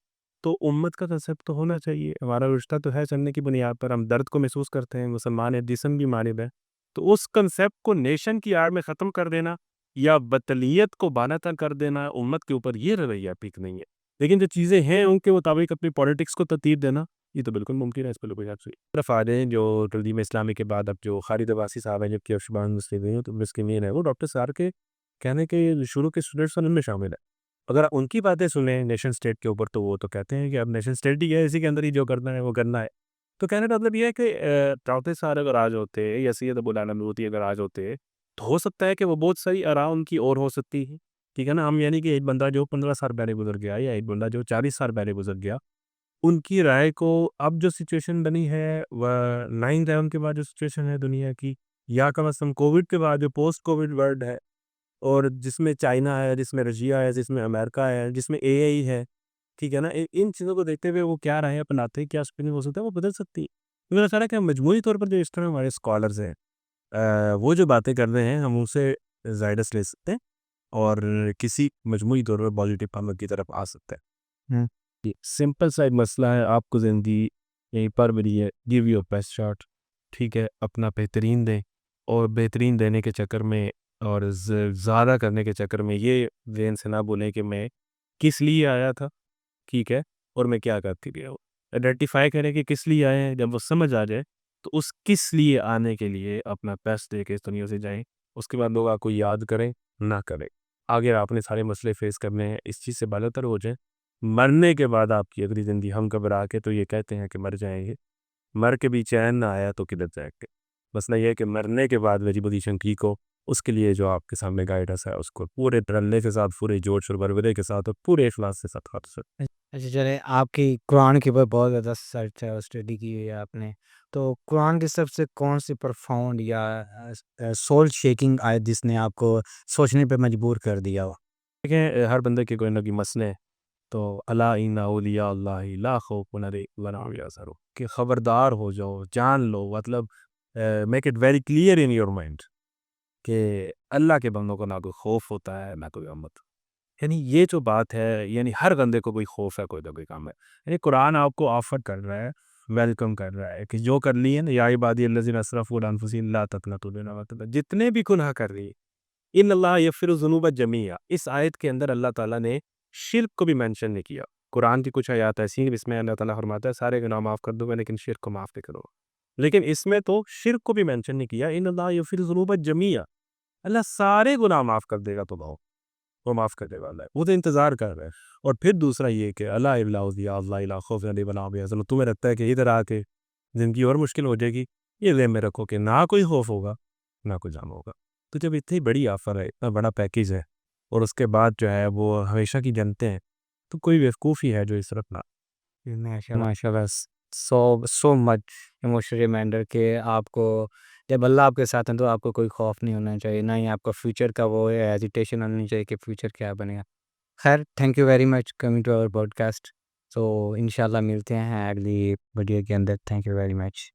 تو امت کا کنسیپٹ تو ہونا چاہیے، ہمارا رشتہ تو ہے چلنے کی بنیاد پر، ہم درد کو محسوس کرتے ہیں، مسلمان ہیں، جسم بھی مانب ہے، تو اس کنسیپٹ کو نیشن کی آڑ میں ختم کر دینا یا بطلیت کو بانتا کر دینا امت کے اوپر، یہ رویہ ٹھیک نہیں ہے، لیکن جو چیزیں ہیں ان کے مطابق اپنی پولیٹکس کو ترتیب دینا یہ تو بالکل ممکن ہے، اس پہ کوئی حرج نہیں۔ طرف آ جائیں جو تنظیم اسلامی کے بعد اب جو خالد عباسی صاحب ہیں جبکہ شبان مسلمین ہے وہ ڈاکٹر سار کے کہنے کے شروع کے اسٹوڈنٹس ان میں شامل ہے، اگر ان کی باتیں سنیں نیشن اسٹیٹ کے اوپر تو وہ تو کہتے ہیں کہ اب نیشن اسٹیٹ ہی ہے، اسی کے اندر ہی جو کرنا ہے وہ کرنا ہے. تو کہنے کا مطلب یہ ہے کہ چوتھے سال اگر آج ہوتے یا سید ابو العلا مودودی اگر آج ہوتے تو ہو سکتا ہے کہ وہ بہت ساری آراء ان کی اور ہو سکتی ہے. ٹھیک ہے نا. ہم یعنی کہ ایک بندہ جو 15 سال پہلے گزر گیا یا ایک بندہ جو 40 سال پہلے گزر گیا، ان کی رائے کو اب جو سچویشن بنی ہے وہ 9/11 کے بعد جو سچویشن ہے دنیا کی، یا کم از کم کووڈ کے بعد جو پوسٹ کووڈ ورلڈ ہے، اور جس میں چائنا ہے، جس میں رشیا ہے، جس میں امریکہ ہے، جس میں اے آئی ہے. ٹھیک ہے نا. ان چیزوں کو دیکھتے ہوئے وہ کیا رائے اپناتے ہیں، کیا اسپیننگ ہو سکتا ہے، وہ بدل سکتی ہے. میرا خیال ہے کہ مجموعی طور پر جو اس طرح ہمارے اسکالرز ہیں وہ جو باتیں کر رہے ہیں ہم اسے زائڈس لے سکتے ہیں اور کسی مجموعی طور پر پازیٹیو عمل کی طرف آ سکتے ہیں. ہوں سمپل سا ایک مسئلہ ہے، آپ کو زندگی یہیں پر ملی ہے، گیو یور بیسٹ شاٹ. ٹھیک ہے. اپنا بہترین دیں، اور بہترین دینے کے چکر میں اور زیادہ کرنے کے چکر میں یہ ذہن سے نہ بولیں کہ میں کس لیے آیا تھا. ٹھیک ہے. اور میں کیا کرتی رہا ہوں. آئیڈینٹیفائی کریں کہ کس لیے آئے ہیں. جب وہ سمجھ آ جائے تو اس کس لیے آنے کے لیے اپنا بیسٹ دے کے اس دنیا سے جائیں. اس کے بعد لوگ آپ کو یاد کریں نہ کریں. آگے آپ نے سارے مسئلے فیس کرنے ہیں، اس چیز سے بالاتر ہو جائیں. مرنے کے بعد آپ کی اگلی زندگی ہم گھبرا کے تو یہ کہتے ہیں کہ مر جائیں گے، مر کے بھی چین نہ آیا تو کدھر جائیں گے. مسئلہ یہ ہے کہ مرنے کے بعد میری پوزیشن ٹھیک ہو، اس کے لیے جو آپ کے سامنے گائیڈنس ہے اس کو پورے ڈرلے کے ساتھ، پورے جوش اور برودے کے ساتھ اور پورے اخلاص کے ساتھ کر سکتے. اچھا چلے، آپ کی قرآن کے اوپر بہت زیادہ سرچ ہے اور اسٹڈی کی ہوئی ہے آپ نے، تو قرآن کی سب سے کون سی پرفاؤنڈ یا سول شیکنگ آیت جس نے آپ کو سوچنے پہ مجبور کر دیا ہو؟ دیکھیں ہر بندے کے کوئی نہ کوئی مسئلے ہیں. تو الا ان اولیاء اللہ لا خوف علیہم ولا هم یحزنون، کہ خبردار ہو جاؤ، جان لو، مطلب make it very clear in your mind کہ اللہ کے بندوں کو نہ کوئی خوف ہوتا ہے نہ کوئی غم. یعنی یہ جو بات ہے، یعنی ہر بندے کو کوئی خوف ہے، کوئی نہ کوئی کام ہے. یعنی قرآن آپ کو آفر کر رہا ہے، ویلکم کر رہا ہے کہ جو کر لی ہے نا، یا عبادی الذین اسرفوا علی انفسہم لا تقنطوا من رحمۃ اللہ، جتنے بھی گناہ کر رہی ہے، ان اللہ یغفر الذنوب جميعا. اس آیت کے اندر اللہ تعالیٰ نے شرک کو بھی مینشن نہیں کیا. قرآن کی کچھ آیات ایسی ہیں جس میں اللہ تعالیٰ فرماتا ہے سارے گناہ معاف کر دوں گا لیکن شرک کو معاف نہیں کرو. لیکن اس میں تو شرک کو بھی مینشن نہیں کیا. ان اللہ یغفر الذنوب جميعا، اللہ سارے گناہ معاف کر دے گا. تو بھاؤ وہ معاف کرنے والا ہے، وہ تو انتظار کر رہے ہیں. اور پھر دوسرا یہ کہ اللہ اللہ لا خوف علیہم ولا هم یحزنون، تمہیں لگتا ہے کہ ادھر آ کے زندگی اور مشکل ہو جائے گی، یہ ذہن میں رکھو کہ نہ کوئی خوف ہوگا نہ کوئی غم ہوگا. تو جب اتنی بڑی آفر ہے، اتنا بڑا پیکیج ہے، اور اس کے بعد جو ہے وہ ہمیشہ کی جنتے ہیں، تو کوئی بیوقوف ہی ہے جو اس طرف نہ. ماشاء اللہ، سو مچ ایموشنل ریمائنڈر کہ آپ کو جب اللہ آپ کے ساتھ ہیں تو آپ کو کوئی خوف نہیں ہونا چاہیے، نہ ہی آپ کا فیوچر کا وہ ہیزیٹیشن ہونی چاہیے کہ فیوچر کیا بنے گا. خیر، thank you very much coming to our podcast. So انشاءاللہ ملتے ہیں اگلی ویڈیو کے اندر. Thank you very much.